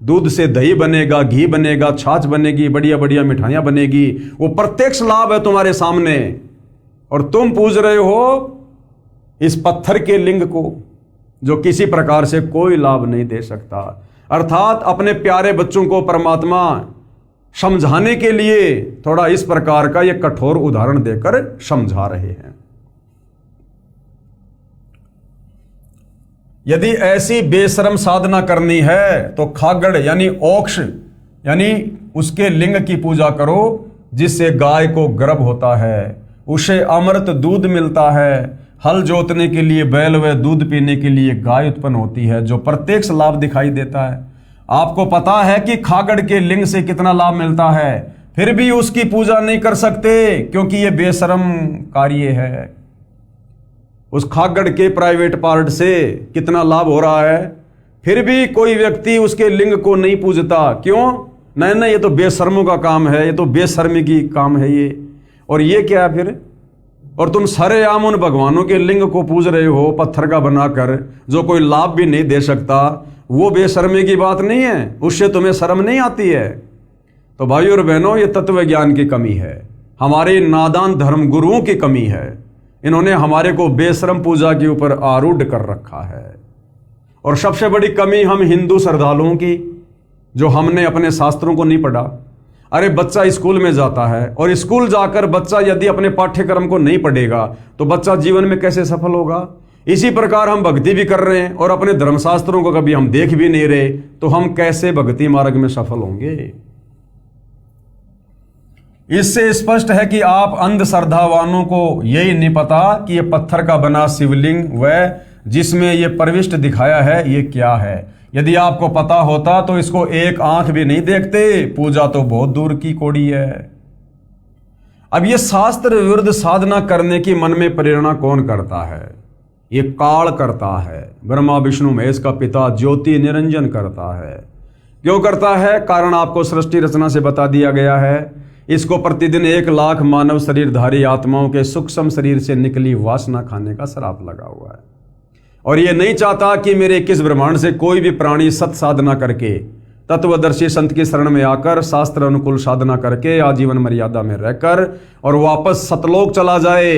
S1: दूध से दही बनेगा, घी बनेगा, छाछ बनेगी, बढ़िया बढ़िया मिठाइयां बनेगी। वो प्रत्यक्ष लाभ है तुम्हारे सामने, और तुम पूज रहे हो इस पत्थर के लिंग को जो किसी प्रकार से कोई लाभ नहीं दे सकता। अर्थात अपने प्यारे बच्चों को परमात्मा समझाने के लिए थोड़ा इस प्रकार का यह कठोर उदाहरण देकर समझा रहे हैं। यदि ऐसी बेशर्म साधना करनी है तो खागड़ यानी ओक्ष यानी उसके लिंग की पूजा करो, जिससे गाय को गर्भ होता है, उसे अमृत दूध मिलता है, हल जोतने के लिए बैल व दूध पीने के लिए गाय उत्पन्न होती है, जो प्रत्यक्ष लाभ दिखाई देता है। आपको पता है कि खागड़ के लिंग से कितना लाभ मिलता है, फिर भी उसकी पूजा नहीं कर सकते क्योंकि यह बेशर्म कार्य है। उस खागड़ के प्राइवेट पार्ट से कितना लाभ हो रहा है, फिर भी कोई व्यक्ति उसके लिंग को नहीं पूजता। क्यों? नहीं, ये तो बेशर्मों का काम है, ये तो बेशर्मी की काम है ये। और ये क्या है फिर? और तुम सरेआम उन भगवानों के लिंग को पूज रहे हो पत्थर का बनाकर, जो कोई लाभ भी नहीं दे सकता। वो बेशर्मी की बात नहीं है, उससे तुम्हें शर्म नहीं आती है। तो भाइयों और बहनों, ये तत्व ज्ञान की कमी है, हमारे नादान धर्म गुरुओं की कमी है। इन्होंने हमारे को बेशर्म पूजा के ऊपर आरूढ़ कर रखा है। और सबसे बड़ी कमी हम हिंदू श्रद्धालुओं की, जो हमने अपने शास्त्रों को नहीं पढ़ा। अरे बच्चा स्कूल में जाता है, और स्कूल जाकर बच्चा यदि अपने पाठ्यक्रम को नहीं पढ़ेगा तो बच्चा जीवन में कैसे सफल होगा। इसी प्रकार हम भक्ति भी कर रहे हैं और अपने धर्मशास्त्रों को कभी हम देख भी नहीं रहे, तो हम कैसे भक्ति मार्ग में सफल होंगे। इससे स्पष्ट है कि आप अंधश्रद्धावानों को यही नहीं पता कि यह पत्थर का बना शिवलिंग व जिसमें यह प्रविष्ट दिखाया है ये क्या है। यदि आपको पता होता तो इसको एक आंख भी नहीं देखते, पूजा तो बहुत दूर की कौड़ी है। अब ये शास्त्र विरुद्ध साधना करने की मन में प्रेरणा कौन करता है? ये काल करता है। ब्रह्मा विष्णु महेश का पिता ज्योति निरंजन करता है। क्यों करता है? कारण आपको सृष्टि रचना से बता दिया गया है। इसको प्रतिदिन 1 लाख मानव शरीरधारी आत्माओं के सूक्ष्म शरीर से निकली वासना खाने का श्राप लगा हुआ है। और ये नहीं चाहता कि मेरे 21 ब्रह्मांड से कोई भी प्राणी सत साधना करके, तत्वदर्शी संत की शरण में आकर, शास्त्र अनुकूल साधना करके, आजीवन मर्यादा में रहकर और वापस सतलोक चला जाए।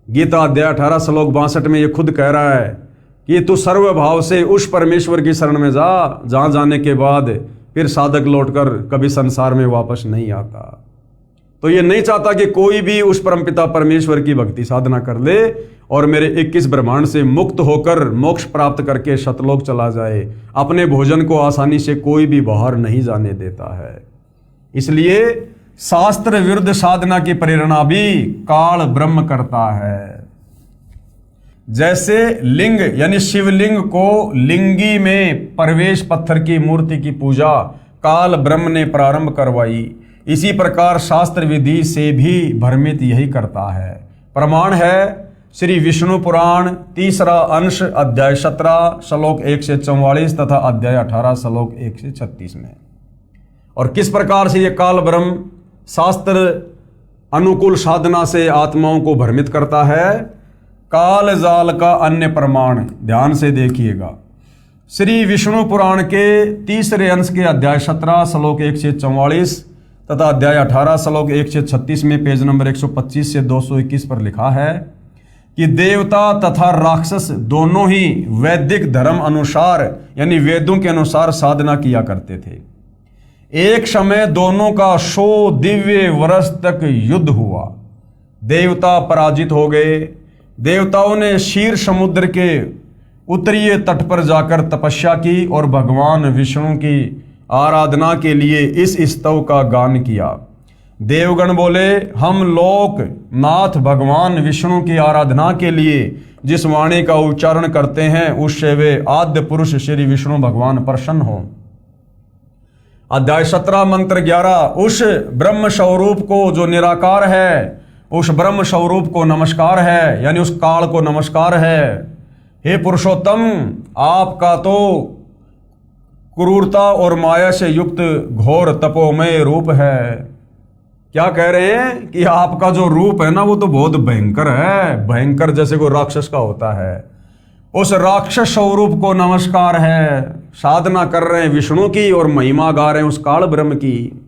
S1: गीता अध्याय 18 श्लोक 62 में ये खुद कह रहा है कि तू सर्वभाव से उस परमेश्वर की शरण में जा, जहां जाने के बाद फिर साधक लौटकर कभी संसार में वापस नहीं आता। तो ये नहीं चाहता कि कोई भी उस परमपिता परमेश्वर की भक्ति साधना कर ले और मेरे 21 ब्रह्मांड से मुक्त होकर मोक्ष प्राप्त करके सतलोक चला जाए। अपने भोजन को आसानी से कोई भी बाहर नहीं जाने देता है। इसलिए शास्त्र विरुद्ध साधना की प्रेरणा भी काल ब्रह्म करता है। जैसे लिंग यानी शिवलिंग को लिंगी में प्रवेश पत्थर की मूर्ति की पूजा काल ब्रह्म ने प्रारंभ करवाई, इसी प्रकार शास्त्र विधि से भी भ्रमित यही करता है। प्रमाण है श्री विष्णु पुराण 3रा अंश अध्याय 17 श्लोक 1 से 44 तथा अध्याय 18 श्लोक 1 से 36 में। और किस प्रकार से ये काल ब्रह्म शास्त्र अनुकूल साधना से आत्माओं को भ्रमित करता है। काल जाल का अन्य प्रमाण ध्यान से देखिएगा। श्री विष्णु पुराण के 3रे अंश के अध्याय 17 श्लोक 1 से 44 तथा अध्याय 18 श्लोक 1 से 36 में पेज नंबर 125 से 221 पर लिखा है कि देवता तथा राक्षस दोनों ही वैदिक धर्म अनुसार यानी वेदों के अनुसार साधना किया करते थे। एक समय दोनों का 100 दिव्य वर्ष तक युद्ध हुआ। देवता पराजित हो गए। देवताओं ने क्षीर समुद्र के उत्तरीय तट पर जाकर तपस्या की और भगवान विष्णु की आराधना के लिए इस स्तव का गान किया। देवगण बोले, हम लोक नाथ भगवान विष्णु की आराधना के लिए जिस वाणी का उच्चारण करते हैं उससे वे आद्य पुरुष श्री विष्णु भगवान प्रसन्न हो। अध्याय 17 मंत्र 11 उस ब्रह्म स्वरूप को जो निराकार है, उस ब्रह्म स्वरूप को नमस्कार है, यानी उस काल को नमस्कार है। हे पुरुषोत्तम, आपका तो क्रूरता और माया से युक्त घोर तपोमय रूप है। क्या कह रहे हैं कि आपका जो रूप है ना वो तो बहुत भयंकर है, भयंकर जैसे कोई राक्षस का होता है। उस राक्षस स्वरूप को नमस्कार है। साधना कर रहे हैं विष्णु की और महिमा गा रहे हैं उस काल ब्रह्म की,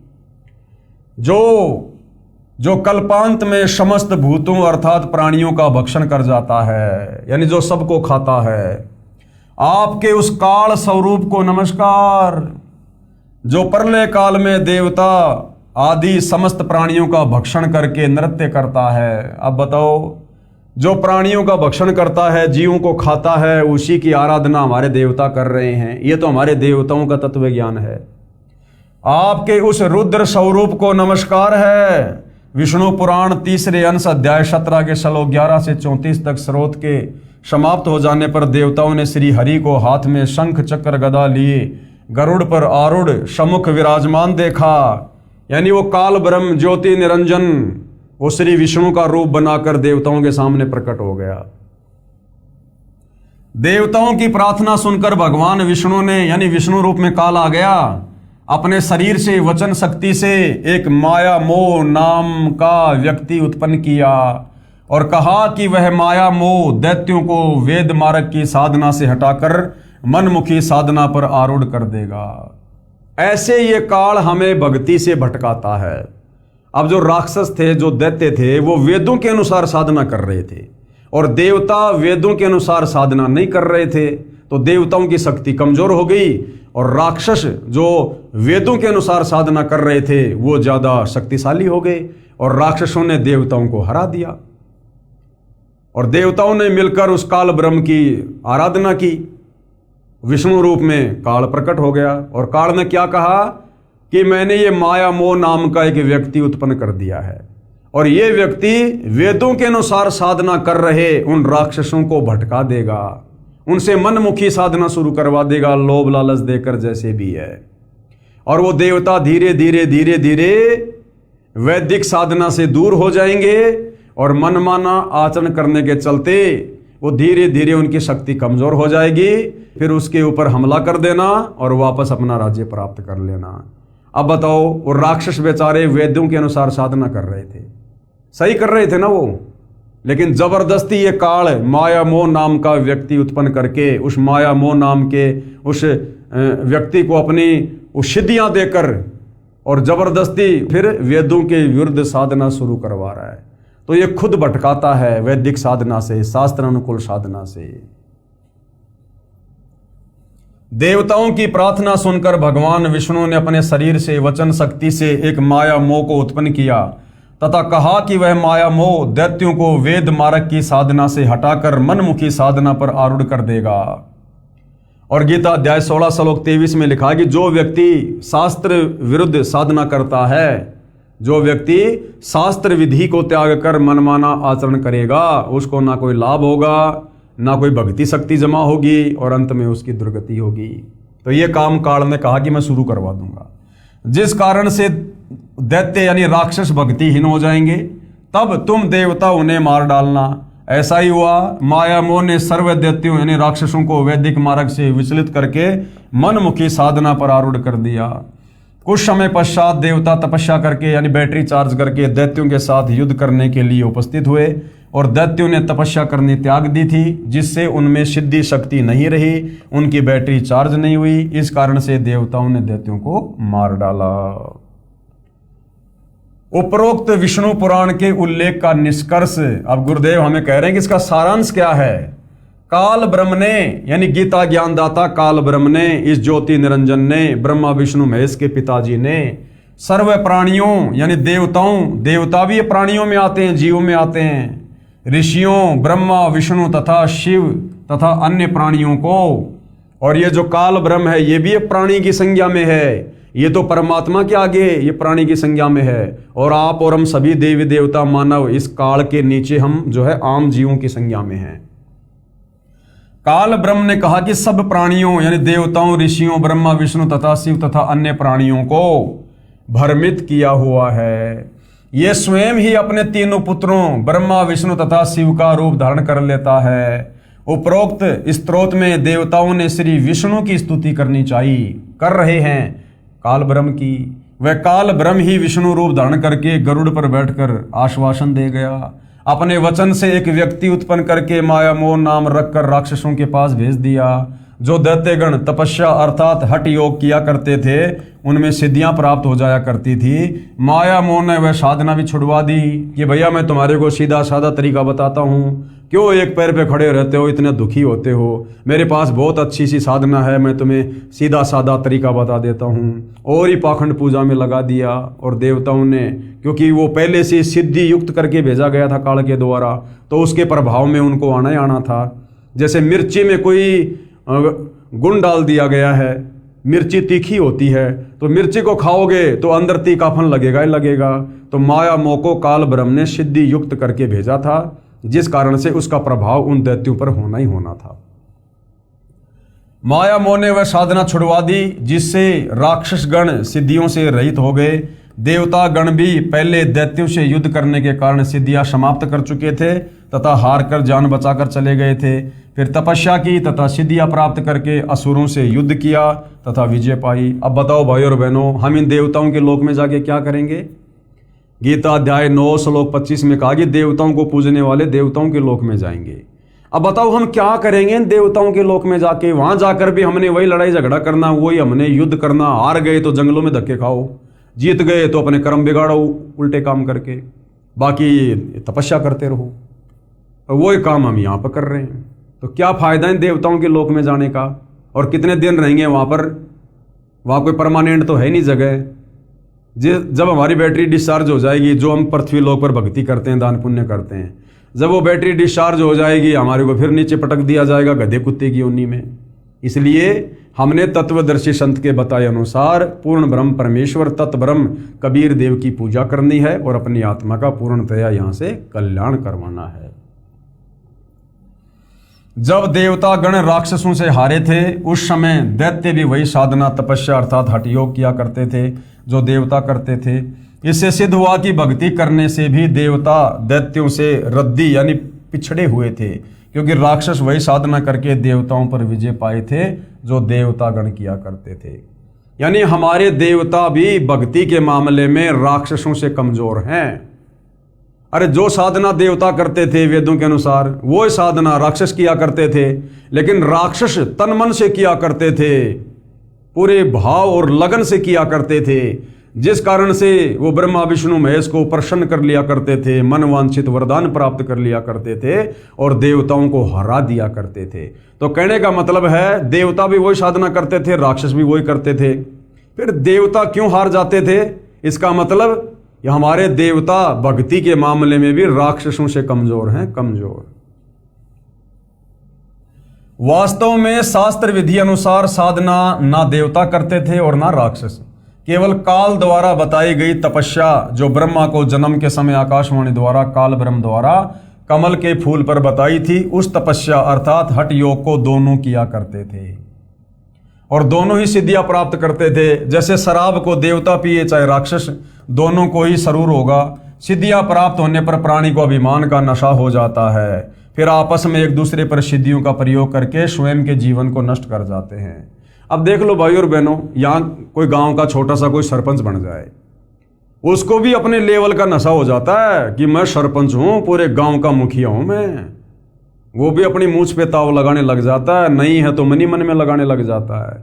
S1: जो कल्पांत में समस्त भूतों अर्थात प्राणियों का भक्षण कर जाता है, यानी जो सबको खाता है। आपके उस काल स्वरूप को नमस्कार, जो प्रलय काल में देवता आदि समस्त प्राणियों का भक्षण करके नृत्य करता है। अब बताओ, जो प्राणियों का भक्षण करता है, जीवों को खाता है, उसी की आराधना हमारे देवता कर रहे हैं। ये तो हमारे देवताओं का तत्व ज्ञान है। आपके उस रुद्र स्वरूप को नमस्कार है। विष्णु पुराण 3रे अंश अध्याय 17 के श्लोक 11 से 34 तक स्रोत के समाप्त हो जाने पर देवताओं ने श्री हरि को हाथ में शंख चक्र गदा लिए गरुड़ पर आरूढ़ सम्मुख विराजमान देखा। यानी वो काल ब्रह्म ज्योति निरंजन वो श्री विष्णु का रूप बनाकर देवताओं के सामने प्रकट हो गया। देवताओं की प्रार्थना सुनकर भगवान विष्णु ने, यानी विष्णु रूप में काल आ गया, अपने शरीर से वचन शक्ति से एक माया मोह नाम का व्यक्ति उत्पन्न किया और कहा कि वह माया मोह दैत्यों को वेद मार्ग की साधना से हटाकर मनमुखी साधना पर आरूढ़ कर देगा। ऐसे ये काल हमें भक्ति से भटकाता है। अब जो राक्षस थे, जो दैत्य थे, वो वेदों के अनुसार साधना कर रहे थे और देवता वेदों के अनुसार साधना नहीं कर रहे थे, तो देवताओं की शक्ति कमजोर हो गई और राक्षस जो वेदों के अनुसार साधना कर रहे थे वो ज्यादा शक्तिशाली हो गए और राक्षसों ने देवताओं को हरा दिया और देवताओं ने मिलकर उस काल ब्रह्म की आराधना की। विष्णु रूप में काल प्रकट हो गया और काल ने क्या कहा कि मैंने ये माया मोह नाम का एक व्यक्ति उत्पन्न कर दिया है और ये व्यक्ति वेदों के अनुसार साधना कर रहे उन राक्षसों को भटका देगा, उनसे मनमुखी साधना शुरू करवा देगा, लोभ लालच देकर जैसे भी है। और वो देवता धीरे धीरे धीरे धीरे वैदिक साधना से दूर हो जाएंगे और मनमाना आचरण करने के चलते वो धीरे धीरे उनकी शक्ति कमजोर हो जाएगी, फिर उसके ऊपर हमला कर देना और वापस अपना राज्य प्राप्त कर लेना। अब बताओ, वो राक्षस बेचारे वेदों के अनुसार साधना कर रहे थे, सही कर रहे थे ना वो, लेकिन जबरदस्ती ये काल माया मोह नाम का व्यक्ति उत्पन्न करके उस माया मोह नाम के उस व्यक्ति को अपनी सिद्धियां देकर और जबरदस्ती फिर वेदों के विरुद्ध साधना शुरू करवा रहा है। तो ये खुद भटकाता है वैदिक साधना से, शास्त्र अनुकूल साधना से। देवताओं की प्रार्थना सुनकर भगवान विष्णु ने अपने शरीर से वचन शक्ति से एक माया मोह को उत्पन्न किया तथा कहा कि वह माया मोह दैत्यों को वेद मार्ग की साधना से हटाकर मनमुखी साधना पर आरूढ़ कर देगा। और गीता अध्याय 16 श्लोक 23 में लिखा कि जो व्यक्ति शास्त्र विरुद्ध साधना करता है, जो व्यक्ति शास्त्र विधि को त्याग कर मनमाना आचरण करेगा, उसको ना कोई लाभ होगा, ना कोई भक्ति शक्ति जमा होगी और अंत में उसकी दुर्गति होगी। तो ये काम काल ने कहा कि मैं शुरू करवा दूंगा, जिस कारण से दैत्य यानी राक्षस भक्तिहीन हो जाएंगे, तब तुम देवता उन्हें मार डालना। ऐसा ही हुआ, माया मोह ने सर्व दैत्यों यानी राक्षसों को वैदिक मार्ग से विचलित करके मनमुखी साधना पर आरूढ़ कर दिया। कुछ समय पश्चात देवता तपस्या करके यानी बैटरी चार्ज करके दैत्यों के साथ युद्ध करने के लिए उपस्थित हुए और दैत्यों ने तपस्या करनी त्याग दी थी, जिससे उनमें सिद्धि शक्ति नहीं रही, उनकी बैटरी चार्ज नहीं हुई। इस कारण से देवताओं ने दैत्यों को मार डाला। उपरोक्त विष्णु पुराण के उल्लेख का निष्कर्ष अब गुरुदेव हमें कह रहे हैं कि इसका सारांश क्या है। काल ब्रह्म ने यानी गीता ज्ञानदाता काल ब्रह्म ने, इस ज्योति निरंजन ने, ब्रह्मा विष्णु महेश के पिताजी ने सर्व प्राणियों यानी देवताओं, देवता भी प्राणियों में आते हैं, जीवों में आते हैं, ऋषियों, ब्रह्मा विष्णु तथा शिव तथा अन्य प्राणियों को, और ये जो काल ब्रह्म है ये भी प्राणी की संज्ञा में है, ये तो परमात्मा के आगे ये प्राणी की संज्ञा में है, और आप और हम सभी देवी देवता मानव इस काल के नीचे हम जो है आम जीवों की संज्ञा में हैं। काल ब्रह्म ने कहा कि सब प्राणियों यानी देवताओं, ऋषियों, ब्रह्मा विष्णु तथा शिव तथा अन्य प्राणियों को भ्रमित किया हुआ है। ये स्वयं ही अपने तीनों पुत्रों ब्रह्मा विष्णु तथा शिव का रूप धारण कर लेता है। उपरोक्त स्तोत्र में देवताओं ने श्री विष्णु की स्तुति करनी चाहिए, कर रहे हैं काल ब्रह्म की। वह काल ब्रह्म ही विष्णु रूप धारण करके गरुड़ पर बैठकर आश्वासन दे गया। अपने वचन से एक व्यक्ति उत्पन्न करके माया मोह नाम रखकर राक्षसों के पास भेज दिया। जो दैत्यगण तपस्या अर्थात हठ योग किया करते थे, उनमें सिद्धियां प्राप्त हो जाया करती थी। माया मोह ने वह साधना भी छुड़वा दी कि भैया मैं तुम्हारे को सीधा साधा तरीका बताता हूँ, क्यों एक पैर पे खड़े रहते हो, इतने दुखी होते हो, मेरे पास बहुत अच्छी सी साधना है, मैं तुम्हें सीधा साधा तरीका बता देता हूँ। और ही पाखंड पूजा में लगा दिया। और देवताओं ने, क्योंकि वो पहले से सिद्धि युक्त करके भेजा गया था काल के द्वारा, तो उसके प्रभाव में उनको आना ही आना था। जैसे मिर्ची में कोई गुण डाल दिया गया है, मिर्ची तीखी होती है, तो मिर्ची को खाओगे तो अंदर तीखापन लगेगा ही लगेगा। तो माया मोह को काल ब्रह्म ने सिद्धि युक्त करके भेजा था, जिस कारण से उसका प्रभाव उन दैत्यों पर होना ही होना था। माया मोह ने वह साधना छुड़वा दी जिससे राक्षस गण सिद्धियों से रहित हो गए। देवता गण भी पहले दैत्यों से युद्ध करने के कारण सिद्धियां समाप्त कर चुके थे तथा हार कर जान बचाकर चले गए थे। फिर तपस्या की तथा सिद्धियां प्राप्त करके असुरों से युद्ध किया तथा विजय पाई। अब बताओ भाई और बहनों, हम इन देवताओं के लोक में जाके क्या करेंगे। गीता अध्याय 9 श्लोक 25 में कहा कि देवताओं को पूजने वाले देवताओं के लोक में जाएंगे। अब बताओ हम क्या करेंगे इन देवताओं के लोक में जाके। वहां जाकर भी हमने वही लड़ाई झगड़ा करना, वही हमने युद्ध करना। हार गए तो जंगलों में धक्के खाओ, जीत गए तो अपने कर्म बिगाड़ो उल्टे काम करके, बाकी तपस्या करते रहो। वही काम हम यहाँ पर कर रहे हैं। तो क्या फायदा इन देवताओं के लोक में जाने का, और कितने दिन रहेंगे वहां पर। वहां कोई परमानेंट तो है नहीं जगह। जब हमारी बैटरी डिस्चार्ज हो जाएगी, जो हम पृथ्वी लोक पर भक्ति करते हैं, दान पुण्य करते हैं, जब वो बैटरी डिस्चार्ज हो जाएगी, हमारे को फिर नीचे पटक दिया जाएगा गधे कुत्ते की योनि में। इसलिए हमने तत्वदर्शी संत के बताए अनुसार पूर्ण ब्रह्म परमेश्वर तत्ब्रह्म कबीर देव की पूजा करनी है और अपनी आत्मा का पूर्णतया यहाँ से कल्याण करवाना है। जब देवता गण राक्षसों से हारे थे, उस समय दैत्य भी वही साधना तपस्या अर्थात हठ योग किया करते थे जो देवता करते थे। इससे सिद्ध हुआ कि भक्ति करने से भी देवता दैत्यों से रद्दी यानी पिछड़े हुए थे, क्योंकि राक्षस वही साधना करके देवताओं पर विजय पाए थे जो देवता गण किया करते थे। यानी हमारे देवता भी भक्ति के मामले में राक्षसों से कमजोर हैं। अरे जो साधना देवता करते थे वेदों के अनुसार, वो साधना राक्षस किया करते थे, लेकिन राक्षस तन मन से किया करते थे, पूरे भाव और लगन से किया करते थे, जिस कारण से वो ब्रह्मा विष्णु महेश को प्रसन्न कर लिया करते थे, मन वांछित वरदान प्राप्त कर लिया करते थे और देवताओं को हरा दिया करते थे। तो कहने का मतलब है देवता भी वही साधना करते थे, राक्षस भी वही करते थे। फिर देवता क्यों हार जाते थे? इसका मतलब ये हमारे देवता भक्ति के मामले में भी राक्षसों से कमजोर हैं, कमजोर। वास्तव में शास्त्र विधि अनुसार साधना ना देवता करते थे और ना राक्षस। केवल काल द्वारा बताई गई तपस्या जो ब्रह्मा को जन्म के समय आकाशवाणी द्वारा काल ब्रह्म द्वारा कमल के फूल पर बताई थी, उस तपस्या अर्थात हठ योग को दोनों किया करते थे और दोनों ही सिद्धियां प्राप्त करते थे। जैसे शराब को देवता पिए चाहे राक्षस, दोनों को ही सरूर होगा। सिद्धियां प्राप्त होने पर प्राणी को अभिमान का नशा हो जाता है, फिर आपस में एक दूसरे पर सिद्धियों का प्रयोग करके स्वयं के जीवन को नष्ट कर जाते हैं। अब देख लो भाई और बहनों, यहाँ कोई गांव का छोटा सा कोई सरपंच बन जाए, उसको भी अपने लेवल का नशा हो जाता है कि मैं सरपंच हूं, पूरे गांव का मुखिया हूं मैं। वो भी अपनी मूंछ पे ताव लगाने लग जाता है, नहीं है तो मनी मन में लगाने लग जाता है।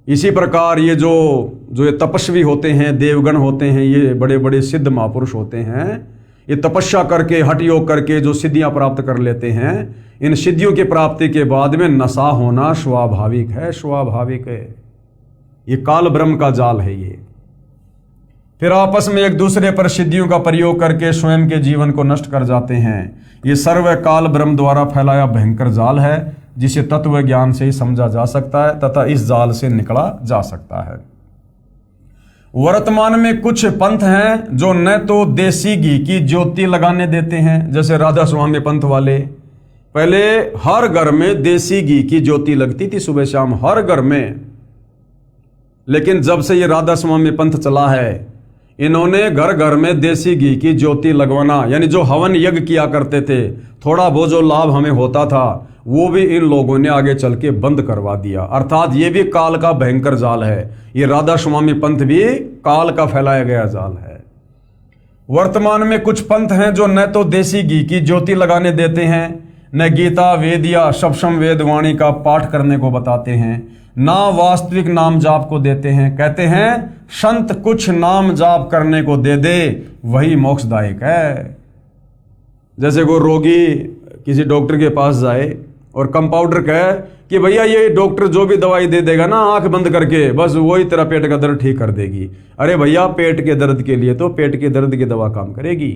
S1: इसी प्रकार ये जो ये तपस्वी होते हैं, देवगण होते हैं, ये बड़े बड़े सिद्ध महापुरुष होते हैं, ये तपस्या करके हठ योग करके जो सिद्धियां प्राप्त कर लेते हैं, इन सिद्धियों की प्राप्ति के बाद में नशा होना स्वाभाविक है, स्वाभाविक है। ये काल ब्रह्म का जाल है ये। फिर आपस में एक दूसरे पर सिद्धियों का प्रयोग करके स्वयं के जीवन को नष्ट कर जाते हैं। ये सर्व काल ब्रह्म द्वारा फैलाया भयंकर जाल है, जिसे तत्व ज्ञान से ही समझा जा सकता है तथा इस जाल से निकला जा सकता है। वर्तमान में कुछ पंथ हैं जो न तो देसी घी की ज्योति लगाने देते हैं, जैसे राधा स्वामी पंथ वाले। पहले हर घर में देसी घी की ज्योति लगती थी सुबह शाम, हर घर में। लेकिन जब से ये राधा स्वामी पंथ चला है, इन्होंने घर घर में देसी घी की ज्योति लगवाना, यानी जो हवन यज्ञ किया करते थे, थोड़ा बहुत जो लाभ हमें होता था, वो भी इन लोगों ने आगे चल के बंद करवा दिया। अर्थात ये भी काल का भयंकर जाल है। ये राधा स्वामी पंथ भी काल का फैलाया गया जाल है। वर्तमान में कुछ पंथ हैं जो न तो देसी घी की ज्योति लगाने देते हैं, न गीता वेद या सप्तम वेद वाणी का पाठ करने को बताते हैं, ना वास्तविक नाम जाप को देते हैं। कहते हैं संत कुछ नाम जाप करने को दे दे वही मोक्षदायक है। जैसे कोई रोगी किसी डॉक्टर के पास जाए और कंपाउंडर कहे कि भैया ये डॉक्टर जो भी दवाई दे देगा ना आंख बंद करके, बस वही तेरा पेट का दर्द ठीक कर देगी। अरे भैया, पेट के दर्द के लिए तो पेट के दर्द की दवा काम करेगी।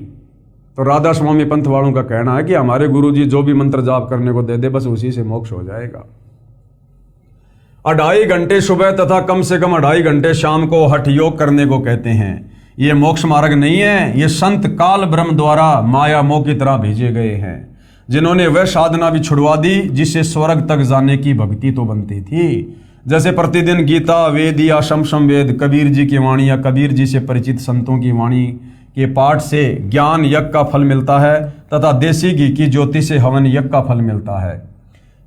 S1: तो राधा स्वामी पंथ वालों का कहना है कि हमारे गुरुजी जो भी मंत्र जाप करने को दे दे बस उसी से मोक्ष हो जाएगा। 2.5 घंटे सुबह तथा कम से कम 2.5 घंटे शाम को हठ योग करने को कहते हैं। ये मोक्ष मार्ग नहीं है, ये संत काल ब्रह्म द्वारा माया मोह की तरह भेजे गए हैं, जिन्होंने वह साधना भी छुड़वा दी जिससे स्वर्ग तक जाने की भक्ति तो बनती थी। जैसे प्रतिदिन गीता वेद या शमशम वेद, कबीर जी की वाणी या कबीर जी से परिचित संतों की वाणी के पाठ से ज्ञान यज्ञ का फल मिलता है तथा देसी घी की ज्योति से हवन यज्ञ का फल मिलता है।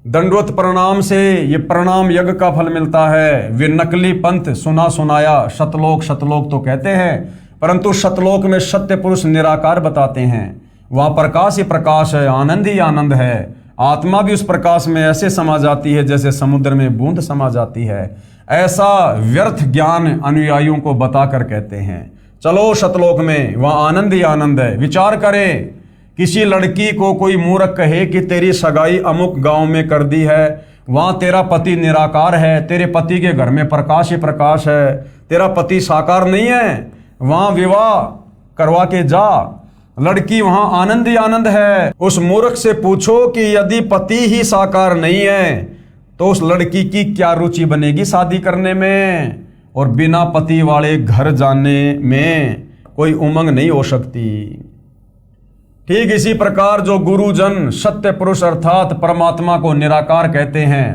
S1: दंडवत प्रणाम से ये प्रणाम यज्ञ का फल मिलता है। वे नकली पंथ सुना सुनाया शतलोक शतलोक तो कहते हैं, परंतु शतलोक में सत्य पुरुष निराकार बताते हैं। वहाँ प्रकाश ही प्रकाश है, आनंद ही आनंद है। आत्मा भी उस प्रकाश में ऐसे समा जाती है जैसे समुद्र में बूंद समा जाती है। ऐसा व्यर्थ ज्ञान अनुयायियों को बताकर कहते हैं चलो शतलोक में, वहाँ आनंद ही आनंद है। विचार करें, किसी लड़की को कोई मूर्ख कहे कि तेरी सगाई अमुक गांव में कर दी है, वहां तेरा पति निराकार है, तेरे पति के घर में प्रकाश ही प्रकाश है, तेरा पति साकार नहीं है, वहां विवाह करवा के जा, लड़की वहां आनंद ही आनंद है। उस मूर्ख से पूछो कि यदि पति ही साकार नहीं है तो उस लड़की की क्या रुचि बनेगी शादी करने में, और बिना पति वाले घर जाने में कोई उमंग नहीं हो सकती। ठीक इसी प्रकार जो गुरुजन सत्य पुरुष अर्थात परमात्मा को निराकार कहते हैं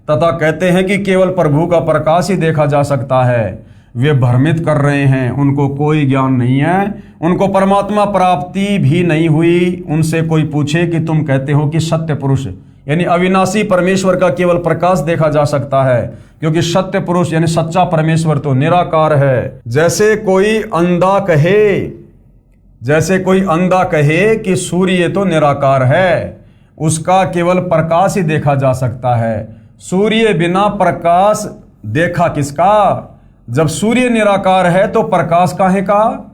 S1: तथा कहते हैं कि केवल प्रभु का प्रकाश ही देखा जा सकता है, वे भ्रमित कर रहे हैं, उनको कोई ज्ञान नहीं है, उनको परमात्मा प्राप्ति भी नहीं हुई। उनसे कोई पूछे कि तुम कहते हो कि सत्य पुरुष यानी अविनाशी परमेश्वर का केवल प्रकाश देखा जा सकता है, क्योंकि सत्य पुरुष यानी सच्चा परमेश्वर तो निराकार है। जैसे कोई अंधा कहे कि सूर्य तो निराकार है, उसका केवल प्रकाश ही देखा जा सकता है। सूर्य बिना प्रकाश देखा किसका? जब सूर्य निराकार है तो प्रकाश काहे का?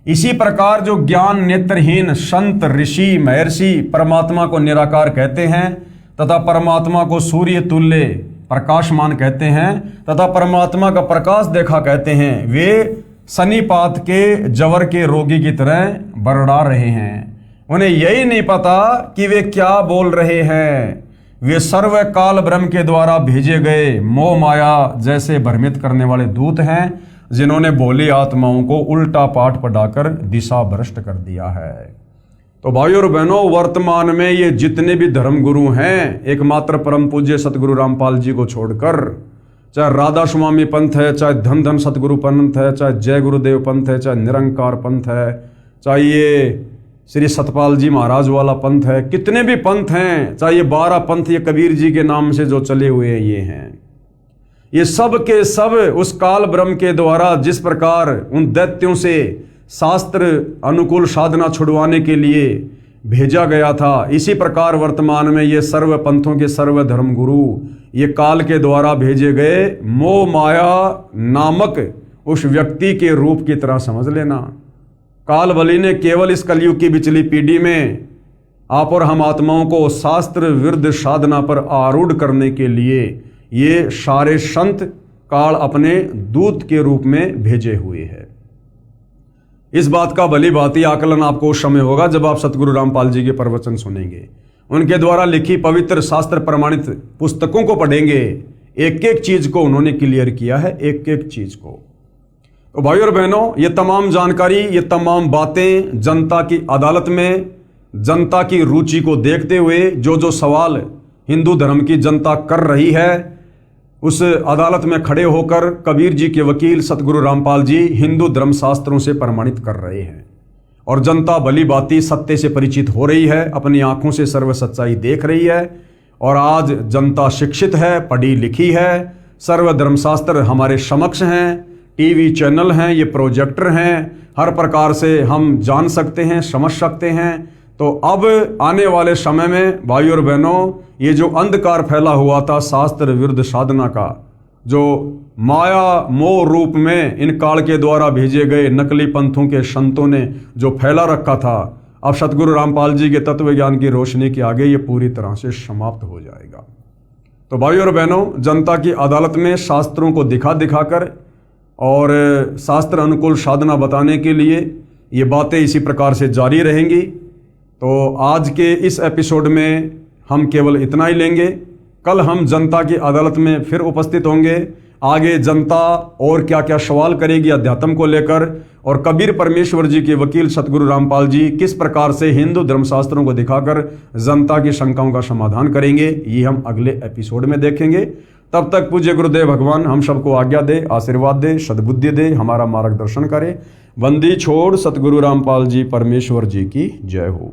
S1: इसी प्रकार जो ज्ञान नेत्रहीन संत ऋषि महर्षि परमात्मा को निराकार कहते हैं तथा परमात्मा को सूर्य तुल्य प्रकाशमान कहते हैं तथा परमात्मा का प्रकाश देखा कहते हैं, वे सनीपात के जवर के रोगी की तरह बरड़ा रहे हैं। उन्हें यही नहीं पता कि वे क्या बोल रहे हैं। वे सर्व काल ब्रह्म के द्वारा भेजे गए मोह माया जैसे भ्रमित करने वाले दूत हैं, जिन्होंने भोली आत्माओं को उल्टा पाठ पढ़ाकर दिशा भ्रष्ट कर दिया है। तो भाइयों और बहनों, वर्तमान में ये जितने भी धर्म गुरु हैं, एकमात्र परम पूज्य सतगुरु रामपाल जी को छोड़कर, चाहे राधा स्वामी पंथ है, चाहे धन धन सतगुरु पंथ है, चाहे जय गुरुदेव पंथ है, चाहे निरंकार पंथ है, चाहे ये श्री सतपाल जी महाराज वाला पंथ है, कितने भी पंथ हैं, चाहे ये 12 पंथ ये कबीर जी के नाम से जो चले हुए ये हैं, ये सब के सब उस काल ब्रह्म के द्वारा जिस प्रकार उन दैत्यों से शास्त्र अनुकूल साधना छुड़वाने के लिए भेजा गया था, इसी प्रकार वर्तमान में ये सर्व पंथों के सर्व धर्म गुरु ये काल के द्वारा भेजे गए मोह माया नामक उस व्यक्ति के रूप की तरह समझ लेना। काल बलि ने केवल इस कलयुग की बिचली पीढ़ी में आप और हम आत्माओं को शास्त्र विरुद्ध साधना पर आरूढ़ करने के लिए ये सारे संत काल अपने दूत के रूप में भेजे हुए हैं। इस बात का भली भांति आकलन आपको उस समय होगा जब आप सतगुरु रामपाल जी के प्रवचन सुनेंगे, उनके द्वारा लिखी पवित्र शास्त्र प्रमाणित पुस्तकों को पढ़ेंगे। एक एक चीज को उन्होंने क्लियर किया है, एक एक चीज को। तो भाइयों और बहनों, ये तमाम जानकारी, ये तमाम बातें जनता की अदालत में जनता की रुचि को देखते हुए जो जो सवाल हिंदू धर्म की जनता कर रही है, उस अदालत में खड़े होकर कबीर जी के वकील सतगुरु रामपाल जी हिंदू धर्म शास्त्रों से प्रमाणित कर रहे हैं और जनता भली भांति सत्य से परिचित हो रही है, अपनी आंखों से सर्व सच्चाई देख रही है। और आज जनता शिक्षित है, पढ़ी लिखी है, सर्व धर्मशास्त्र हमारे समक्ष हैं, टीवी चैनल हैं, ये प्रोजेक्टर हैं, हर प्रकार से हम जान सकते हैं, समझ सकते हैं। तो अब आने वाले समय में भाइयों और बहनों, ये जो अंधकार फैला हुआ था शास्त्र विरुद्ध साधना का, जो माया मोह रूप में इन काल के द्वारा भेजे गए नकली पंथों के संतों ने जो फैला रखा था, अब सतगुरु रामपाल जी के तत्व ज्ञान की रोशनी के आगे ये पूरी तरह से समाप्त हो जाएगा। तो भाइयों और बहनों, जनता की अदालत में शास्त्रों को दिखा दिखाकर और शास्त्र अनुकूल साधना बताने के लिए ये बातें इसी प्रकार से जारी रहेंगी। तो आज के इस एपिसोड में हम केवल इतना ही लेंगे। कल हम जनता की अदालत में फिर उपस्थित होंगे। आगे जनता और क्या क्या सवाल करेगी अध्यात्म को लेकर, और कबीर परमेश्वर जी के वकील सतगुरु रामपाल जी किस प्रकार से हिंदू धर्मशास्त्रों को दिखाकर जनता की शंकाओं का समाधान करेंगे, ये हम अगले एपिसोड में देखेंगे। तब तक पूज्य गुरुदेव भगवान हम सबको आज्ञा दे, आशीर्वाद दे, सद्बुद्धि दे, हमारा मार्गदर्शन करे। बंदी छोड़ सतगुरु रामपाल जी परमेश्वर जी की जय हो।